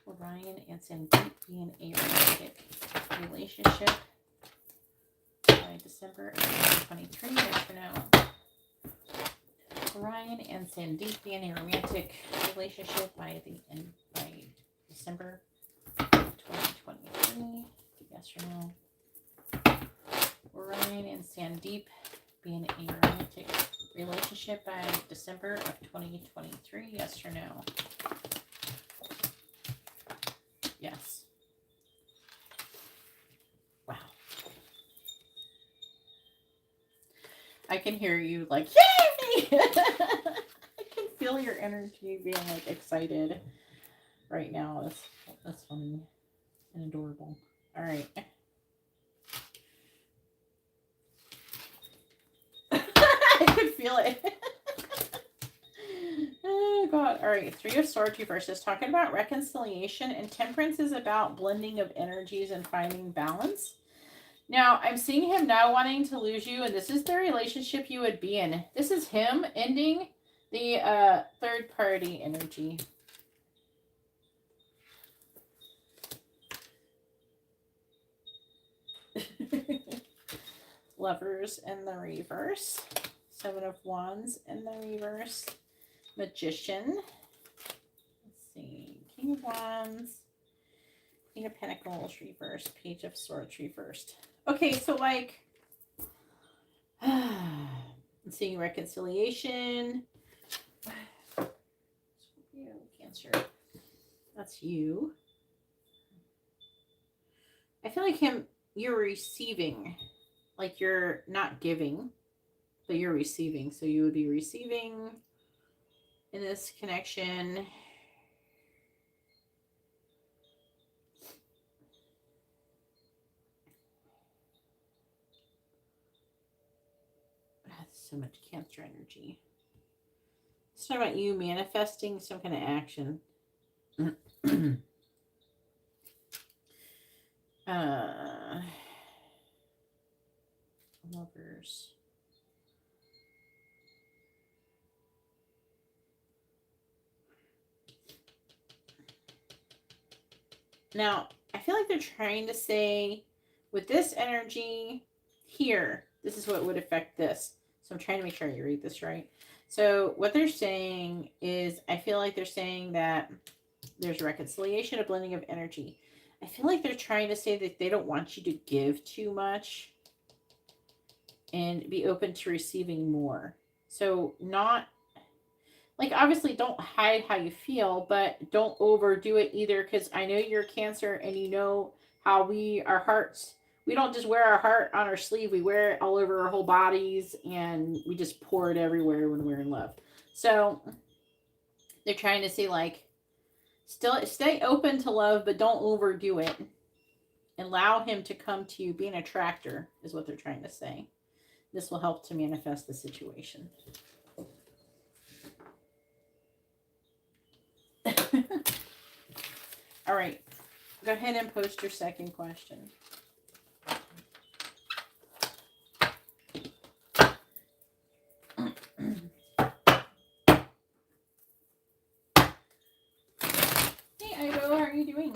Will Ryan and Sandeep be in a romantic relationship by December of 2023? Yes or no? Ryan and Sandeep be in a romantic relationship by December 2023? Yes or no? Ryan and Sandeep be in a romantic relationship by December of 2023? Yes or no? Yes. Wow. I can hear you like, yay! I can feel your energy being like excited right now. That's funny and adorable. All right. I could feel it. Oh God. All right. 3 of Swords reverse is talking about reconciliation, and Temperance is about blending of energies and finding balance. Now, I'm seeing him now wanting to lose you, and this is the relationship you would be in. This is him ending the third party energy. Lovers in the reverse. 7 of Wands in the reverse. Magician. Let's see. King of Wands. Queen of Pentacles reversed. Page of Swords reversed. Okay, so like, I'm seeing reconciliation. You, Cancer. That's you. I feel like you're receiving. Like you're not giving, but you're receiving. So you would be receiving in this connection. So much Cancer energy. It's talking about you manifesting some kind of action. Lovers. Now, I feel like they're trying to say with this energy here, this is what would affect this. So I'm trying to make sure you read this right. So what they're saying is, I feel like they're saying that there's reconciliation, a blending of energy. I feel like they're trying to say that they don't want you to give too much and be open to receiving more. So not, like, obviously don't hide how you feel, but don't overdo it either, because I know you're Cancer and you know how our hearts, we don't just wear our heart on our sleeve, we wear it all over our whole bodies and we just pour it everywhere when we're in love. So they're trying to say, like, Still stay open to love, but don't overdo it. Allow him to come to you. Be an attractor is what they're trying to say. This will help to manifest the situation. All right. Go ahead and post your second question. Hey, Ido, how are you doing?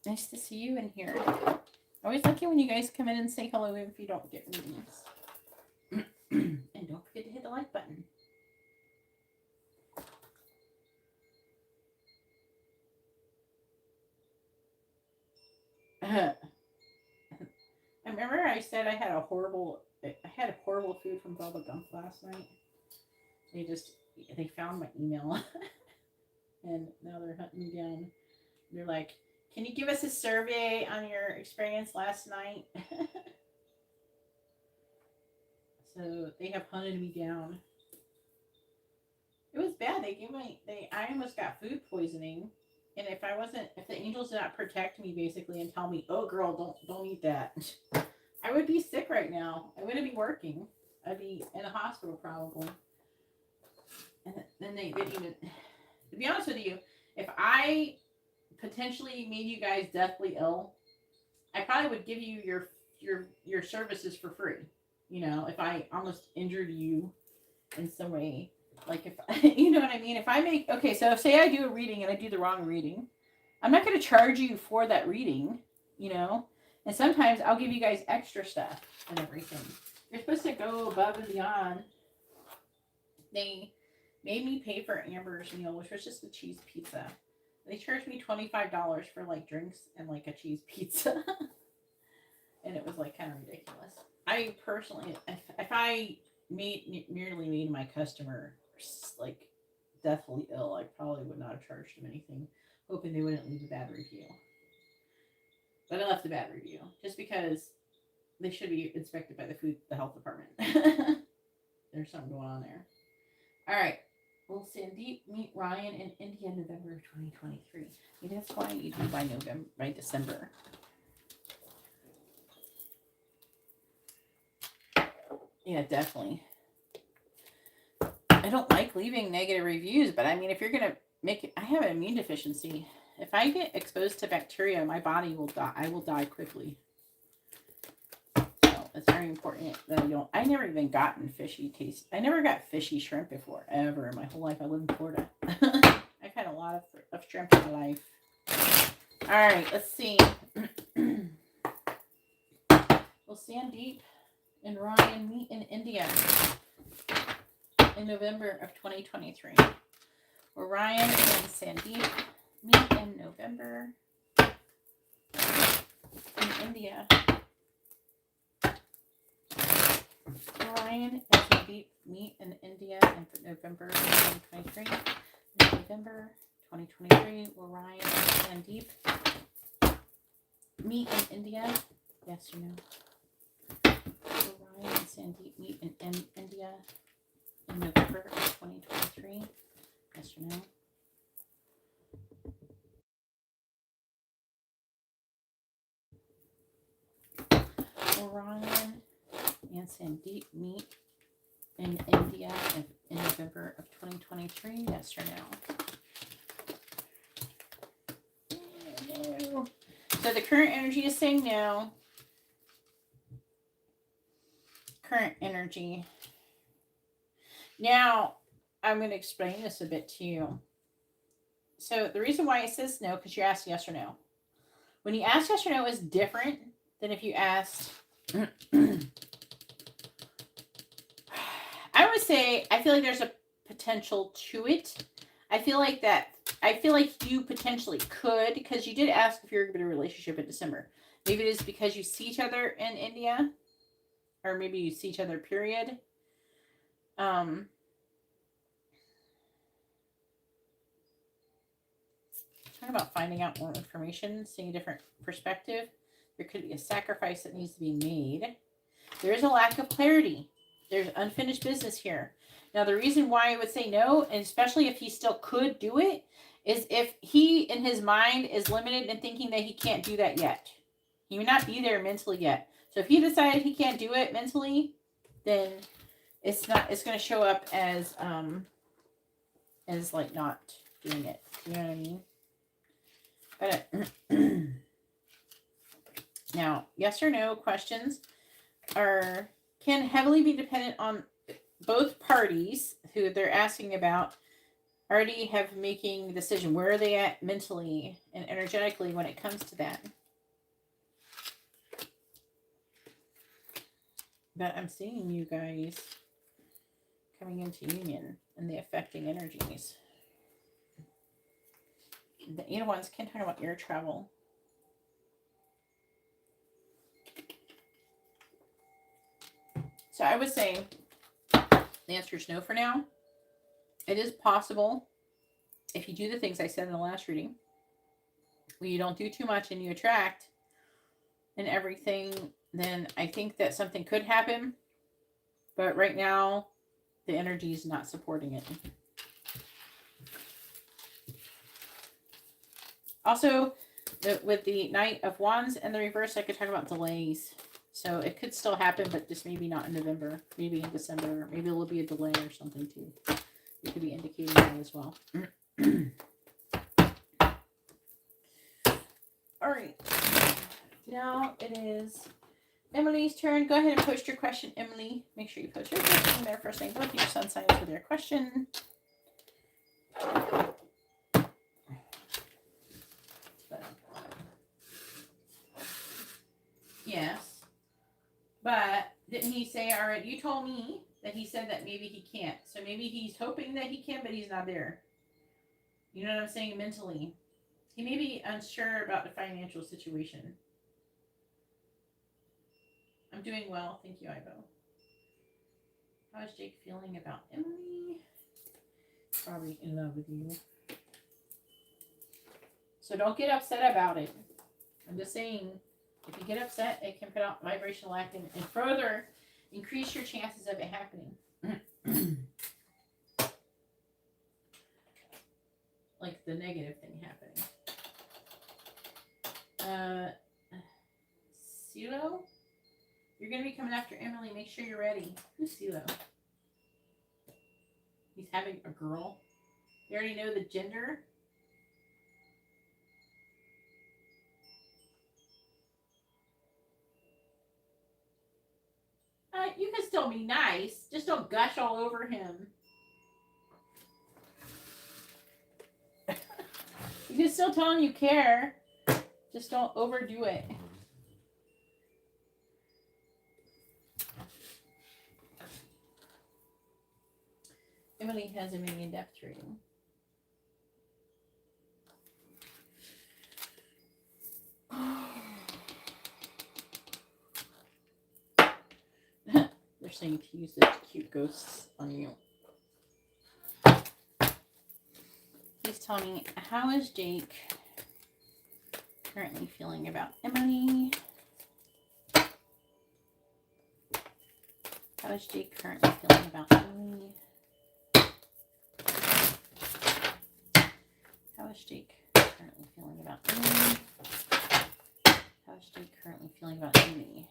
Nice to see you in here. I always like it when you guys come in and say hello if you don't get readings. And don't forget to hit the like button. I remember I said I had horrible food from Bubba Gump last night. They found my email and now they're hunting me down. They're like, can you give us a survey on your experience last night? So they have hunted me down. It was bad. I almost got food poisoning. And if the angels did not protect me basically and tell me, oh girl, don't eat that, I would be sick right now. I wouldn't be working. I'd be in a hospital probably. And then they didn't even, to be honest with you, if I potentially made you guys deathly ill, I probably would give you your services for free. You know, if I almost injured you in some way. Like if you know what I mean? If I make so say I do a reading and I do the wrong reading, I'm not going to charge you for that reading, you know. And sometimes I'll give you guys extra stuff and everything. You're supposed to go above and beyond. They made me pay for Amber's meal, which was just a cheese pizza. They charged me $25 for like drinks and like a cheese pizza, and it was like kind of ridiculous. I personally, if I merely made my customer like deathly ill, I probably would not have charged them anything, hoping they wouldn't leave a bad review. But I left a bad review just because they should be inspected by the health department. There's something going on there. All right. Will Sandeep meet Ryan in India in November of 2023? Maybe that's why you do by December. Yeah, definitely. I don't like leaving negative reviews, but I mean, if you're going to make it, I have an immune deficiency. If I get exposed to bacteria, my body will die. I will die quickly. So it's very important that I never even gotten fishy taste. I never got fishy shrimp before, ever in my whole life. I live in Florida. I've had a lot of shrimp in my life. All right, let's see. Will Sandeep and Ryan meet in India in November of 2023? Will Ryan and Sandeep meet in November in India? Will Ryan and Sandeep meet in India in November 2023? In November 2023, will Ryan and Sandeep meet in India? Yes or no? Will Ryan and Sandeep meet in India in November of 2023? Yes or no? Will Ryan and Sandeep meet in India in November of 2023? Yes or no? No. So the current energy is saying no. Current energy. Now, I'm going to explain this a bit to you. So the reason why it says no, because you asked yes or no. When you ask yes or no, is different than if you asked. I would say, I feel like there's a potential to it. I feel like you potentially could, because you did ask if you're in a relationship in December. Maybe it is because you see each other in India, or maybe you see each other, period. Talking about finding out more information, seeing a different perspective. There could be a sacrifice that needs to be made. There is a lack of clarity. There's unfinished business here. Now, the reason why I would say no, and especially if he still could do it, is if he in his mind is limited and thinking that he can't do that yet. He may not be there mentally yet. So if he decided he can't do it mentally, then it's going to show up as like not doing it. You know what I mean? But now, yes or no questions can heavily be dependent on both parties who they're asking about already have making a decision. Where are they at mentally and energetically when it comes to that? But I'm seeing you guys coming into union and the affecting energies. The Eight of Wands can talk about air travel. So I would say the answer is no for now. It is possible if you do the things I said in the last reading, where you don't do too much and you attract and everything, then I think that something could happen. But right now, the energy is not supporting it. Also, with the Knight of Wands and the reverse, I could talk about delays. So it could still happen, but just maybe not in November. Maybe in December. Maybe there will be a delay or something too. You could be indicating that as well. All right. Now it is Emily's turn. Go ahead and post your question, Emily. Make sure you post your question there first name, both your sun signs with your question. Yes. But didn't he say already? You told me that he said that maybe he can't. So maybe he's hoping that he can, but he's not there. You know what I'm saying? Mentally. He may be unsure about the financial situation. I'm doing well. Thank you, Ivo. How is Jake feeling about Emily? Probably in love with you. So don't get upset about it. I'm just saying, if you get upset, it can put out vibrational lack and further increase your chances of it happening. Like the negative thing happening. CeeLo? You're going to be coming after Emily. Make sure you're ready. Who's CeeLo? He's having a girl. You already know the gender? You can still be nice. Just don't gush all over him. You can still tell him you care. Just don't overdo it. Emily has a mini in-depth reading. They're saying to use the cute ghosts on you. Please tell me, how is Jake currently feeling about Emily? How is Jake currently feeling about Emily? How is Jake currently feeling about Emily? How is Jake currently feeling about Emily?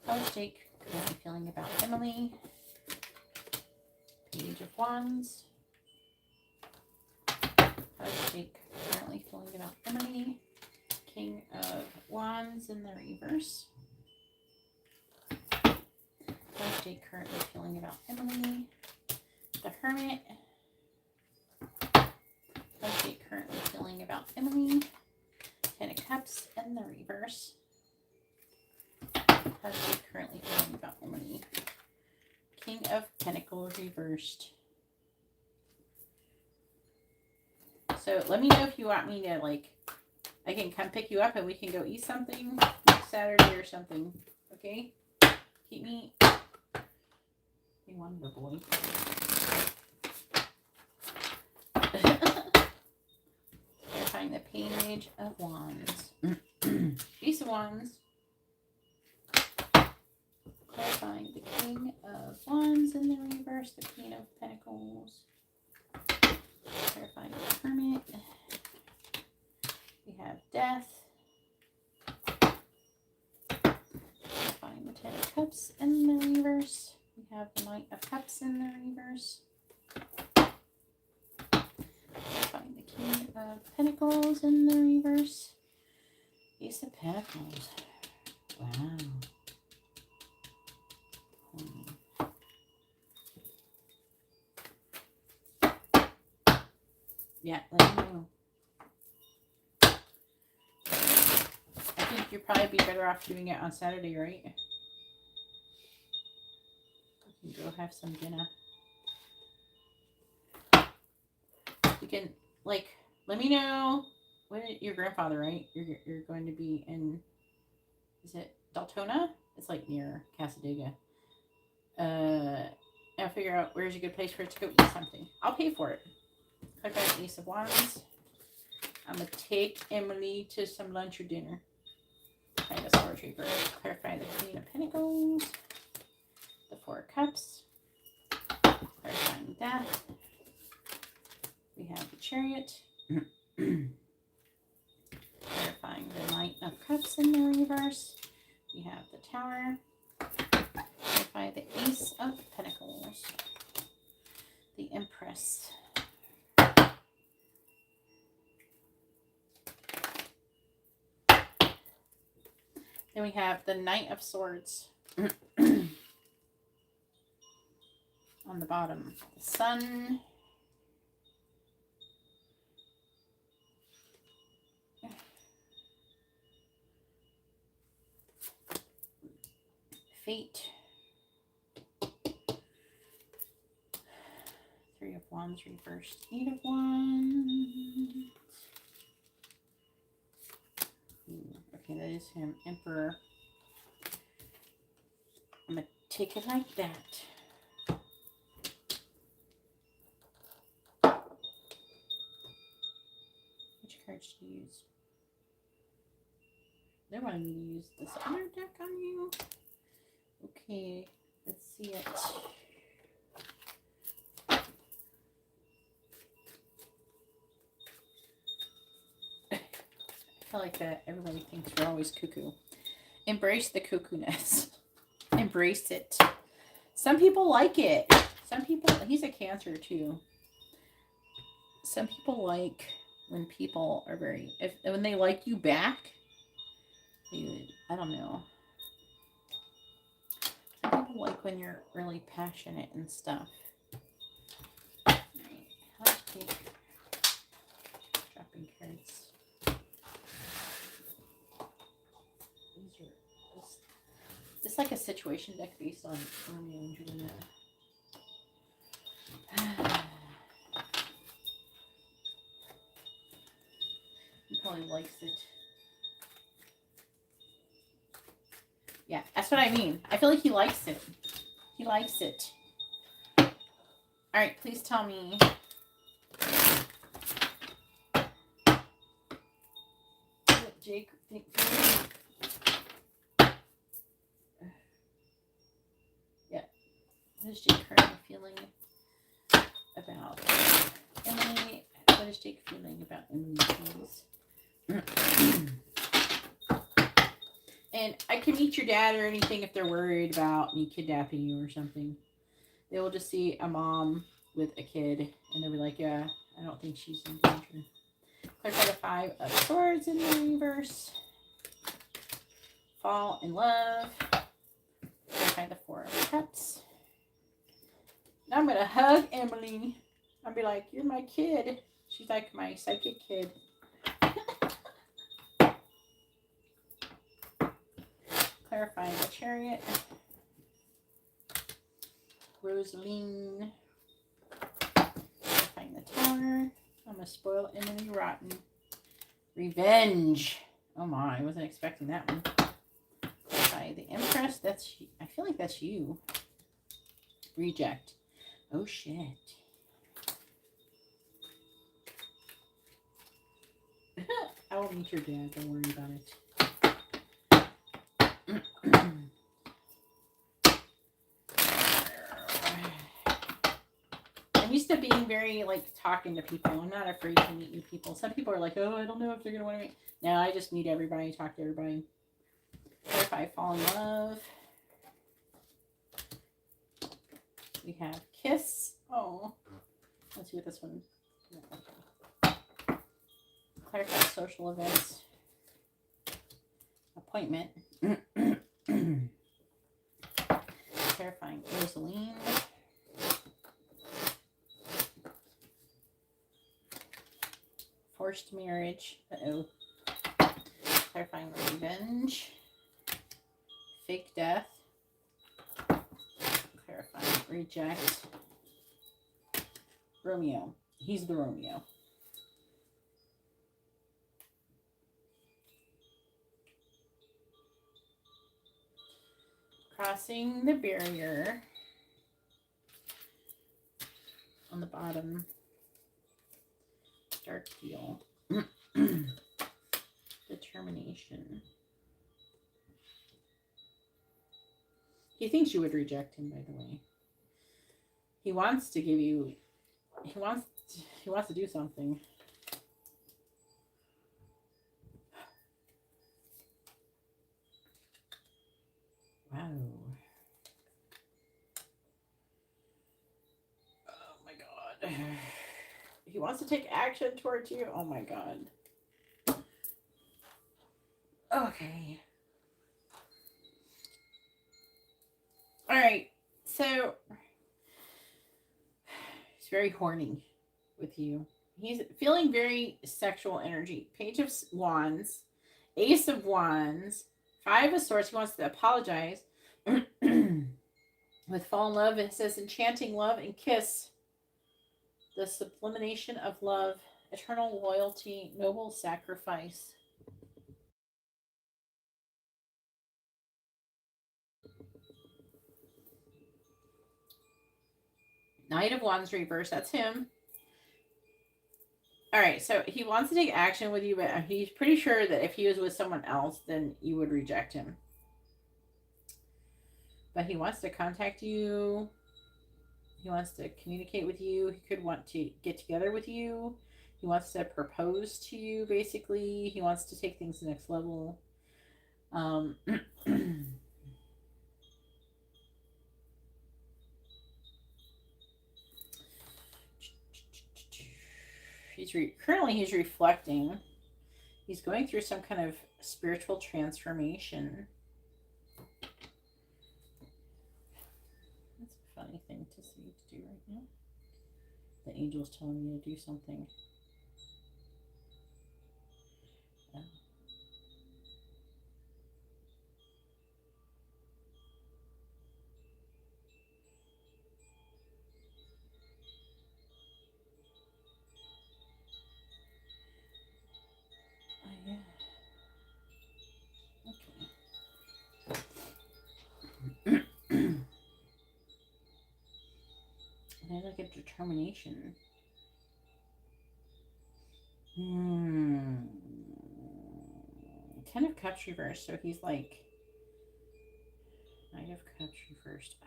How is Jake currently feeling about Emily? Page of Wands. How is Jake currently feeling about Emily? King of Wands in the reverse. How is Jake currently feeling about Emily? The Hermit. How is Jake currently feeling about Emily? Ten of Cups in the reverse. How is Jake currently feeling about Emily? King of Pentacles reversed. So let me know if you want me to, like, I can come pick you up and we can go eat something next Saturday or something. Okay? Keep me. Be wonderful. Find the Page of Wands. Ace of Wands. Clarifying the King of Wands in the reverse, the Queen of Pentacles. Clarifying the Hermit. We have Death. Clarifying the Ten of Cups in the reverse. We have the Knight of Cups in the reverse. Clarifying the King of Pentacles in the reverse. Ace of Pentacles. Wow. Yeah, let me know. I think you'd probably be better off doing it on Saturday, right? You can go have some dinner. You can, like, let me know when your grandfather, right? You're going to be in, is it Deltona? It's like near Casadega. I'll figure out where's a good place for it to go eat something. I'll pay for it. Click on the Ace of Wands. I'm going to take Emily to some lunch or dinner. Find a Sword Reaper. Clarify the Queen of Pentacles. The Four of Cups. Clarifying Death. We have the Chariot. Clarifying the Knight of Cups in the reverse. We have the Tower. Clarify the Ace of Pentacles. The Empress. Then we have the Knight of Swords. On the bottom, the Sun. Fate. Three of Wands reversed. Eight of Wands. Okay, that is him. Emperor. I'm going to take it like that. Which cards to use? They're wanting me to use this other deck on you. Okay, let's see it. I feel like that everybody thinks we're always cuckoo. Embrace the cuckoo-ness. Embrace it. Some people like it. Some people, he's a Cancer too. Some people like when people are very, when they like you back, I don't know. Some people like when you're really passionate and stuff. Alright, let's take dropping cards. These are just like a situation deck based on Romeo and Juliet. He probably likes it. Yeah, that's what I mean. I feel like he likes it. He likes it. All right, please tell me. What Jake thinks. Yeah. What is Jake currently feeling about Emily? What is Jake feeling about Emily, please? And I can meet your dad or anything if they're worried about me kidnapping you or something. They will just see a mom with a kid and they'll be like, yeah, I don't think she's in danger. Clarify the Five of Swords in the reverse. Fall in love. Clarify the Four of Cups. Now I'm going to hug Emily. I'll be like, you're my kid. She's like my psychic kid. Clarifying the Chariot. Rosaline. Clarifying the Tower. I'm going to spoil Emily rotten. Revenge. Oh my, I wasn't expecting that one. Clarify the Empress. That's, I feel like that's you. Reject. Oh shit. I will meet your dad. Don't worry about it. to being very like talking to people. I'm not afraid to meet new people. Some people are like, oh, I don't know if they're gonna want to meet. No, I just meet everybody, talk to everybody. If I fall in love, we have kiss. Oh, let's see what this one. Clarify social events. Appointment. Terrifying Rosaline. Forced marriage. Uh-oh. Terrifying revenge. Fake death. Clarifying reject. Romeo. He's the Romeo. Crossing the barrier. On the bottom. Dark deal. Determination. He thinks you would reject him, by the way. He wants to give you. He wants to do something. Wow. Oh my god. He wants to take action towards you. Oh my god. Okay. All right. So he's very horny with you. He's feeling very sexual energy. Page of Wands, Ace of Wands, Five of Swords. He wants to apologize. With fall in love, it says enchanting love and kiss. The sublimation of love, eternal loyalty, noble sacrifice. Knight of Wands reverse. That's him. All right, so he wants to take action with you, but he's pretty sure that if he was with someone else, then you would reject him. But he wants to contact you. He wants to communicate with you. He could want to get together with you. He wants to propose to you, basically. He wants to take things to the next level. Currently he's reflecting. He's going through some kind of spiritual transformation. That's a funny thing to see to do right now. The angel's telling me to do something. Oh. Yeah. Okay. And I look at determination. 10 of Cups reversed, so he's like Knight of Cups reversed. Oh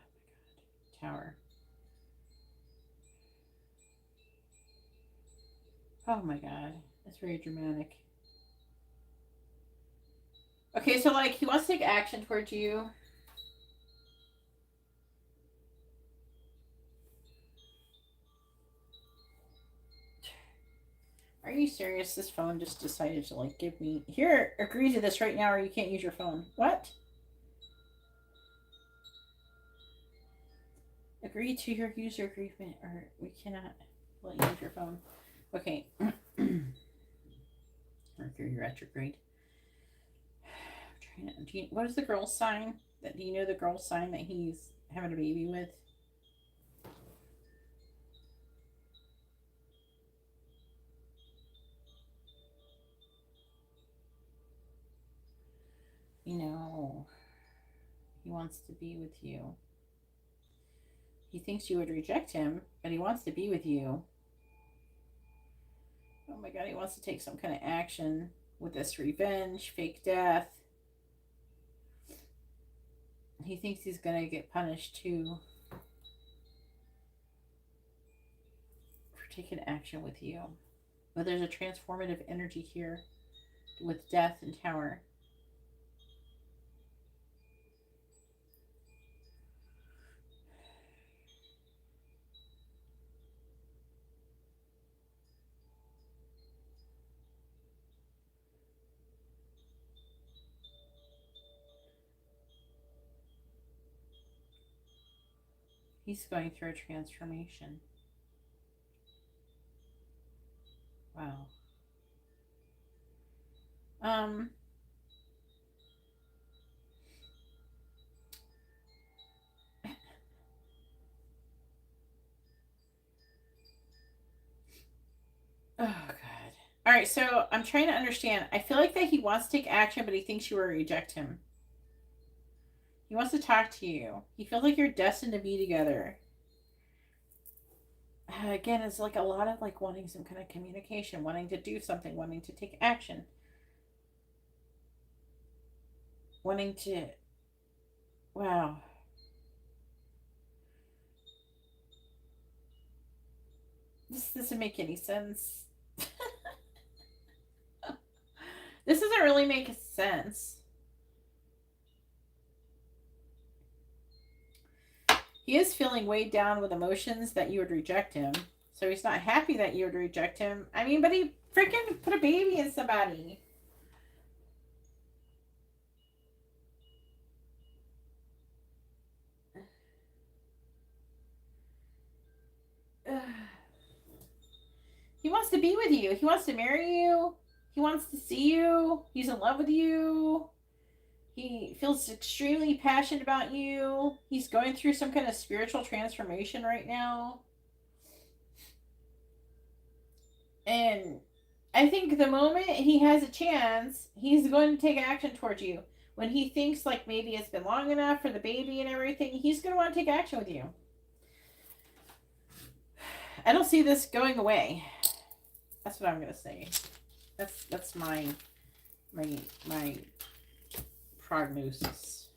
my god. Tower. Oh my god. That's very dramatic. Okay, so like he wants to take action towards you. Are you serious? This phone just decided to like give me here, agree to this right now or you can't use your phone. What? Agree to your user agreement or we cannot let you use your phone. Okay. Mercury retrograde. What is the girl's sign? Do you know the girl's sign that he's having a baby with? You know, he wants to be with you. He thinks you would reject him, but he wants to be with you. Oh my god, he wants to take some kind of action with this revenge, fake death. He thinks he's going to get punished too. taking action with you. But there's a transformative energy here with Death and Tower. He's going through a transformation. Wow. Um, oh, God. All right, so I'm trying to understand. I feel like that he wants to take action, but he thinks you will reject him. He wants to talk to you. He feels like you're destined to be together. Again, it's like a lot of like wanting some kind of communication, wanting to do something, wanting to take action, wanting to. Wow. This doesn't make any sense. This doesn't really make sense. He is feeling weighed down with emotions that you would reject him. So he's not happy that you would reject him. I mean, but he freaking put a baby in somebody. He wants to be with you. He wants to marry you. He wants to see you. He's in love with you. He feels extremely passionate about you. He's going through some kind of spiritual transformation right now. And I think the moment he has a chance, he's going to take action towards you. When he thinks like maybe it's been long enough for the baby and everything, he's going to want to take action with you. I don't see this going away. That's what I'm going to say. That's my prognosis.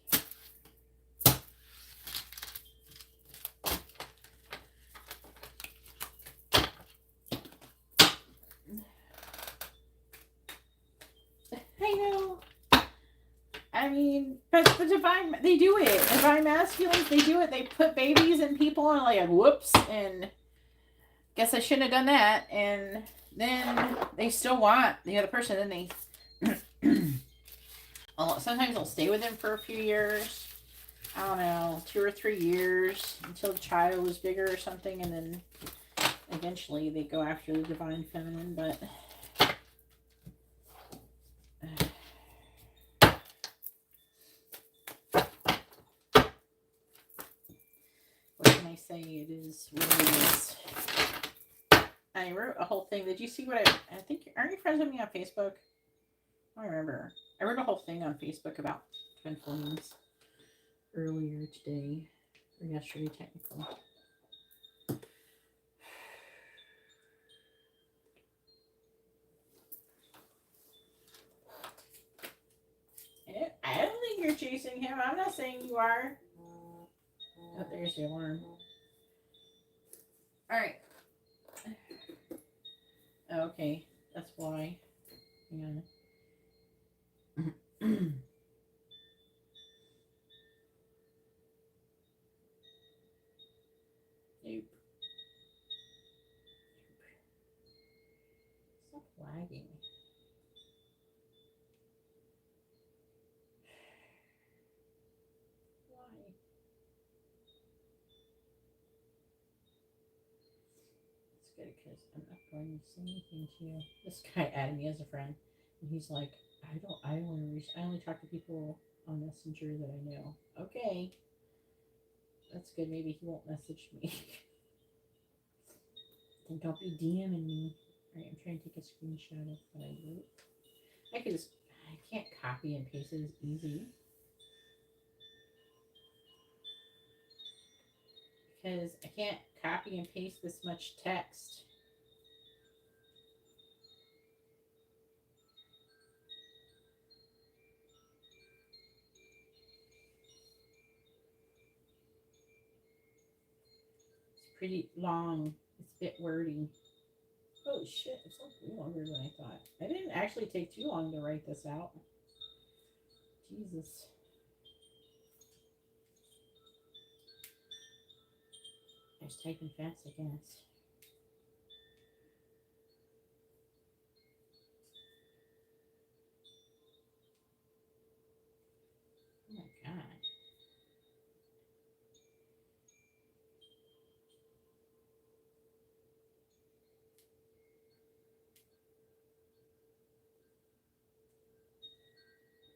I know. I mean, but the divine, they do it. Divine masculines, they do it. They put babies in people and like, whoops, and guess I shouldn't have done that. And then they still want the other person. And they sometimes they'll stay with them for a few years. I don't know, 2 or 3 years until the child was bigger or something, and then eventually they go after the divine feminine. But what can I say? It is what it is. I wrote a whole thing. Did you see what I think? Aren't you friends with me on Facebook? I don't remember. I wrote a whole thing on Facebook about twin flames earlier today, or yesterday technically. I don't think you're chasing him. I'm not saying you are. Oh, there's the alarm. Alright. Okay, that's why. Yeah. Nope. Stop lagging. Why? It's good because I'm not going to say anything to you. This guy added me as a friend, and he's like, I don't want to reach. I only talk to people on Messenger that I know. Okay, that's good. Maybe he won't message me. And don't be DMing me. Alright, I'm trying to take a screenshot of what I wrote. I can't copy and paste it as easy. Because I can't copy and paste this much text. It's pretty long. It's a bit wordy. Holy shit, it's way longer than I thought. I didn't actually take too long to write this out. Jesus. I was typing fast, I guess. Oh my god.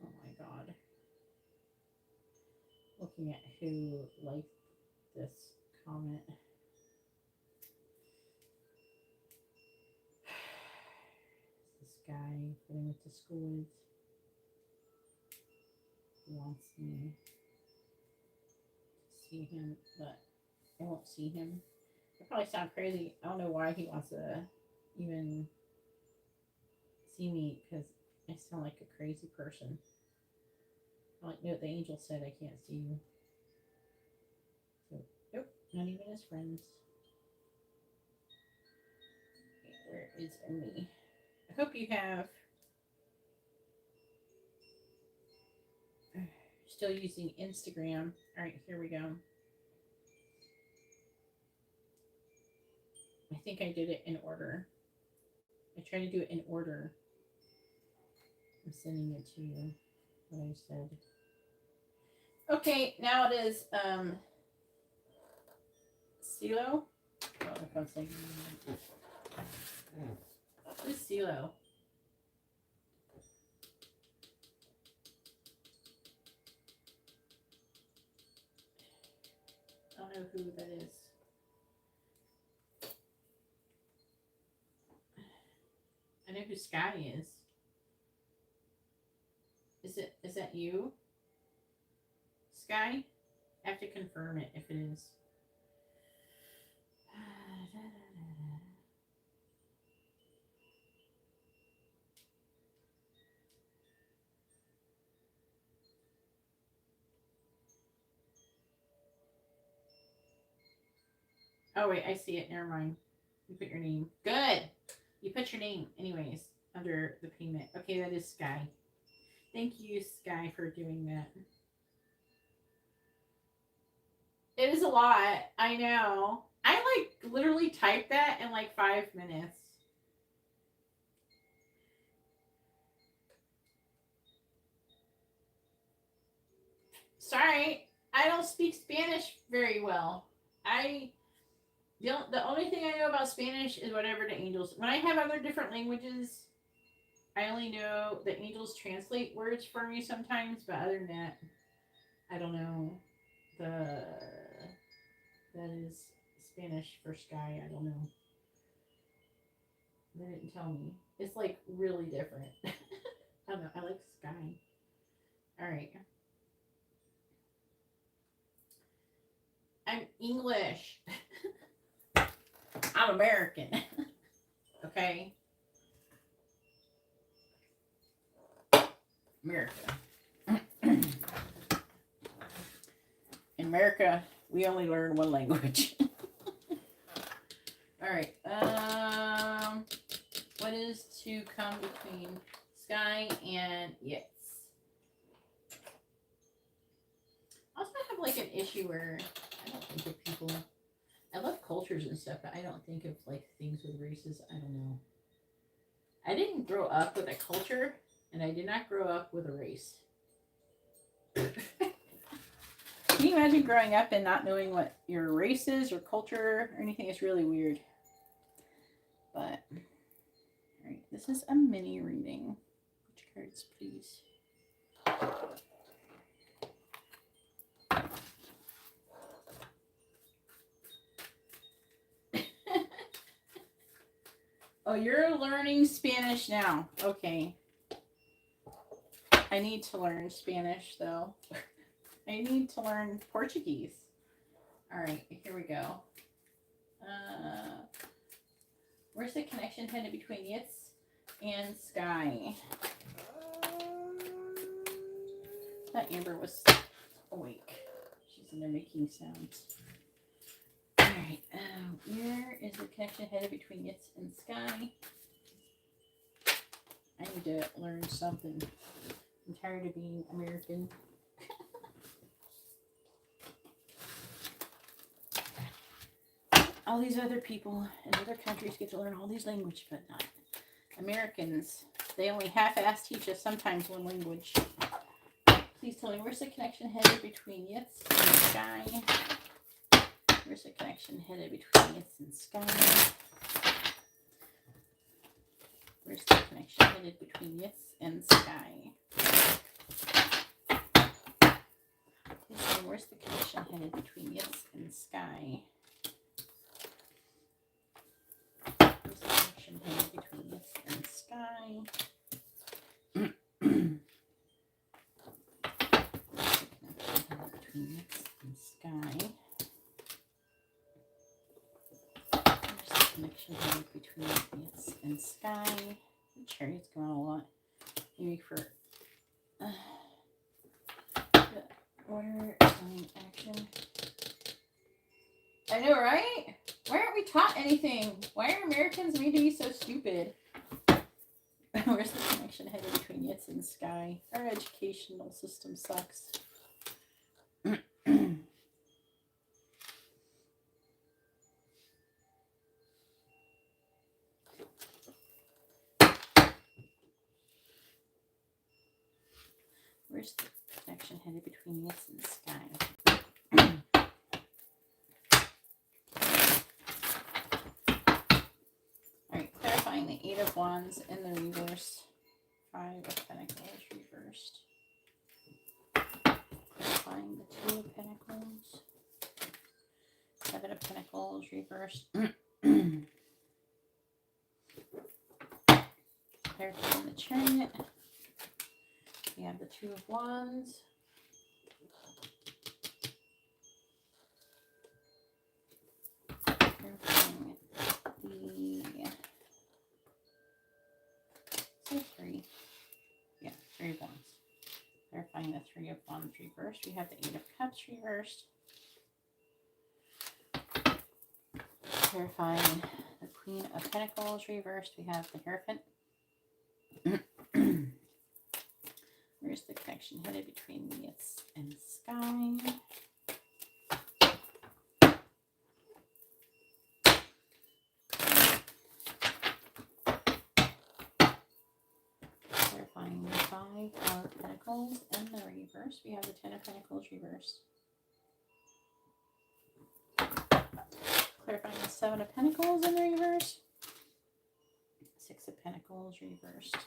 Oh my god. Looking at who liked this comment. This guy that I went to school with. He wants me to see him, but I won't see him. I probably sound crazy. I don't know why he wants to even see me, because I sound like a crazy person. Like, no, the angel said I can't see you. So, nope, not even his friends. Okay, where is me? I hope you have still using Instagram. All right, here we go. I think I did it in order. I tried to do it in order. I'm sending it to you. What I said. Okay, now it is CeeLo. Oh, if I'm saying who's CeeLo? I don't know who that is. I know who Sky is. Is that you? Sky? I have to confirm it if it is. Oh wait, I see it. Never mind. You put your name. Good. You put your name anyways under the payment. Okay, that is Sky. Thank you, Sky, for doing that. It is a lot. I know. I like literally typed that in like 5 minutes. Sorry, I don't speak Spanish very well. The only thing I know about Spanish is whatever the angels. When I have other different languages, I only know the angels translate words for me sometimes, but other than that, I don't know. That is Spanish for Sky. I don't know. They didn't tell me. It's like really different. I don't know. I like Sky. All right. I'm English. I'm American. Okay. America. In America, we only learn one language. All right. What is to come between Sky and yes? I also have like an issue where I don't think of people. I love cultures and stuff, but I don't think of like things with races. I don't know. I didn't grow up with a culture, and I did not grow up with a race. Can you imagine growing up and not knowing what your race is or culture or anything? It's really weird. But, all right, this is a mini reading. Which cards, please? Oh, you're learning Spanish now. Okay. I need to learn Spanish, though. I need to learn Portuguese. All right, here we go. Where's the connection headed between Yitz and Sky? I thought Amber was awake. She's in there making sounds. All right. Where is the connection headed between Yitz and Sky? I need to learn something. I'm tired of being American. All these other people in other countries get to learn all these languages, but not Americans. They only half-ass teach us sometimes one language. Please tell me, where's the connection headed between Yitz and Sky? Where's the connection headed between Yitz and Sky? Where's the connection headed between Yitz and Sky? Please tell me, where's the connection headed between Yitz and Sky? Where's the connection headed between Yitz and Sky? Between Yitz and Sky. There's the connection here between Yitz and Sky. The cherry's going a lot. Maybe for the order sign action. I know, right? Why aren't we taught anything? Why are Americans made to be so stupid? Where's the connection headed between Yitz and Sky? Our educational system sucks. Where's the connection headed between Yitz and Sky? Alright, clarifying the Eight of Wands in the reverse. Five of Pentacles reversed. Clarifying the Two of Pentacles. Seven of Pentacles reversed. Clarifying the Chariot. We have the Two of Wands. Clarifying the three. Yeah, Three of Wands. Clarifying the Three of Wands reversed. We have the Eight of Cups reversed. Clarifying the Queen of Pentacles reversed. We have the Hierophant. Where's the connection headed between Yitz and Sky? Clarifying the Five of Pentacles in the reverse. We have the Ten of Pentacles reversed. Clarifying the Seven of Pentacles in the reverse. Six of Pentacles reversed.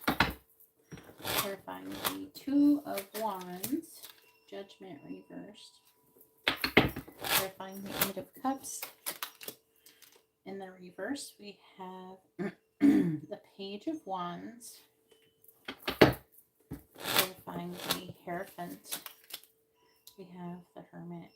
Clarifying the Two of Wands, Judgment reversed. Clarifying the Eight of Cups. In the reverse, we have the Page of Wands. Clarifying the Hierophant. We have the Hermit.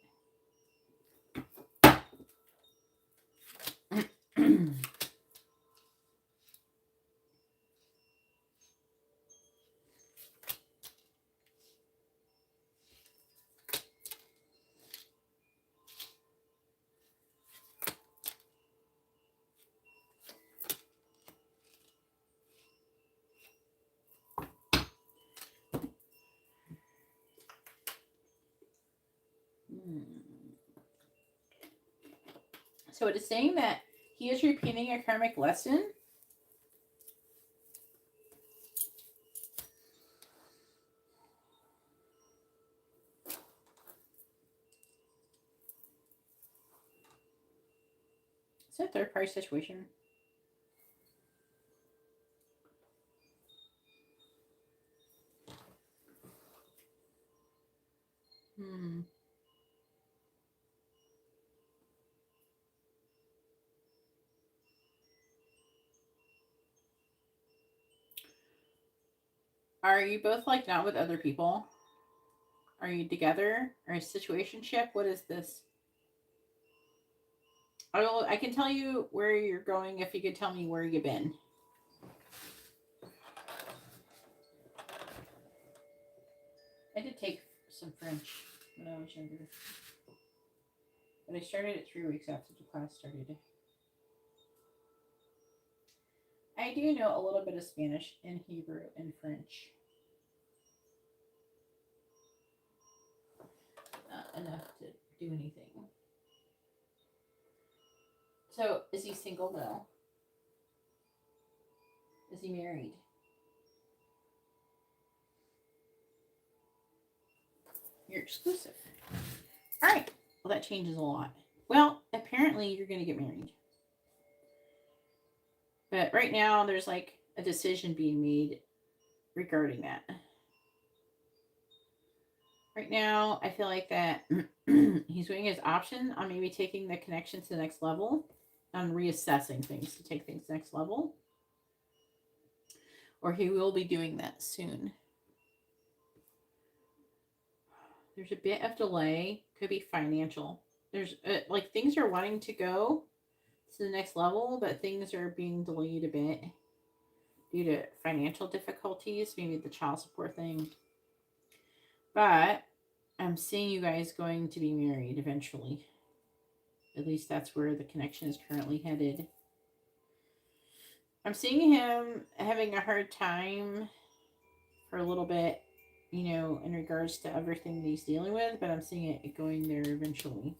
So it is saying that he is repeating a karmic lesson. It's a third party situation. Are you both like not with other people? Are you together? Or a situationship? What is this? I can tell you where you're going if you could tell me where you've been. I did take some French when I was younger. But I started it 3 weeks after the class started. I do know a little bit of Spanish and Hebrew and French. Not enough to do anything. So, is he single though? Is he married? You're exclusive. All right. Well, that changes a lot. Well, apparently you're going to get married. But right now, there's like a decision being made regarding that. Right now, I feel like that he's weighing his option on maybe taking the connection to the next level, on reassessing things to take things next level. Or he will be doing that soon. There's a bit of delay. Could be financial. There's like things are wanting to go to the next level, but things are being delayed a bit due to financial difficulties, maybe the child support thing. But I'm seeing you guys going to be married eventually. At least that's where the connection is currently headed. I'm seeing him having a hard time for a little bit, you know, in regards to everything that he's dealing with, but I'm seeing it going there eventually.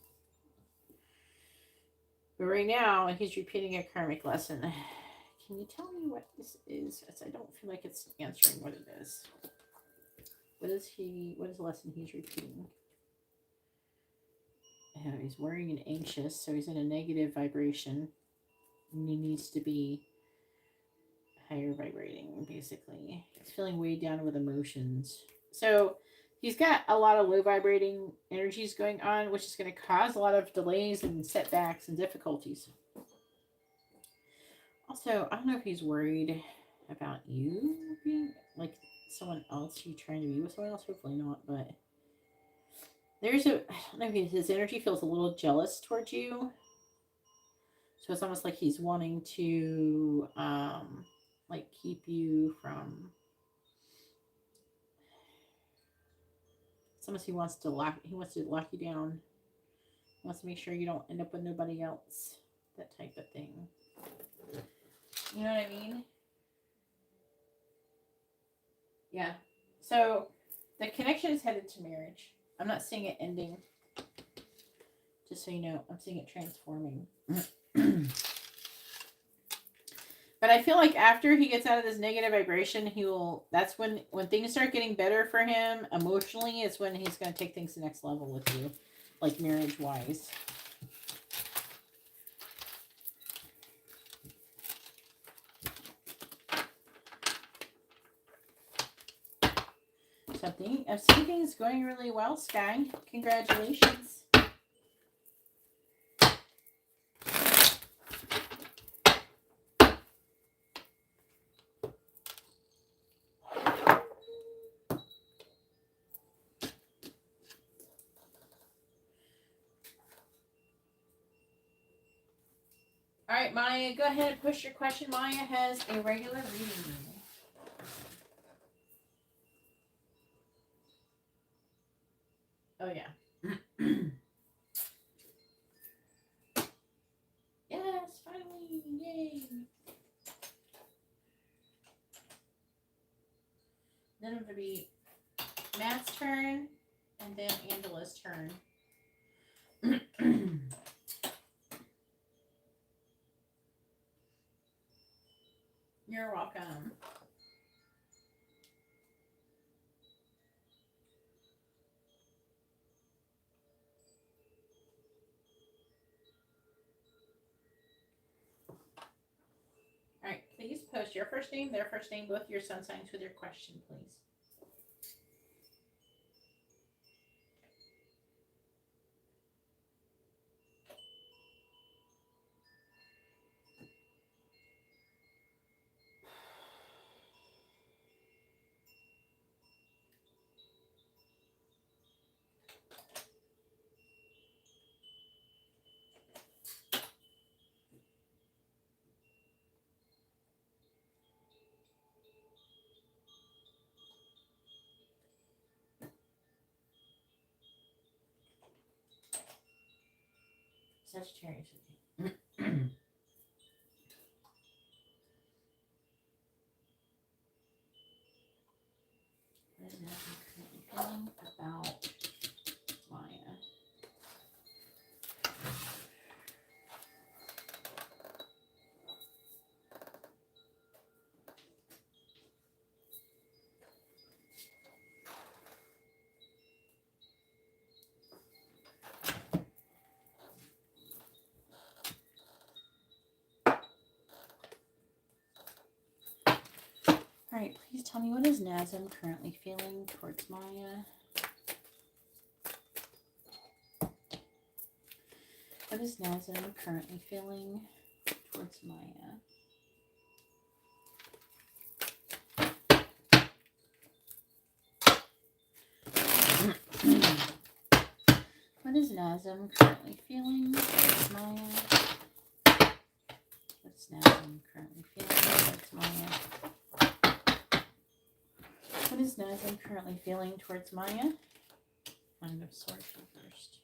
But right now, he's repeating a karmic lesson. Can you tell me what this is? I don't feel like it's answering what it is. What is the lesson he's repeating? He's worrying and anxious, so he's in a negative vibration. And he needs to be higher vibrating, basically. He's feeling weighed down with emotions. So he's got a lot of low vibrating energies going on, which is going to cause a lot of delays and setbacks and difficulties. Also, I don't know if he's worried about you being like someone else. You trying to be with someone else? Hopefully not, but there's I don't know if his energy feels a little jealous towards you. So it's almost like he's wanting to like keep you from. It's almost he wants to lock you down. He wants to make sure you don't end up with nobody else. That type of thing. You know what I mean? Yeah. So the connection is headed to marriage. I'm not seeing it ending. Just so you know, I'm seeing it transforming. But I feel like after he gets out of this negative vibration, that's when things start getting better for him emotionally, is when he's going to take things to the next level with you, like marriage wise. I'm seeing things going really well, Sky. Congratulations. All right, Maya, go ahead and push your question. Maya has a regular reading. Oh, yeah. Yes, finally. Yay. Then it'll be Matt's turn and then Angela's turn. You're welcome. All right, please post your first name, their first name, both your sun signs with your question, please. Sagittarius with you. What is Nazim currently feeling about Maya? Alright, please tell me, what is Nazim currently feeling towards Maya? What is Nazim currently feeling towards Maya? What is Nazim currently feeling towards Maya? What's Nazim currently feeling towards Maya? What is Nazim currently feeling towards Maya? Kind of Swords reversed.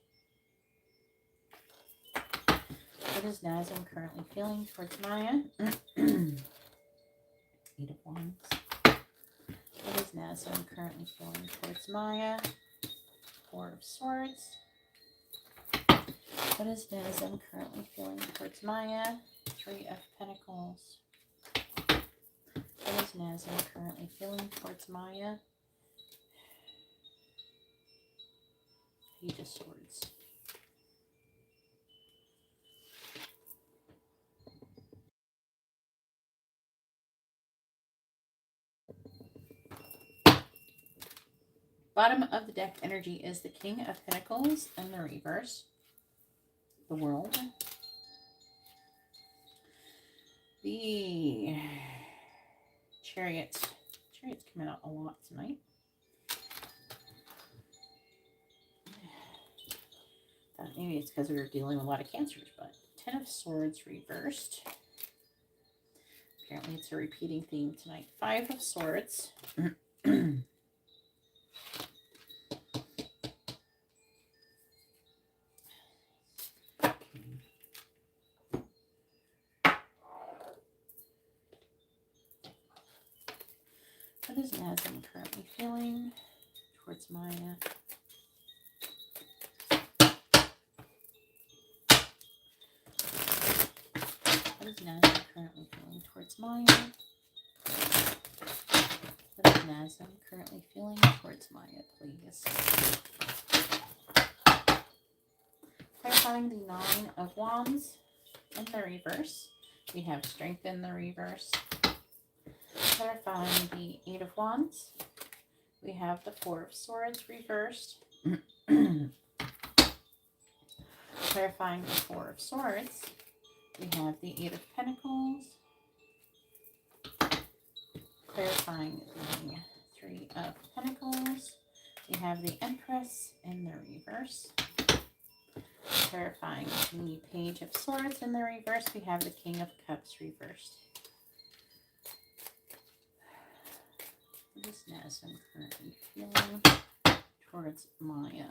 What is Nazim currently feeling towards Maya? Eight of Wands. What is Nazim currently feeling towards Maya? Four of Swords. What is Nazim currently feeling towards Maya? Three of Pentacles. What is Nazim currently feeling towards Maya? Page of Swords. Bottom of the deck energy is the King of Pentacles in the reverse. The World. The Chariot. Chariot's coming out a lot tonight. Maybe it's because we were dealing with a lot of Cancers, but Ten of Swords reversed. Apparently it's a repeating theme tonight. Five of Swords. What is Nazim currently feeling towards Maya? What is Nazim currently feeling towards Maya? What is Nazim currently feeling towards Maya, please? Clarifying the Nine of Wands in the reverse. We have Strength in the reverse. Clarifying the Eight of Wands. We have the Four of Swords reversed. Clarifying the Four of Swords. We have the Eight of Pentacles. Clarifying the Three of Pentacles. We have the Empress in the reverse. Clarifying the Page of Swords in the reverse. We have the King of Cups reversed. What is Nazim currently feeling towards Maya?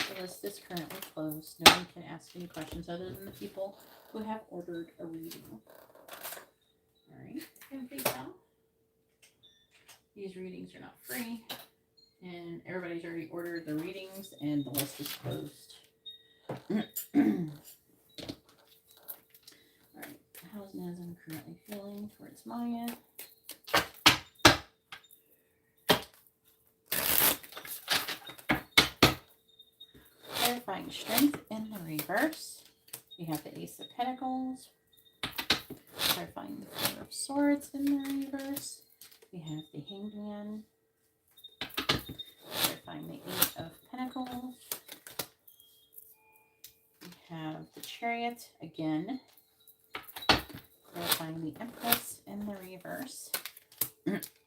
The list is currently closed. No one can ask any questions other than the people who have ordered a reading. Alright, and face down. These readings are not free, and everybody's already ordered the readings, and the list is closed. Alright, how's Nazim currently feeling towards Maya? Clarifying Strength in the reverse. We have the Ace of Pentacles. Clarifying the Four of Swords in the reverse. We have the Hanged Man. Clarifying the Eight of Pentacles. We have the Chariot again. Clarifying the Empress in the reverse.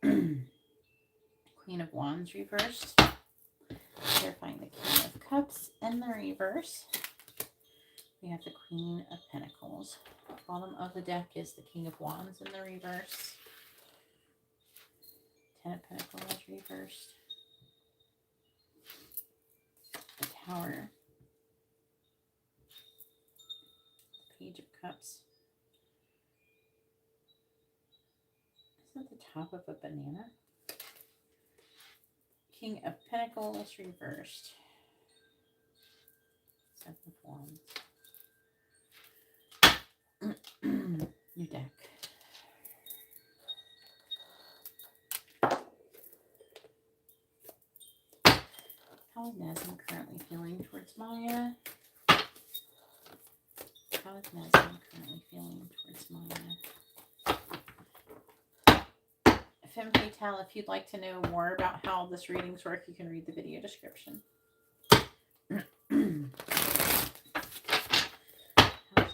Queen of Wands reversed. Clarifying the King of Cups in the reverse. We have the Queen of Pentacles. Bottom of the deck is the King of Wands in the reverse. Ten of Pentacles reversed. Tower. Page of Cups. Is that the top of a banana? King of Pentacles reversed. Seven of Wands. New deck. How is Nazim currently feeling towards Maya? How is Nazim currently feeling towards Maya? Femme Fatale, if you'd like to know more about how this readings work, you can read the video description. How is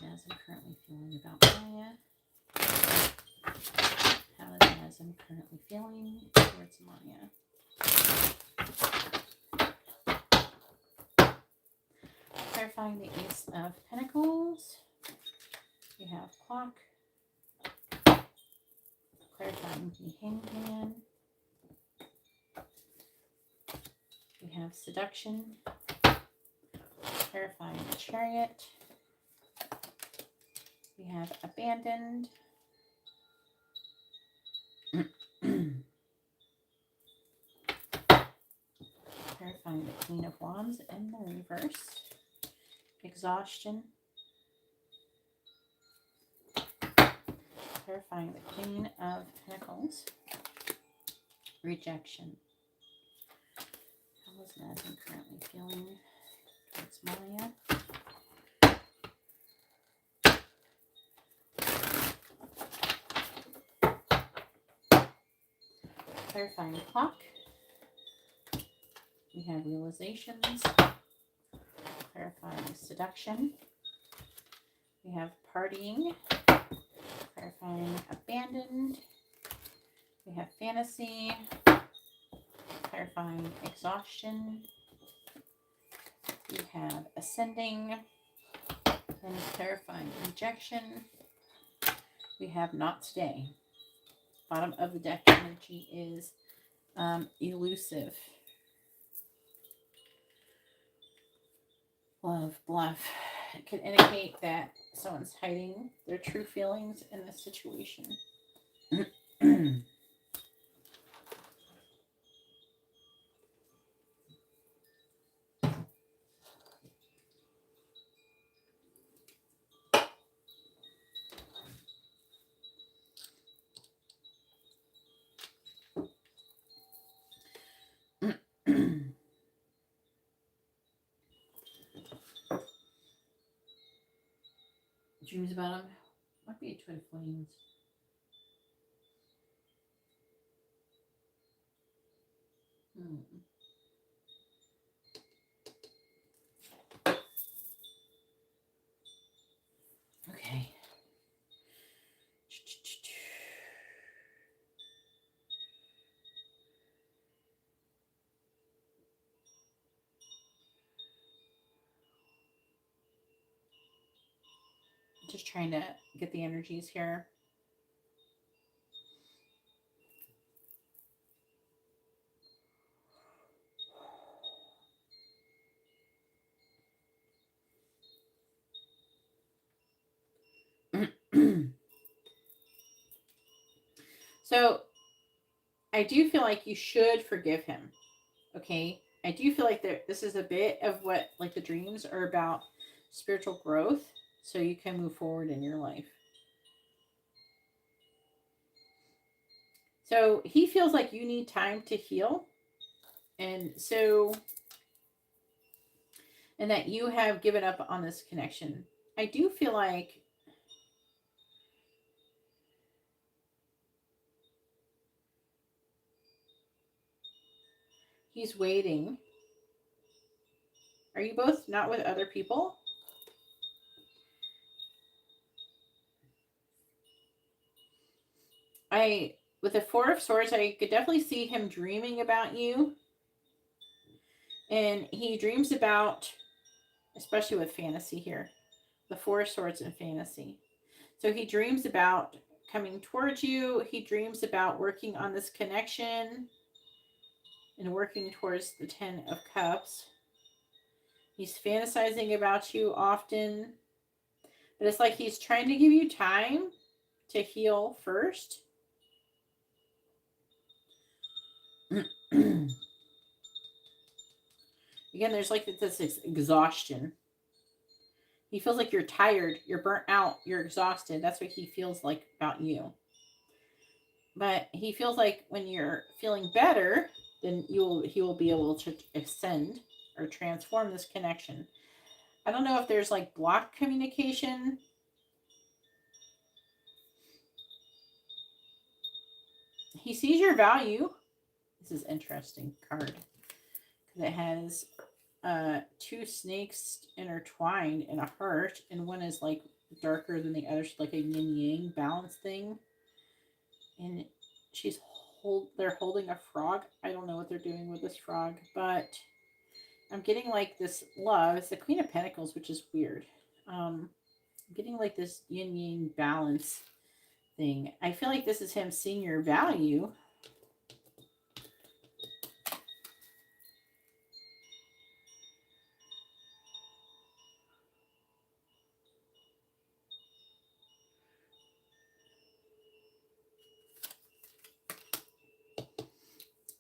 Nazim currently feeling about Maya? How is Nazim currently feeling towards Maya? Clarifying the Ace of Pentacles. We have Clock. Clarifying the Hanged Man. We have Seduction. Clarifying the Chariot. We have Abandoned. Clarifying the Queen of Wands in the reverse. Exhaustion. Clarifying the Queen of Pentacles. Rejection. How is Nazim currently feeling towards Maya? Clarifying the Clock. We have Realizations. Clarifying Seduction. We have Partying. Clarifying Abandoned. We have Fantasy. Clarifying Exhaustion. We have Ascending. And clarifying Rejection. We have Not Today. Bottom of the deck energy is elusive. Love, bluff. It could indicate that someone's hiding their true feelings in this situation. Dreams about him. Might be a twin flames. Okay. Just trying to get the energies here. So I do feel like you should forgive him. Okay. I do feel like this is a bit of what like the dreams are about, spiritual growth, so you can move forward in your life. So he feels like you need time to heal. And that you have given up on this connection. I do feel like he's waiting. Are you both not with other people? With the Four of Swords, I could definitely see him dreaming about you. And he dreams about, especially with fantasy here, the Four of Swords and fantasy. So he dreams about coming towards you. He dreams about working on this connection and working towards the Ten of Cups. He's fantasizing about you often. But it's like he's trying to give you time to heal first. Again, there's like this exhaustion. He feels like you're tired, you're burnt out, you're exhausted. That's what he feels like about you. But he feels like when you're feeling better, then he will be able to ascend or transform this connection. I don't know if there's like blocked communication. He sees your value. This is interesting card because it has two snakes intertwined in a heart, and one is like darker than the other, like a yin yang balance thing. And they're holding a frog. I don't know what they're doing with this frog, but I'm getting like this love. It's the Queen of Pentacles, which is weird. I'm getting like this yin yang balance thing. I feel like this is him seeing your value.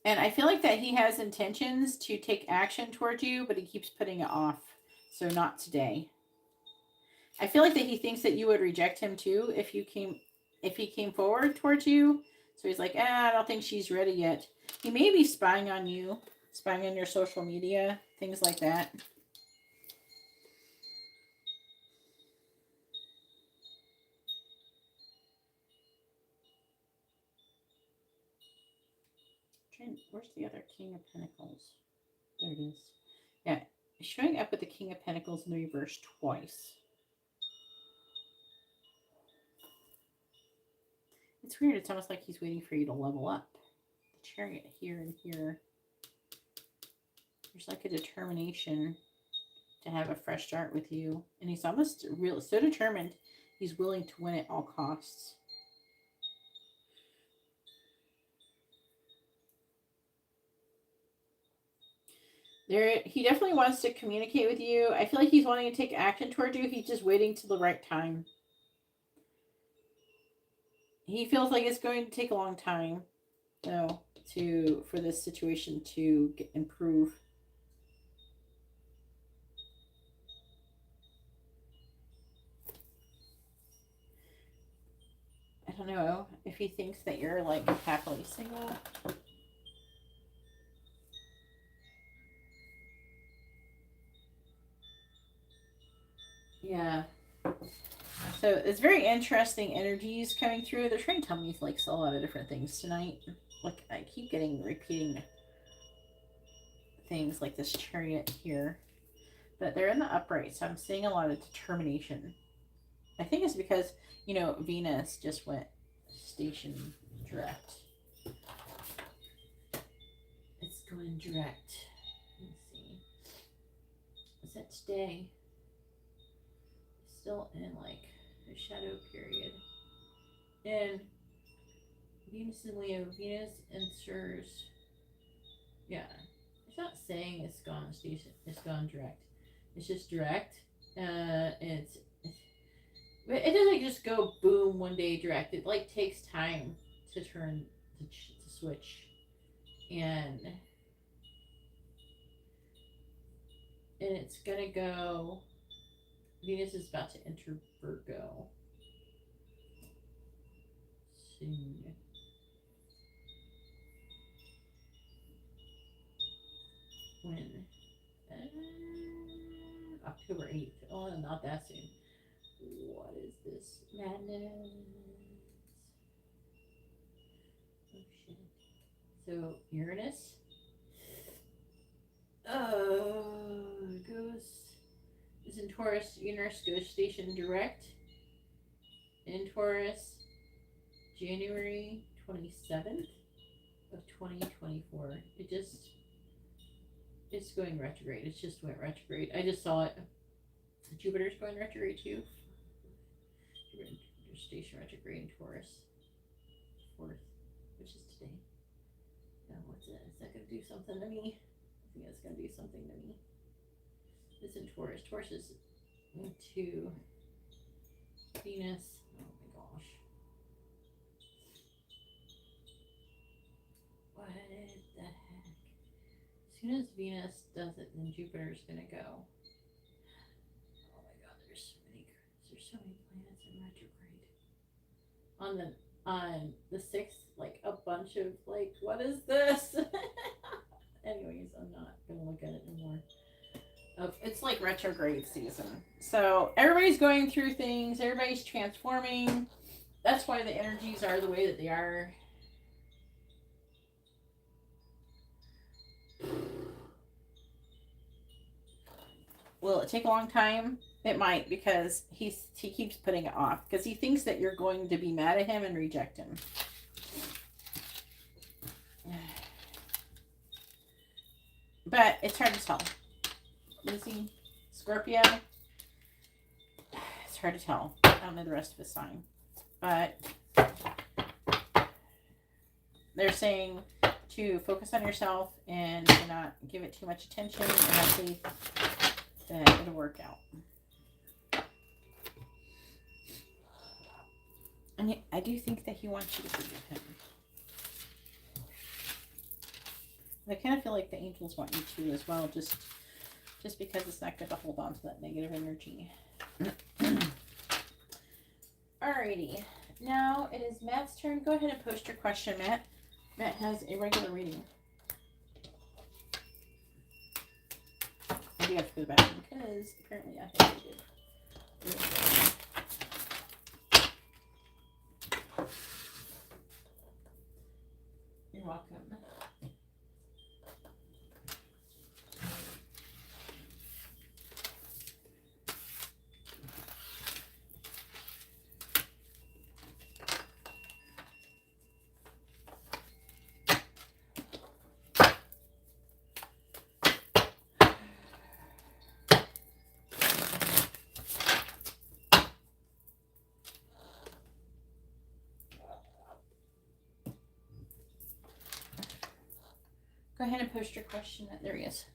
And I feel like that he has intentions to take action towards you, but he keeps putting it off. So not today. I feel like that he thinks that you would reject him too if he came forward towards you. So he's like, I don't think she's ready yet. He may be spying on you, spying on your social media, things like that. Where's the other King of Pentacles? There it is. Yeah, showing up with the King of Pentacles in the reverse twice. It's weird. It's almost like he's waiting for you to level up. The Chariot here and here. There's like a determination to have a fresh start with you. And he's almost so determined, he's willing to win at all costs. He definitely wants to communicate with you. I feel like he's wanting to take action toward you. He's just waiting till the right time. He feels like it's going to take a long time, though, for this situation to improve. I don't know if he thinks that you're like happily single. Yeah. So it's very interesting energies coming through. They're trying to tell me like a lot of different things tonight. Like I keep getting repeating things like this Chariot here. But they're in the upright, so I'm seeing a lot of determination. I think it's because, Venus just went station direct. It's going direct. Let's see. Is that today? Still in like a shadow period. And Venus and Leo, Venus enters. Yeah, it's not saying it's gone station. It's gone direct. It's just direct. It doesn't just go boom one day direct. It like takes time to turn to switch, and it's gonna go. Venus is about to enter Virgo soon. When October 8th. Oh, not that soon. What is this madness? Oh shit. So Uranus is in Taurus. Uranus goes station direct in Taurus January 27th of 2024. It's going retrograde. It just went retrograde. I just saw it. Jupiter's going retrograde too. Jupiter station retrograde in Taurus. 4th, which is today. Now what's it? Is that going to do something to me? I think it's going to do something to me. It's in Taurus. Taurus is into Venus. Oh my gosh. What the heck? As soon as Venus does it, then Jupiter's gonna go. Oh my god, there's so many planets in retrograde. On the 6th, like a bunch of like, what is this? Anyways, I'm not gonna look at it anymore. It's like retrograde season. So everybody's going through things, everybody's transforming. That's why the energies are the way that they are. Will it take a long time? It might, because he keeps putting it off because he thinks that you're going to be mad at him and reject him. But it's hard to tell. Lizzie, Scorpio, it's hard to tell. I don't know the rest of his sign. But they're saying to focus on yourself and to not give it too much attention, and have faith that it'll work out. And I do think that he wants you to forgive him. I kind of feel like the angels want you to as well, just because it's not good to hold on to that negative energy. Alrighty. Now it is Matt's turn. Go ahead and post your question, Matt. Matt has a regular reading. I do have to go to the bathroom because apparently I have to do. You're welcome. Go ahead and post your question. There he is.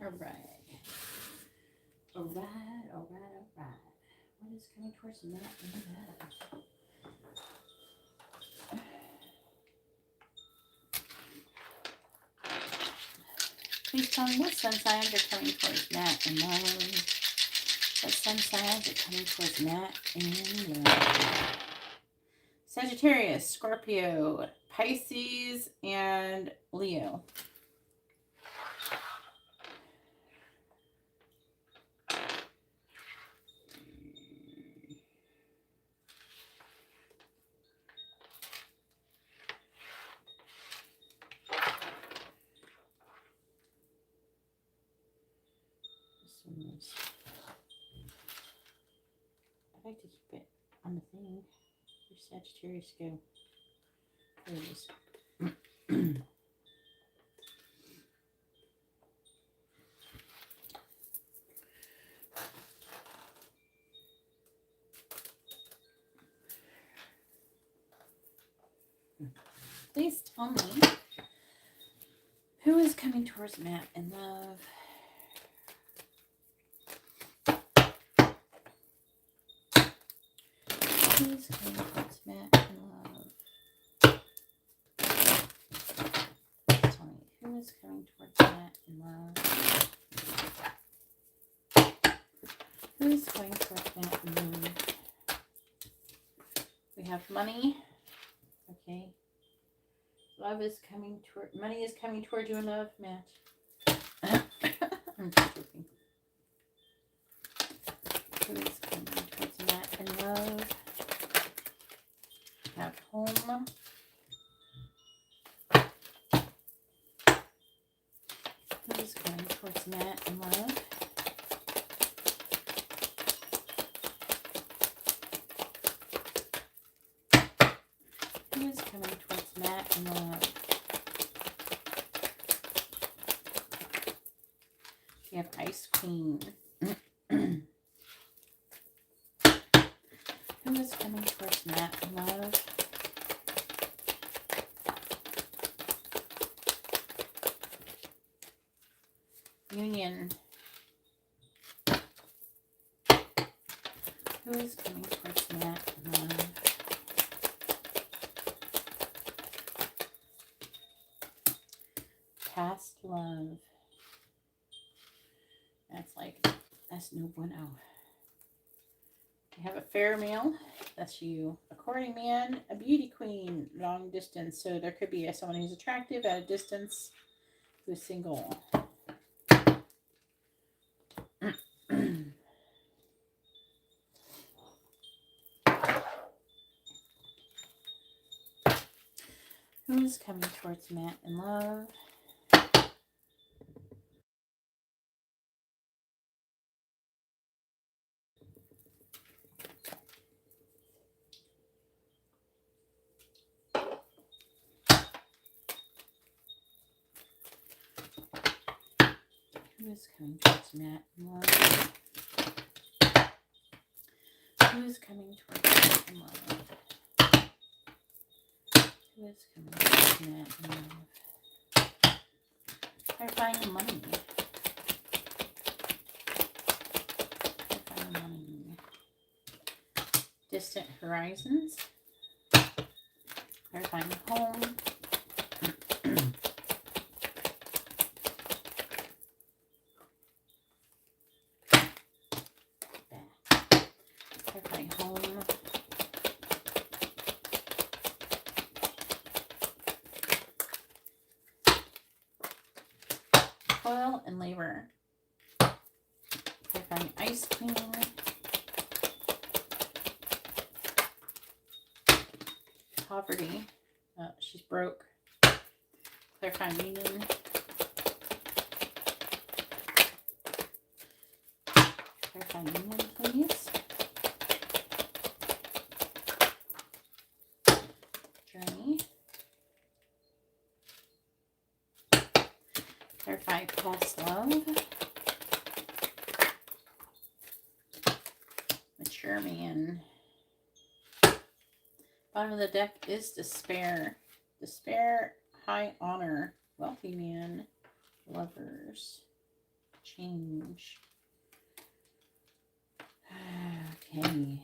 All right. All right. What is coming towards Matt and Matt? Please tell me what sun signs are coming towards Matt and Matt. But sun signs are coming towards Matt and Sagittarius, Scorpio, Pisces, and Leo. I'd like to keep it on the thing. Where's Sagittarius go? There it is. Please tell me who is coming towards Matt in love. Who's coming towards Matt in love? Please tell me who is coming towards Matt in love. Who is going towards Matt in love? We have money. Okay. Love is coming toward, money is coming toward you in love, Matt. I'm just joking. Who is coming towards Matt in love? We have home. Who is coming towards Matt in love? Who is coming towards Matt in love? We have Ice Queen. Who is coming towards Matt in love? Union. Who is coming towards Matt in love? Past love. That's no bueno. We have a fair male. That's you. A courting man. A beauty queen. Long distance. So there could be someone who's attractive at a distance who's single. Who's coming towards Matt in love? Who is coming towards Matt in love? Who is coming towards Matt in love? Who is coming towards Matt in love? They're finding money. They're finding money. Distant horizons. They're finding home. They're finding home. Toil and labor. They're finding Ice Queen. Poverty. She's broke. Clarifying union. Clarifying union, please. Journey. Clarify past love. Mature man. Bottom of the deck is despair. Despair, high honor, wealthy man, lovers, change. Okay.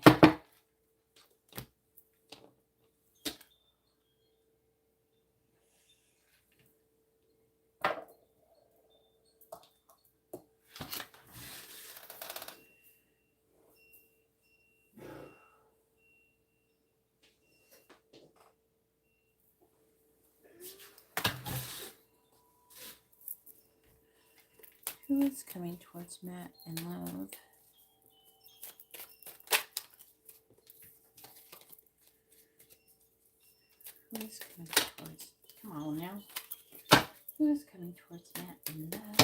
Who is coming towards Matt in love? Who is coming towards... Come on now. Who is coming towards Matt in love?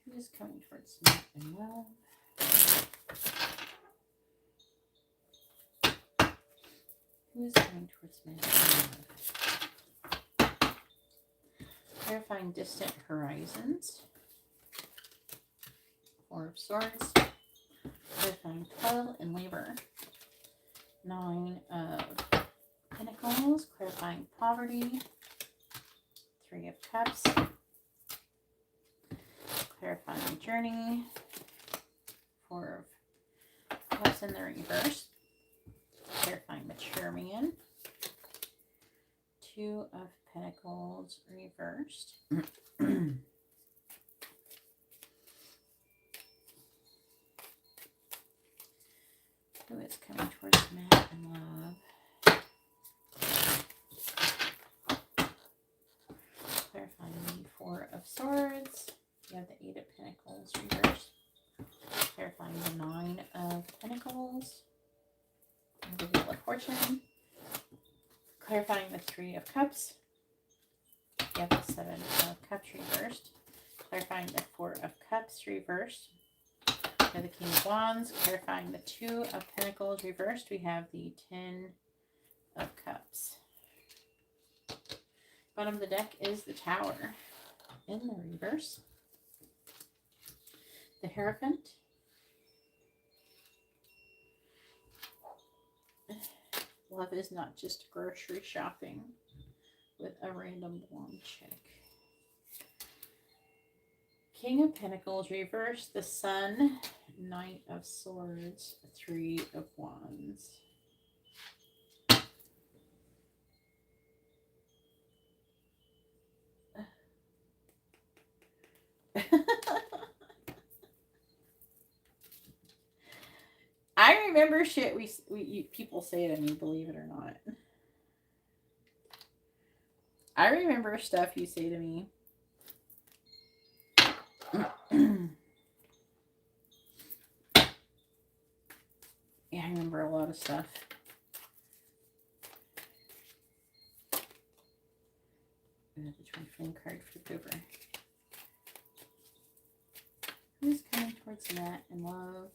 Who is coming towards Matt in love? Who is coming towards Matt in love? Clarifying distant horizons. Four of Swords. Clarifying toil and labor. 9 of Pentacles. Clarifying poverty. 3 of Cups. Clarifying journey. 4 of Cups in the reverse. Clarifying mature man. 2 of Pentacles reversed. Who is coming towards Matt in love? Clarifying the 4 of Swords. You have the 8 of Pentacles reversed. Clarifying the 9 of Pentacles. And the Wheel of Fortune. Clarifying the 3 of Cups. You have the 7 of Cups reversed. Clarifying the 4 of Cups reversed. We have the King of Wands. Clarifying the 2 of Pentacles reversed. We have the 10 of Cups. Bottom of the deck is the Tower in the reverse. The Hierophant. Love is not just grocery shopping with a random blonde chick. King of Pentacles reversed. The Sun. Knight of Swords. 3 of Wands. I remember shit people say to me, believe it or not. I remember stuff you say to me. Yeah, I remember a lot of stuff. The twin flame card flipped over. Who's coming towards Matt in love?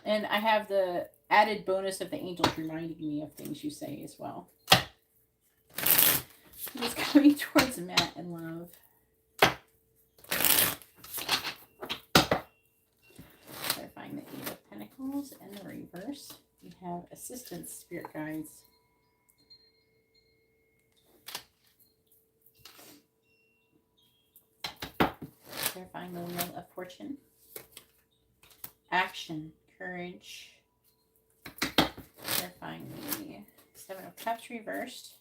And I have the added bonus of the angels reminding me of things you say as well. Who's coming towards Matt in love? Clarifying the 8 of Pentacles and the reverse. We have assistance, spirit guides. Clarifying the Wheel of Fortune. Action, courage. Clarifying the 7 of Cups reversed.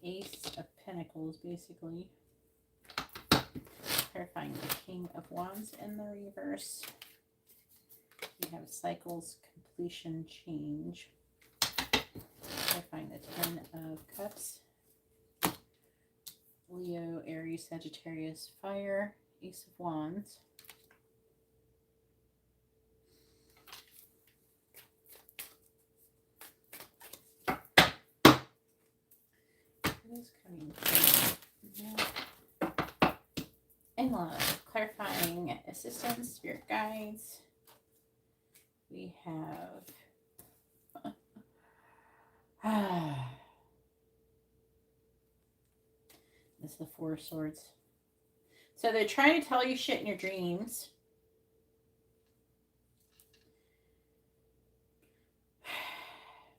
Ace of Pentacles, basically. Clarifying the King of Wands in the reverse. We have cycles, completion, change. Clarifying the 10 of Cups. Leo, Aries, Sagittarius, Fire. Ace of Wands. Who's coming in love? Clarifying assistance, spirit guides. We have this is the 4 of Swords. So they're trying to tell you shit in your dreams.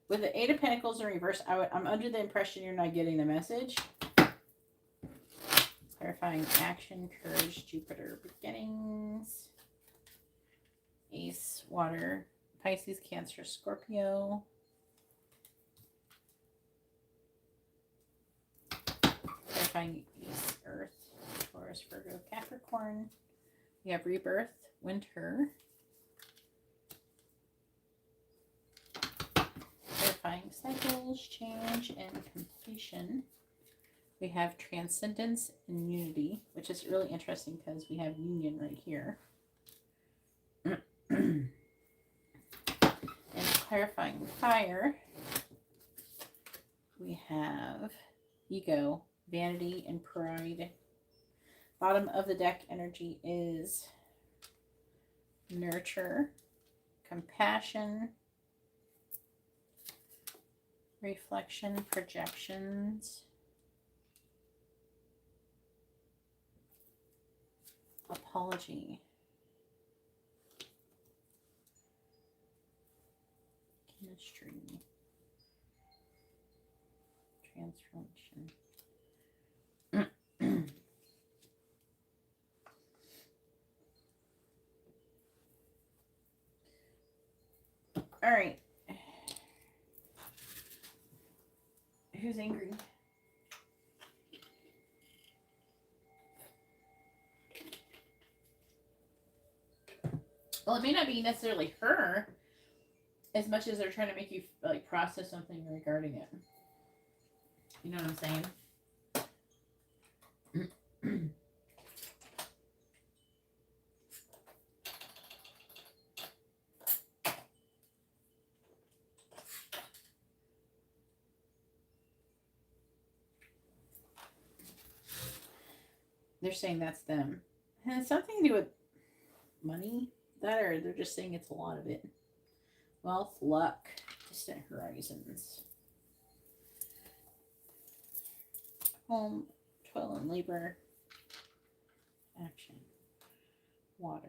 With the 8 of Pentacles in reverse, I'm under the impression you're not getting the message. Clarifying action, courage, Jupiter, beginnings. Ace, water, Pisces, Cancer, Scorpio. Clarifying Ace, Earth, Taurus, Virgo, Capricorn. We have rebirth, winter. clarifying cycles, change, and completion. We have transcendence and unity, which is really interesting because we have union right here. And clarifying fire, we have ego, vanity, and pride. Bottom of the deck energy is nurture, compassion, reflection, projections, apology, chemistry, transformation. All right. Who's angry? Well, it may not be necessarily her as much as they're trying to make you like process something regarding it. You know what I'm saying? They're saying that's them. It has something to do with money. That, or they're just saying it's a lot of it. Wealth, luck, distant horizons. Home, toil and labor. Action. Water.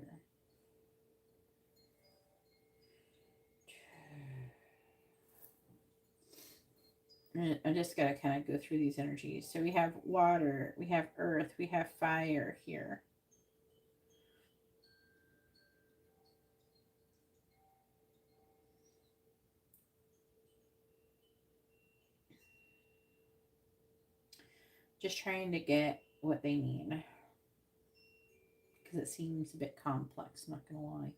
I just got to kind of go through these energies. So we have water, we have earth, we have fire here. Just trying to get what they mean. Because it seems a bit complex, I'm not going to lie.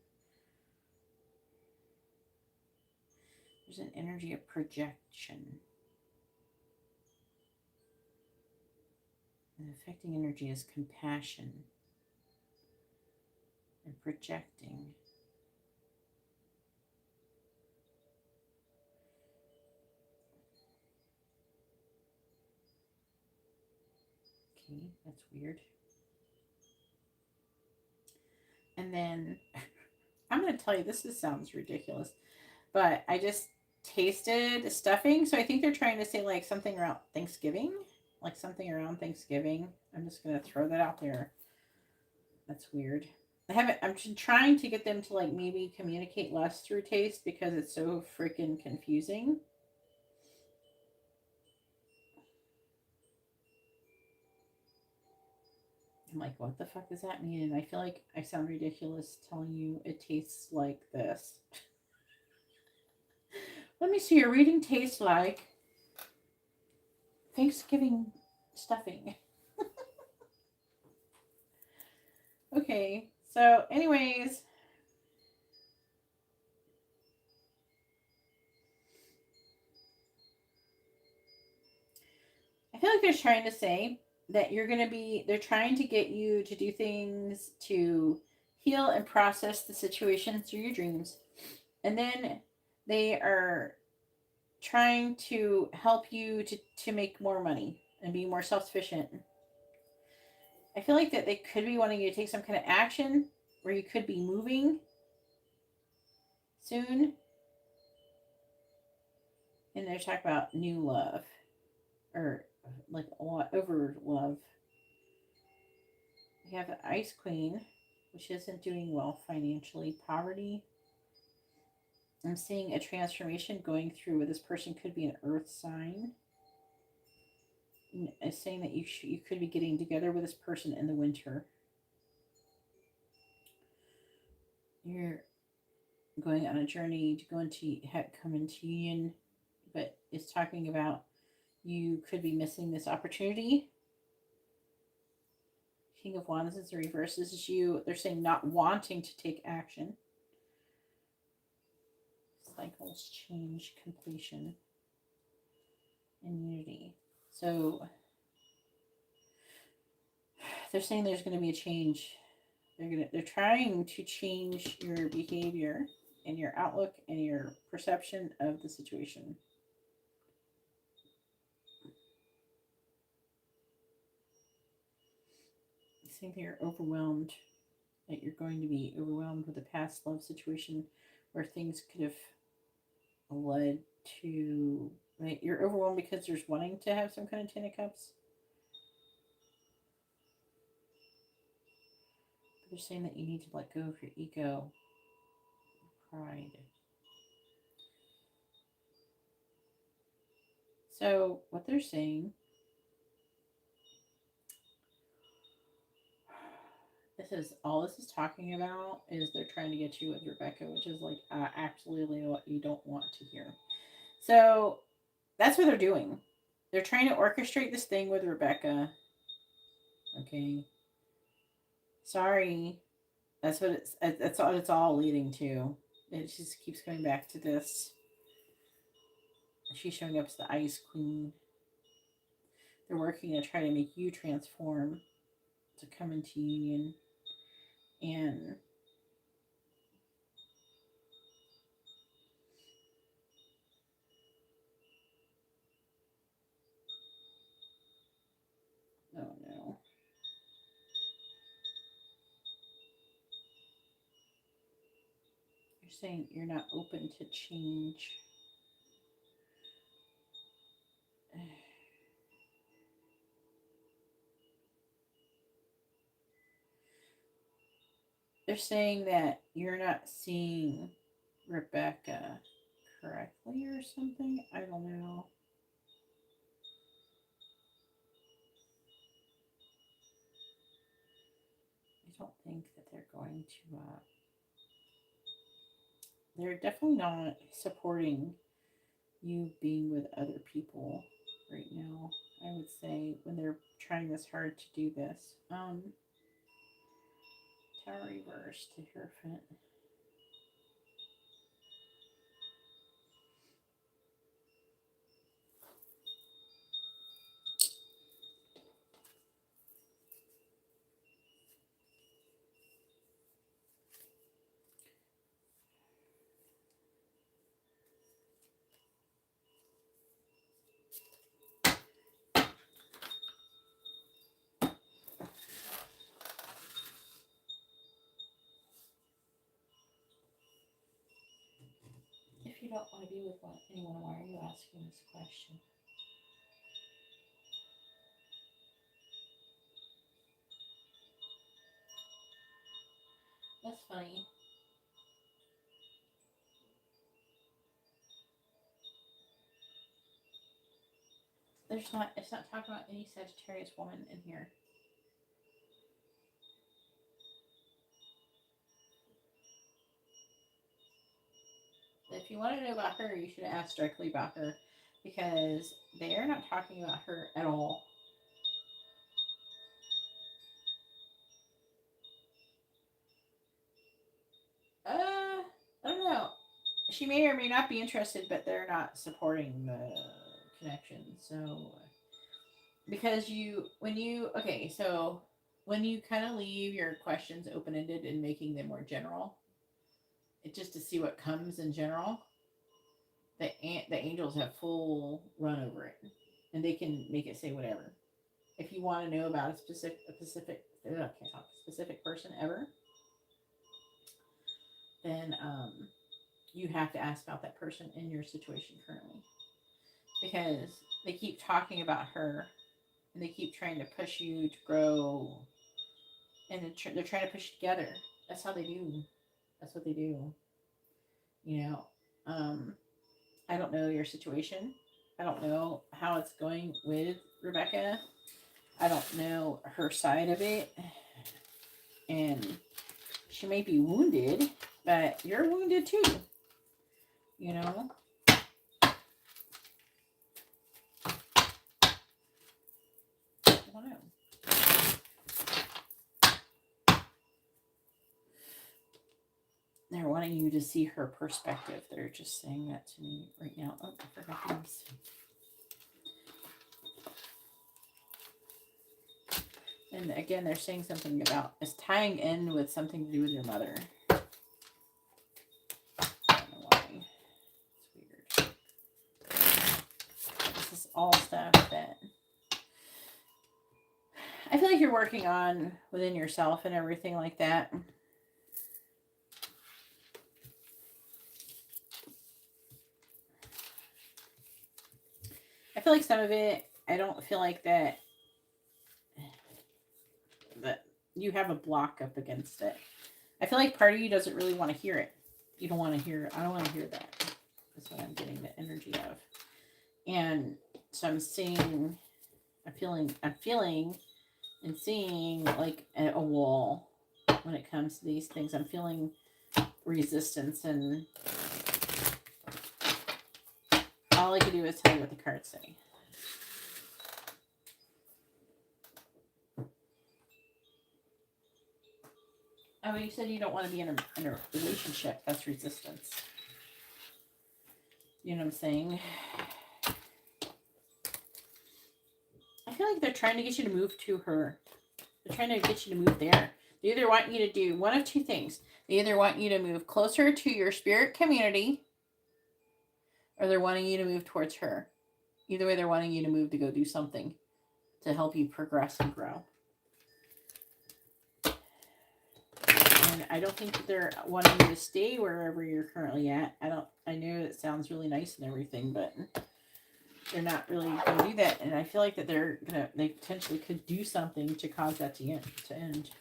There's an energy of projection. And affecting energy is compassion and projecting. Okay, that's weird. And then I'm going to tell you, this sounds ridiculous, but I just tasted stuffing. So I think they're trying to say like something around Thanksgiving. Like something around Thanksgiving. I'm just going to throw that out there. That's weird. I'm trying to get them to like maybe communicate less through taste because it's so freaking confusing. I'm like, what the fuck does that mean? And I feel like I sound ridiculous telling you it tastes like this. Let me see, your reading tastes like Thanksgiving stuffing. Okay, so anyways, I feel like they're trying to say that they're trying to get you to do things to heal and process the situation through your dreams. And then they are trying to help you to make more money and be more self-sufficient. I feel like that they could be wanting you to take some kind of action where you could be moving soon. And they're talking about new love or like a lot over love. We have the Ice Queen, which isn't doing well financially. Poverty. I'm seeing a transformation going through where this person could be an earth sign. It's saying that you could be getting together with this person in the winter. You're going on a journey to come into union, but it's talking about you could be missing this opportunity. King of Wands is the reverse. This is you. They're saying not wanting to take action. cycles, change, completion, and unity. So they're saying there's going to be a change. They're trying to change your behavior and your outlook and your perception of the situation. I think you're overwhelmed, that you're going to be overwhelmed with a past love situation where things could have led to, like, you're overwhelmed because there's wanting to have some kind of Ten of Cups. They're saying that you need to let go of your ego, pride. So what they're saying, this is talking about is they're trying to get you with Rebecca, which is like absolutely what you don't want to hear. So that's what they're doing. They're trying to orchestrate this thing with Rebecca. Okay. Sorry. That's what it's all leading to. It just keeps coming back to this. She's showing up as the Ice Queen. They're working to try to make you transform to come into union. And oh no. You're saying you're not open to change. They're saying that you're not seeing Rebecca correctly or something. I don't know. I don't think that they're going to. They're definitely not supporting you being with other people right now. I would say when they're trying this hard to do this. Tower reverse to Hierophant. If you don't want to be with anyone, why are you asking this question? That's funny. It's not talking about any Sagittarius woman in here. If you want to know about her, you should ask directly about her because they are not talking about her at all. I don't know. She may or may not be interested, but they're not supporting the connection. So, because when you kind of leave your questions open ended and making them more general, just to see what comes in general, the angels have full run over it, and they can make it say whatever. If you want to know about a specific person ever, then you have to ask about that person in your situation currently, because they keep talking about her, and they keep trying to push you to grow, and they're trying to push you together. That's how they do. That's what they do. You know, I don't know your situation. I don't know how it's going with Rebecca. I don't know her side of it. And she may be wounded, but you're wounded too. You know? I don't know. they're wanting you to see her perspective. They're just saying that to me right now. Oh, I forgot these. And again, they're saying something about it's tying in with something to do with your mother. I don't know why. It's weird. This is all stuff that I feel like you're working on within yourself and everything like that. I feel like some of it, I don't feel like that you have a block up against it. I feel like part of you doesn't really want to hear it. You don't want to hear it. I don't want to hear that. That's what I'm getting the energy of. And so I'm feeling and seeing like a wall when it comes to these things. I'm feeling resistance, and all I can do is tell you what the cards say. Oh, you said you don't want to be in a relationship. That's resistance. You know what I'm saying? I feel like they're trying to get you to move to her. They're trying to get you to move there. They either want you to do one of two things. They either want you to move closer to your spirit community, or they're wanting you to move towards her. Either way, they're wanting you to move to go do something to help you progress and grow. And I don't think that they're wanting you to stay wherever you're currently at. I know it sounds really nice and everything, but they're not really going to do that. And I feel like that they potentially could do something to cause that to end.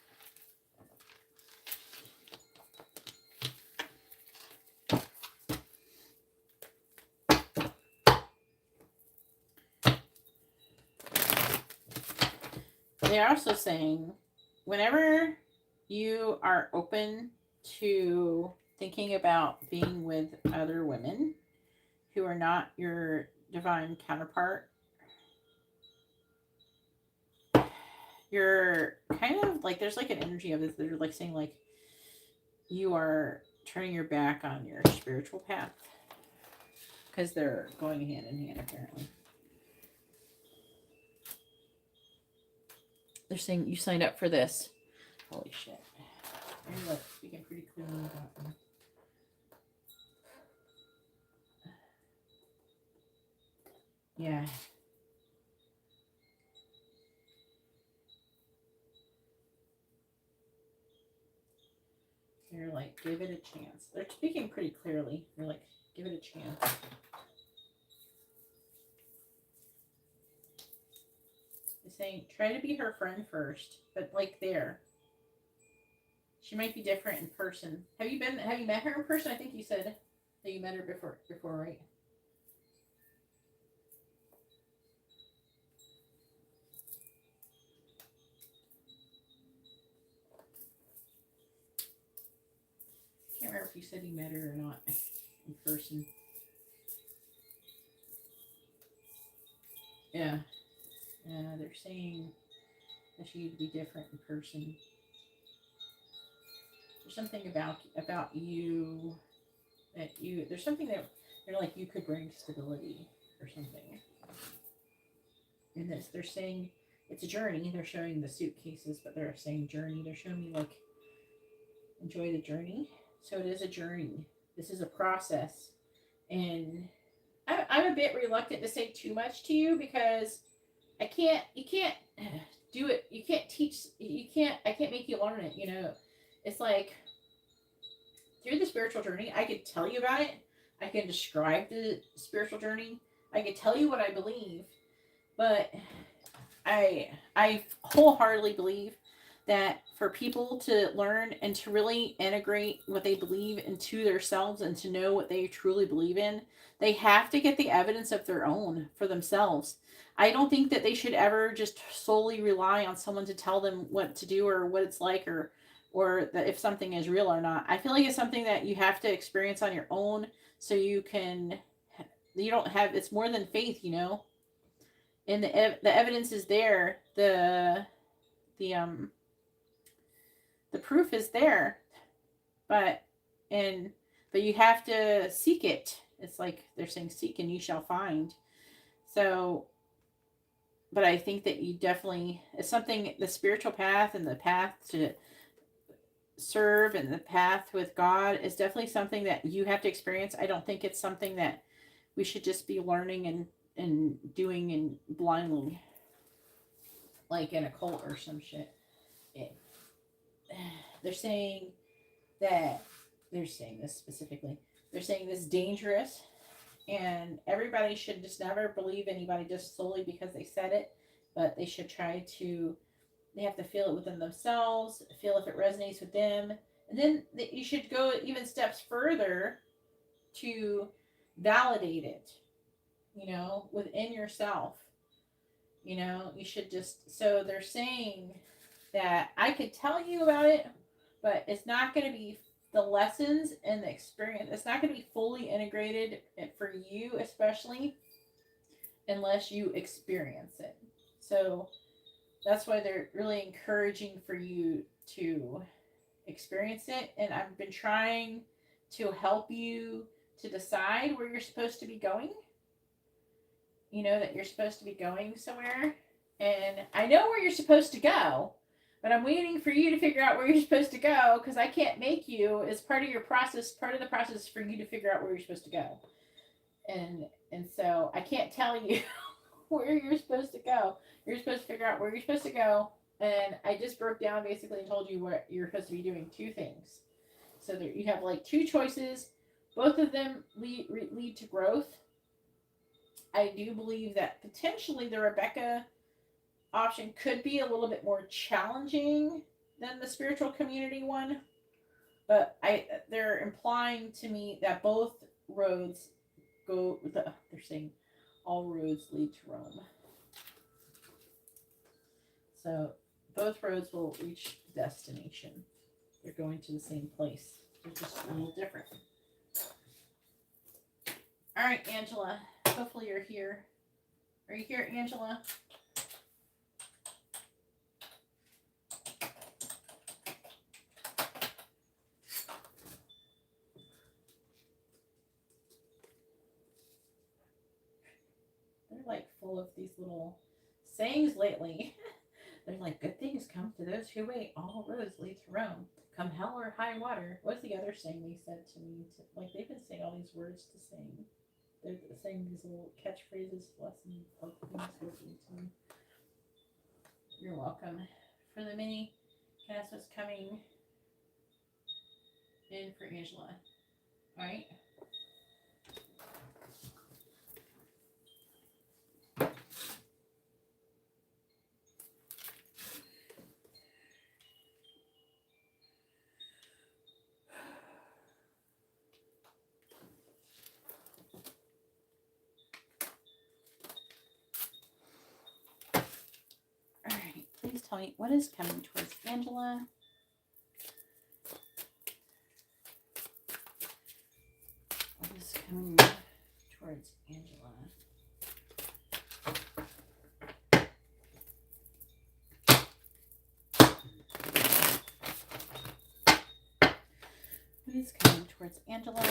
They're also saying whenever you are open to thinking about being with other women who are not your divine counterpart, you're kind of like, there's like an energy of it. They're like saying like you are turning your back on your spiritual path because they're going hand in hand apparently. They're saying you signed up for this. Holy shit. I'm like speaking pretty clearly about them. Yeah. They're like, give it a chance. They're speaking pretty clearly. They're like, give it a chance. They're saying, try to be her friend first, but like there. She might be different in person. Have you met her in person? I think you said that you met her before, right? I can't remember if you said you met her or not in person. Yeah. They're saying that she would be different in person. There's something about you that there's something that they're like you could bring stability or something. In this, they're saying it's a journey. They're showing the suitcases, but they're saying journey. They're showing me like enjoy the journey. So it is a journey. This is a process, and I'm a bit reluctant to say too much to you because you can't do it. You can't teach. I can't make you learn it. You know, it's like through the spiritual journey, I could tell you about it. I can describe the spiritual journey. I could tell you what I believe, but I wholeheartedly believe that for people to learn and to really integrate what they believe into themselves and to know what they truly believe in, they have to get the evidence of their own for themselves. I don't think that they should ever just solely rely on someone to tell them what to do or what it's like or that if something is real or not. I feel like it's something that you have to experience on your own so you don't have, it's more than faith, you know. And the evidence is there. The proof is there, but but you have to seek it. It's like they're saying, seek and you shall find. So, but I think that you definitely, it's something, the spiritual path and the path to serve and the path with God is definitely something that you have to experience. I don't think it's something that we should just be learning and doing and blindly, like in a cult or some shit. It, they're saying that, they're saying this specifically, they're saying this is dangerous, and everybody should just never believe anybody just solely because they said it, but they should try to, they have to feel it within themselves, feel if it resonates with them, and then you should go even steps further to validate it, within yourself. You should just, so they're saying that I could tell you about it, but it's not going to be the lessons and the experience. It's not going to be fully integrated for you, especially unless you experience it. So that's why they're really encouraging for you to experience it. And I've been trying to help you to decide where you're supposed to be going. That you're supposed to be going somewhere. And I know where you're supposed to go, but I'm waiting for you to figure out where you're supposed to go, because I can't make you. As part of your process, part of the process is for you to figure out where you're supposed to go. And so I can't tell you where you're supposed to go. You're supposed to figure out where you're supposed to go. And I just broke down basically and told you what you're supposed to be doing. Two things. So there, you have like two choices. Both of them lead to growth. I do believe that potentially the Rebecca option could be a little bit more challenging than the spiritual community one. But they're implying to me that both roads they're saying all roads lead to Rome. So both roads will reach destination. They're going to the same place. They're just a little different. All right, Angela. Hopefully you're here. Are you here, Angela? They're like full of these little sayings lately. They're like, good things come to those who wait. All roads lead to Rome. Come hell or high water. What's the other saying they said to me? Like, they've been saying all these words to sing. They're saying these little catchphrases, lessons, of things listening to me. You're welcome. For the mini cast was coming in for Angela. All right. Please tell me what is coming towards Angela. What is coming towards Angela? What is coming towards Angela?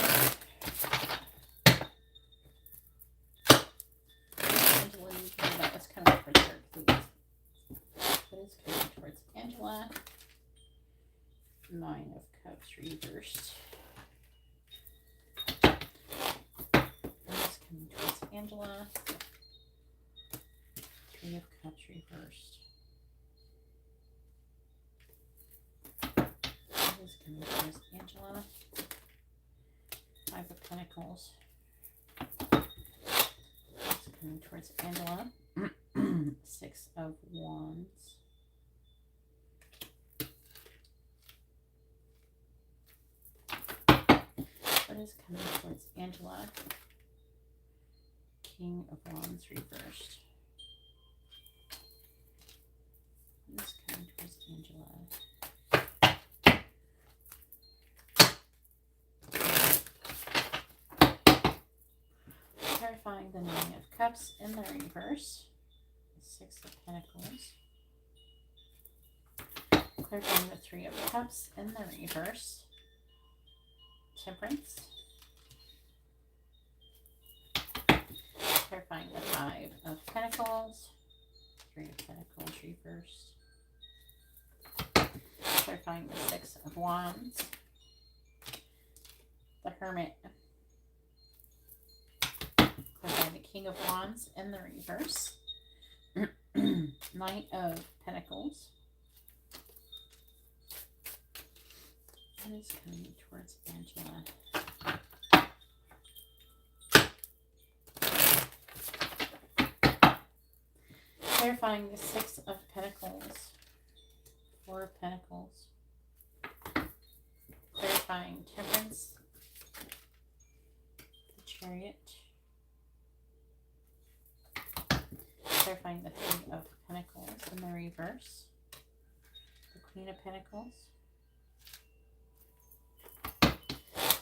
Angela, you care about what's coming towards her, please. What is coming towards Angela? Nine of Cups reversed. What is coming towards Angela? Three of Cups reversed. What is coming towards Angela? Five of Pentacles. What's coming towards Angela? Six of Wands. What is coming towards Angela? King of Wands reversed. What is coming towards Angela? Clarifying the Nine of Cups in the reverse. Six of Pentacles. Clarifying the Three of Cups in the reverse. Temperance. Clarifying the Five of Pentacles. Three of Pentacles reversed. Clarifying the Six of Wands. The Hermit. Clarifying the King of Wands in the reverse. Knight of Pentacles. What is coming towards Angela? Clarifying the Six of Pentacles. Four of Pentacles. Clarifying Temperance. The Chariot. Clarifying the Three of Pentacles in the reverse. The Queen of Pentacles.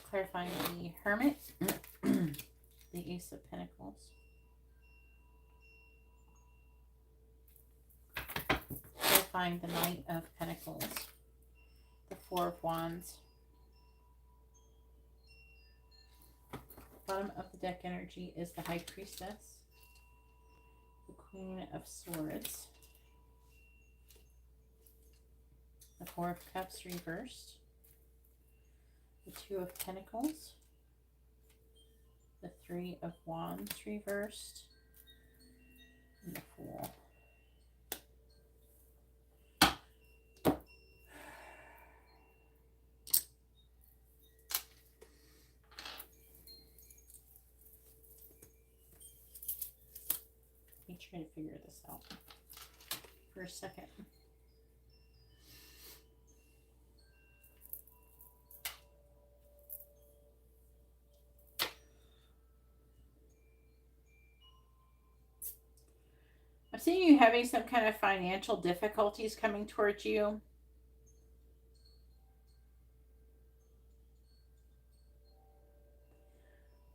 Clarifying the Hermit. The Ace of Pentacles. Clarifying the Knight of Pentacles. The Four of Wands. Bottom of the deck energy is the High Priestess. The Queen of Swords. The Four of Cups reversed. The Two of Pentacles. The Three of Wands reversed. And the Fool. Let me try to figure this out for a second. I'm seeing you having some kind of financial difficulties coming towards you.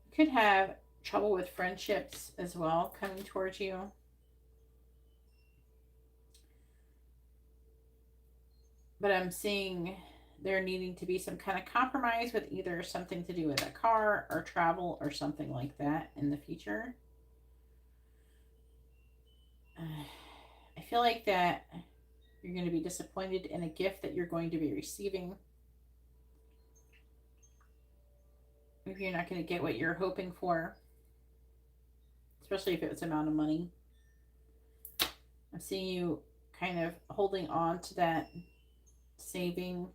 You could have trouble with friendships as well coming towards you. But I'm seeing there needing to be some kind of compromise with either something to do with a car or travel or something like that in the future. I feel like that you're going to be disappointed in a gift that you're going to be receiving. Maybe you're not going to get what you're hoping for, especially if it's amount of money. I'm seeing you kind of holding on to that saving.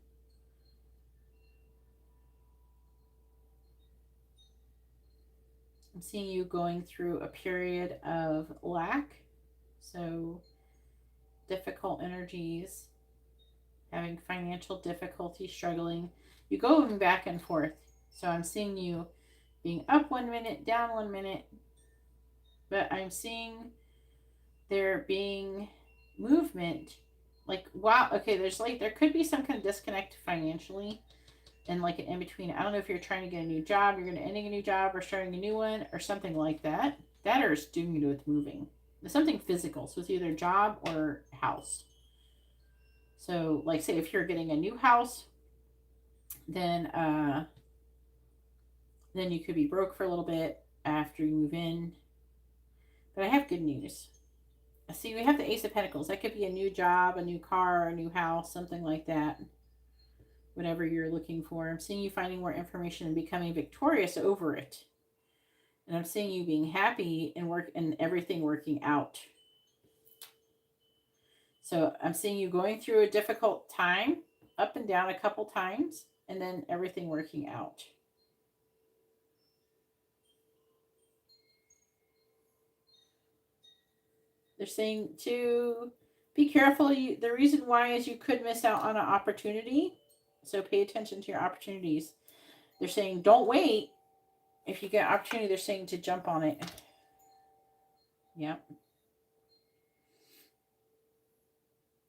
I'm seeing you going through a period of lack. So difficult energies, having financial difficulty, struggling. You go back and forth. So I'm seeing you being up 1 minute, down 1 minute. But I'm seeing there being movement. Like, wow, okay, there could be some kind of disconnect financially and like an in-between. I don't know if you're trying to get a new job, you're going to ending a new job or starting a new one or something like that. That or it's doing it with moving. It's something physical. So it's either job or house. So like say if you're getting a new house, then you could be broke for a little bit after you move in. But I have good news. See, we have the Ace of Pentacles. That could be a new job, a new car, a new house, something like that. Whatever you're looking for. I'm seeing you finding more information and becoming victorious over it. And I'm seeing you being happy and everything working out. So I'm seeing you going through a difficult time, up and down a couple times, and then everything working out. They're saying to be careful. The reason why is you could miss out on an opportunity. So pay attention to your opportunities. They're saying don't wait. If you get an opportunity, they're saying to jump on it. Yep.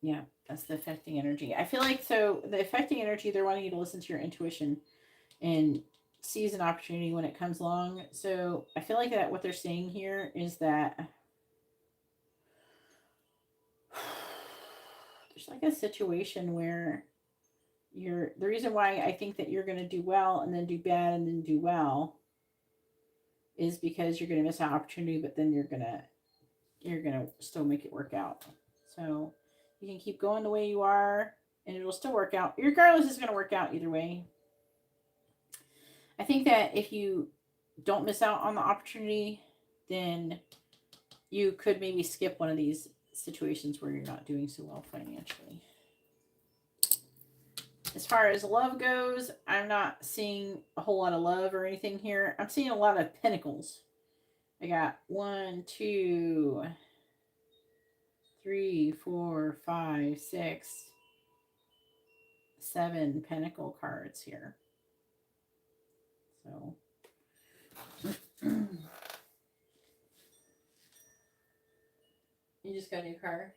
Yeah, that's the affecting energy. I feel like so the affecting energy, they're wanting you to listen to your intuition and seize an opportunity when it comes along. So I feel like that what they're saying here is that there's like a situation where The reason why I think that you're going to do well and then do bad and then do well is because you're going to miss an opportunity, but then you're going to still make it work out. So you can keep going the way you are and it'll still work out. Regardless, it's going to work out either way. I think that if you don't miss out on the opportunity, then you could maybe skip one of these situations where you're not doing so well financially. As far as love goes, I'm not seeing a whole lot of love or anything here. I'm seeing a lot of pentacles. I got 1, 2, 3, 4, 5, 6, 7 pentacle cards here. So you just got a new car?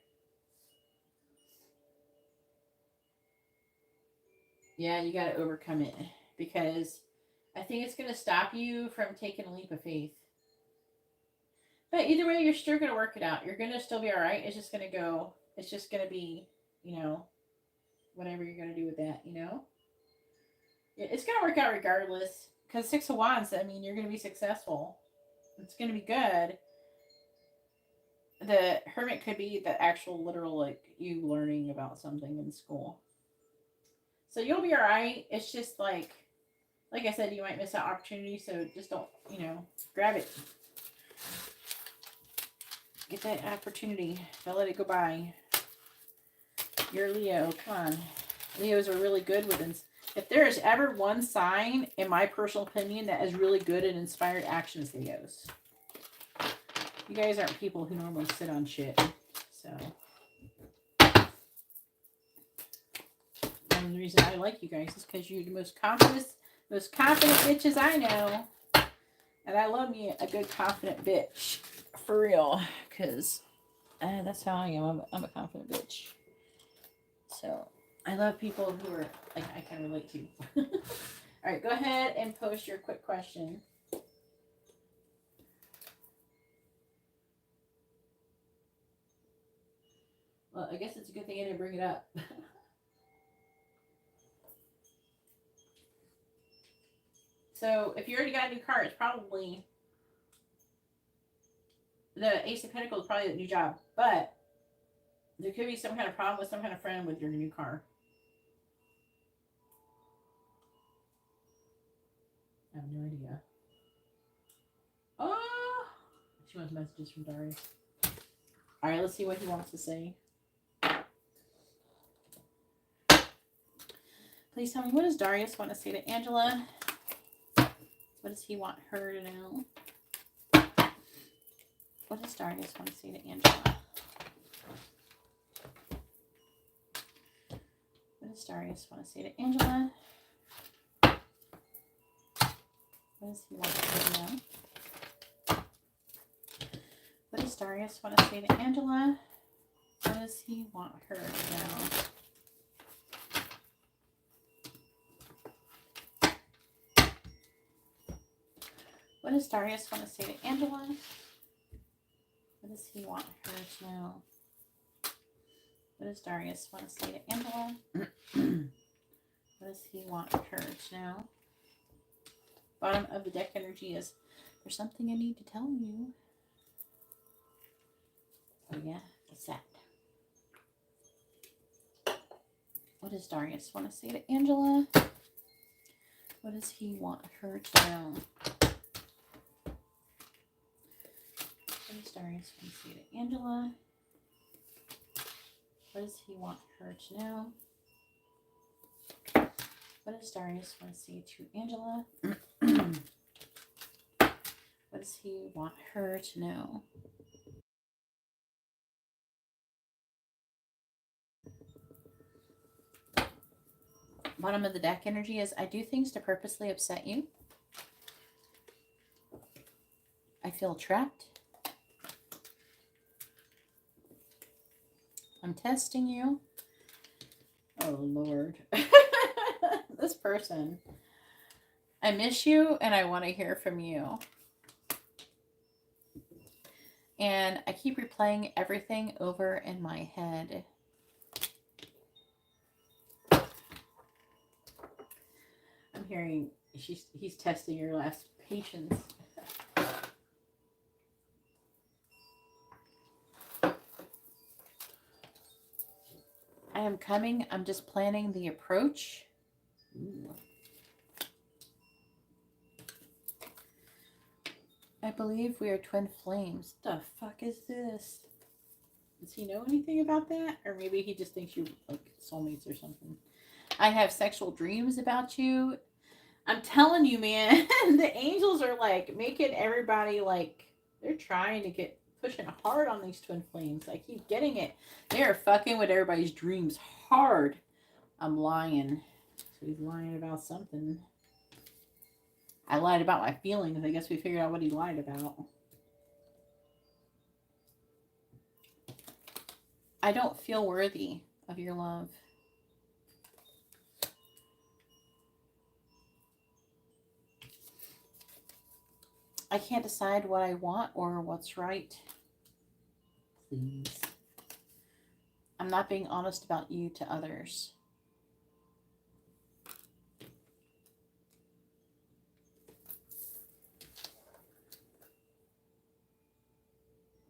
Yeah, you got to overcome it because I think it's going to stop you from taking a leap of faith. But either way, you're still going to work it out. You're going to still be all right. It's just going to go. It's just going to be, whatever you're going to do with that, It's going to work out regardless. Because 6 of Wands, I mean, you're going to be successful. It's going to be good. The Hermit could be the actual literal, like, you learning about something in school. So you'll be all right. It's just like I said, you might miss that opportunity. So just don't, grab it. Get that opportunity. Don't let it go by. You're Leo. Come on. Leos are really good with it. If there is ever one sign, in my personal opinion, that is really good at inspired action, is Leos. You guys aren't people who normally sit on shit. So. And the reason I like you guys is because you're the most confident bitches I know. And I love me a good confident bitch. For real. Because that's how I am. I'm a confident bitch. So, I love people who are, like, I can relate to. All right, go ahead and post your quick question. Well, I guess it's a good thing I didn't bring it up. So, if you already got a new car, it's probably, the Ace of Pentacles is probably a new job. But, there could be some kind of problem with some kind of friend with your new car. I have no idea. Oh! She wants messages from Darius. Alright, let's see what he wants to say. Please tell me, what does Darius want to say to Angela? What does he want her to know? What does Darius want to say to Angela? What does Darius want to say to Angela? What does he want her to know? What does Darius want to say to Angela? What does he want her to know? What does Darius want to say to Angela? What does he want her to know? What does Darius want to say to Angela? What does he want her to know? Bottom of the deck energy is, there's something I need to tell you. Oh yeah, what's that? What does Darius want to say to Angela? What does he want her to know? What does Darius want to say to Angela? What does he want her to know? What does Darius want to say to Angela? What does he want her to know? Bottom of the deck energy is, I do things to purposely upset you. I feel trapped. I'm testing you. Oh, Lord. This person. I miss you and I want to hear from you. And I keep replaying everything over in my head. hearing he's testing your last patience. I am coming. I'm just planning the approach. Ooh. I believe we are twin flames. The fuck is this? Does he know anything about that? Or maybe he just thinks you're like soulmates or something. I have sexual dreams about you. I'm telling you, man, the angels are like making everybody like they're trying to get pushing hard on these twin flames. I keep getting it. They are fucking with everybody's dreams hard. I'm lying. So he's lying about something. I lied about my feelings. I guess we figured out what he lied about. I don't feel worthy of your love. I can't decide what I want or what's right. Please. I'm not being honest about you to others.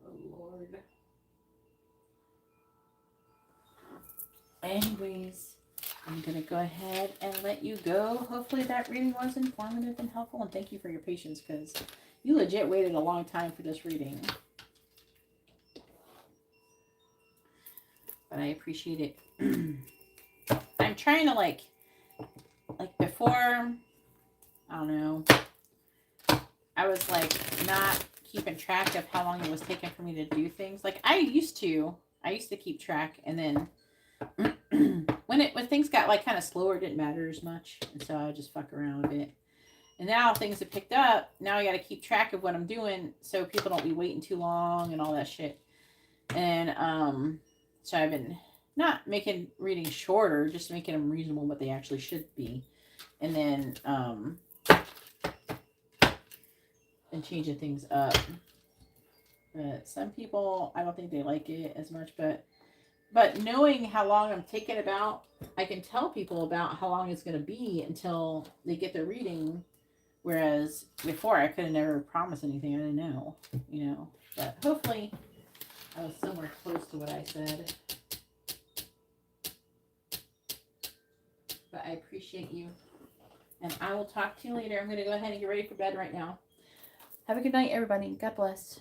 Oh, Lord. Anyways, I'm going to go ahead and let you go. Hopefully that reading was informative and helpful. And thank you for your patience because you legit waited a long time for this reading. But I appreciate it. I'm trying to like before, I don't know, I was like not keeping track of how long it was taking for me to do things. Like I used to keep track, and then when things got like kind of slower, it didn't matter as much, and so I would just fuck around a bit. And now things have picked up. Now I got to keep track of what I'm doing so people don't be waiting too long and all that shit. And so I've been not making readings shorter, just making them reasonable what they actually should be, and then and changing things up. But some people, I don't think they like it as much, but knowing how long I'm taking about, I can tell people about how long it's going to be until they get their reading. Whereas before, I could have never promised anything. I didn't know, But hopefully, I was somewhere close to what I said. But I appreciate you. And I will talk to you later. I'm going to go ahead and get ready for bed right now. Have a good night, everybody. God bless.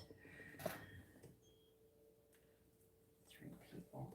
3 people.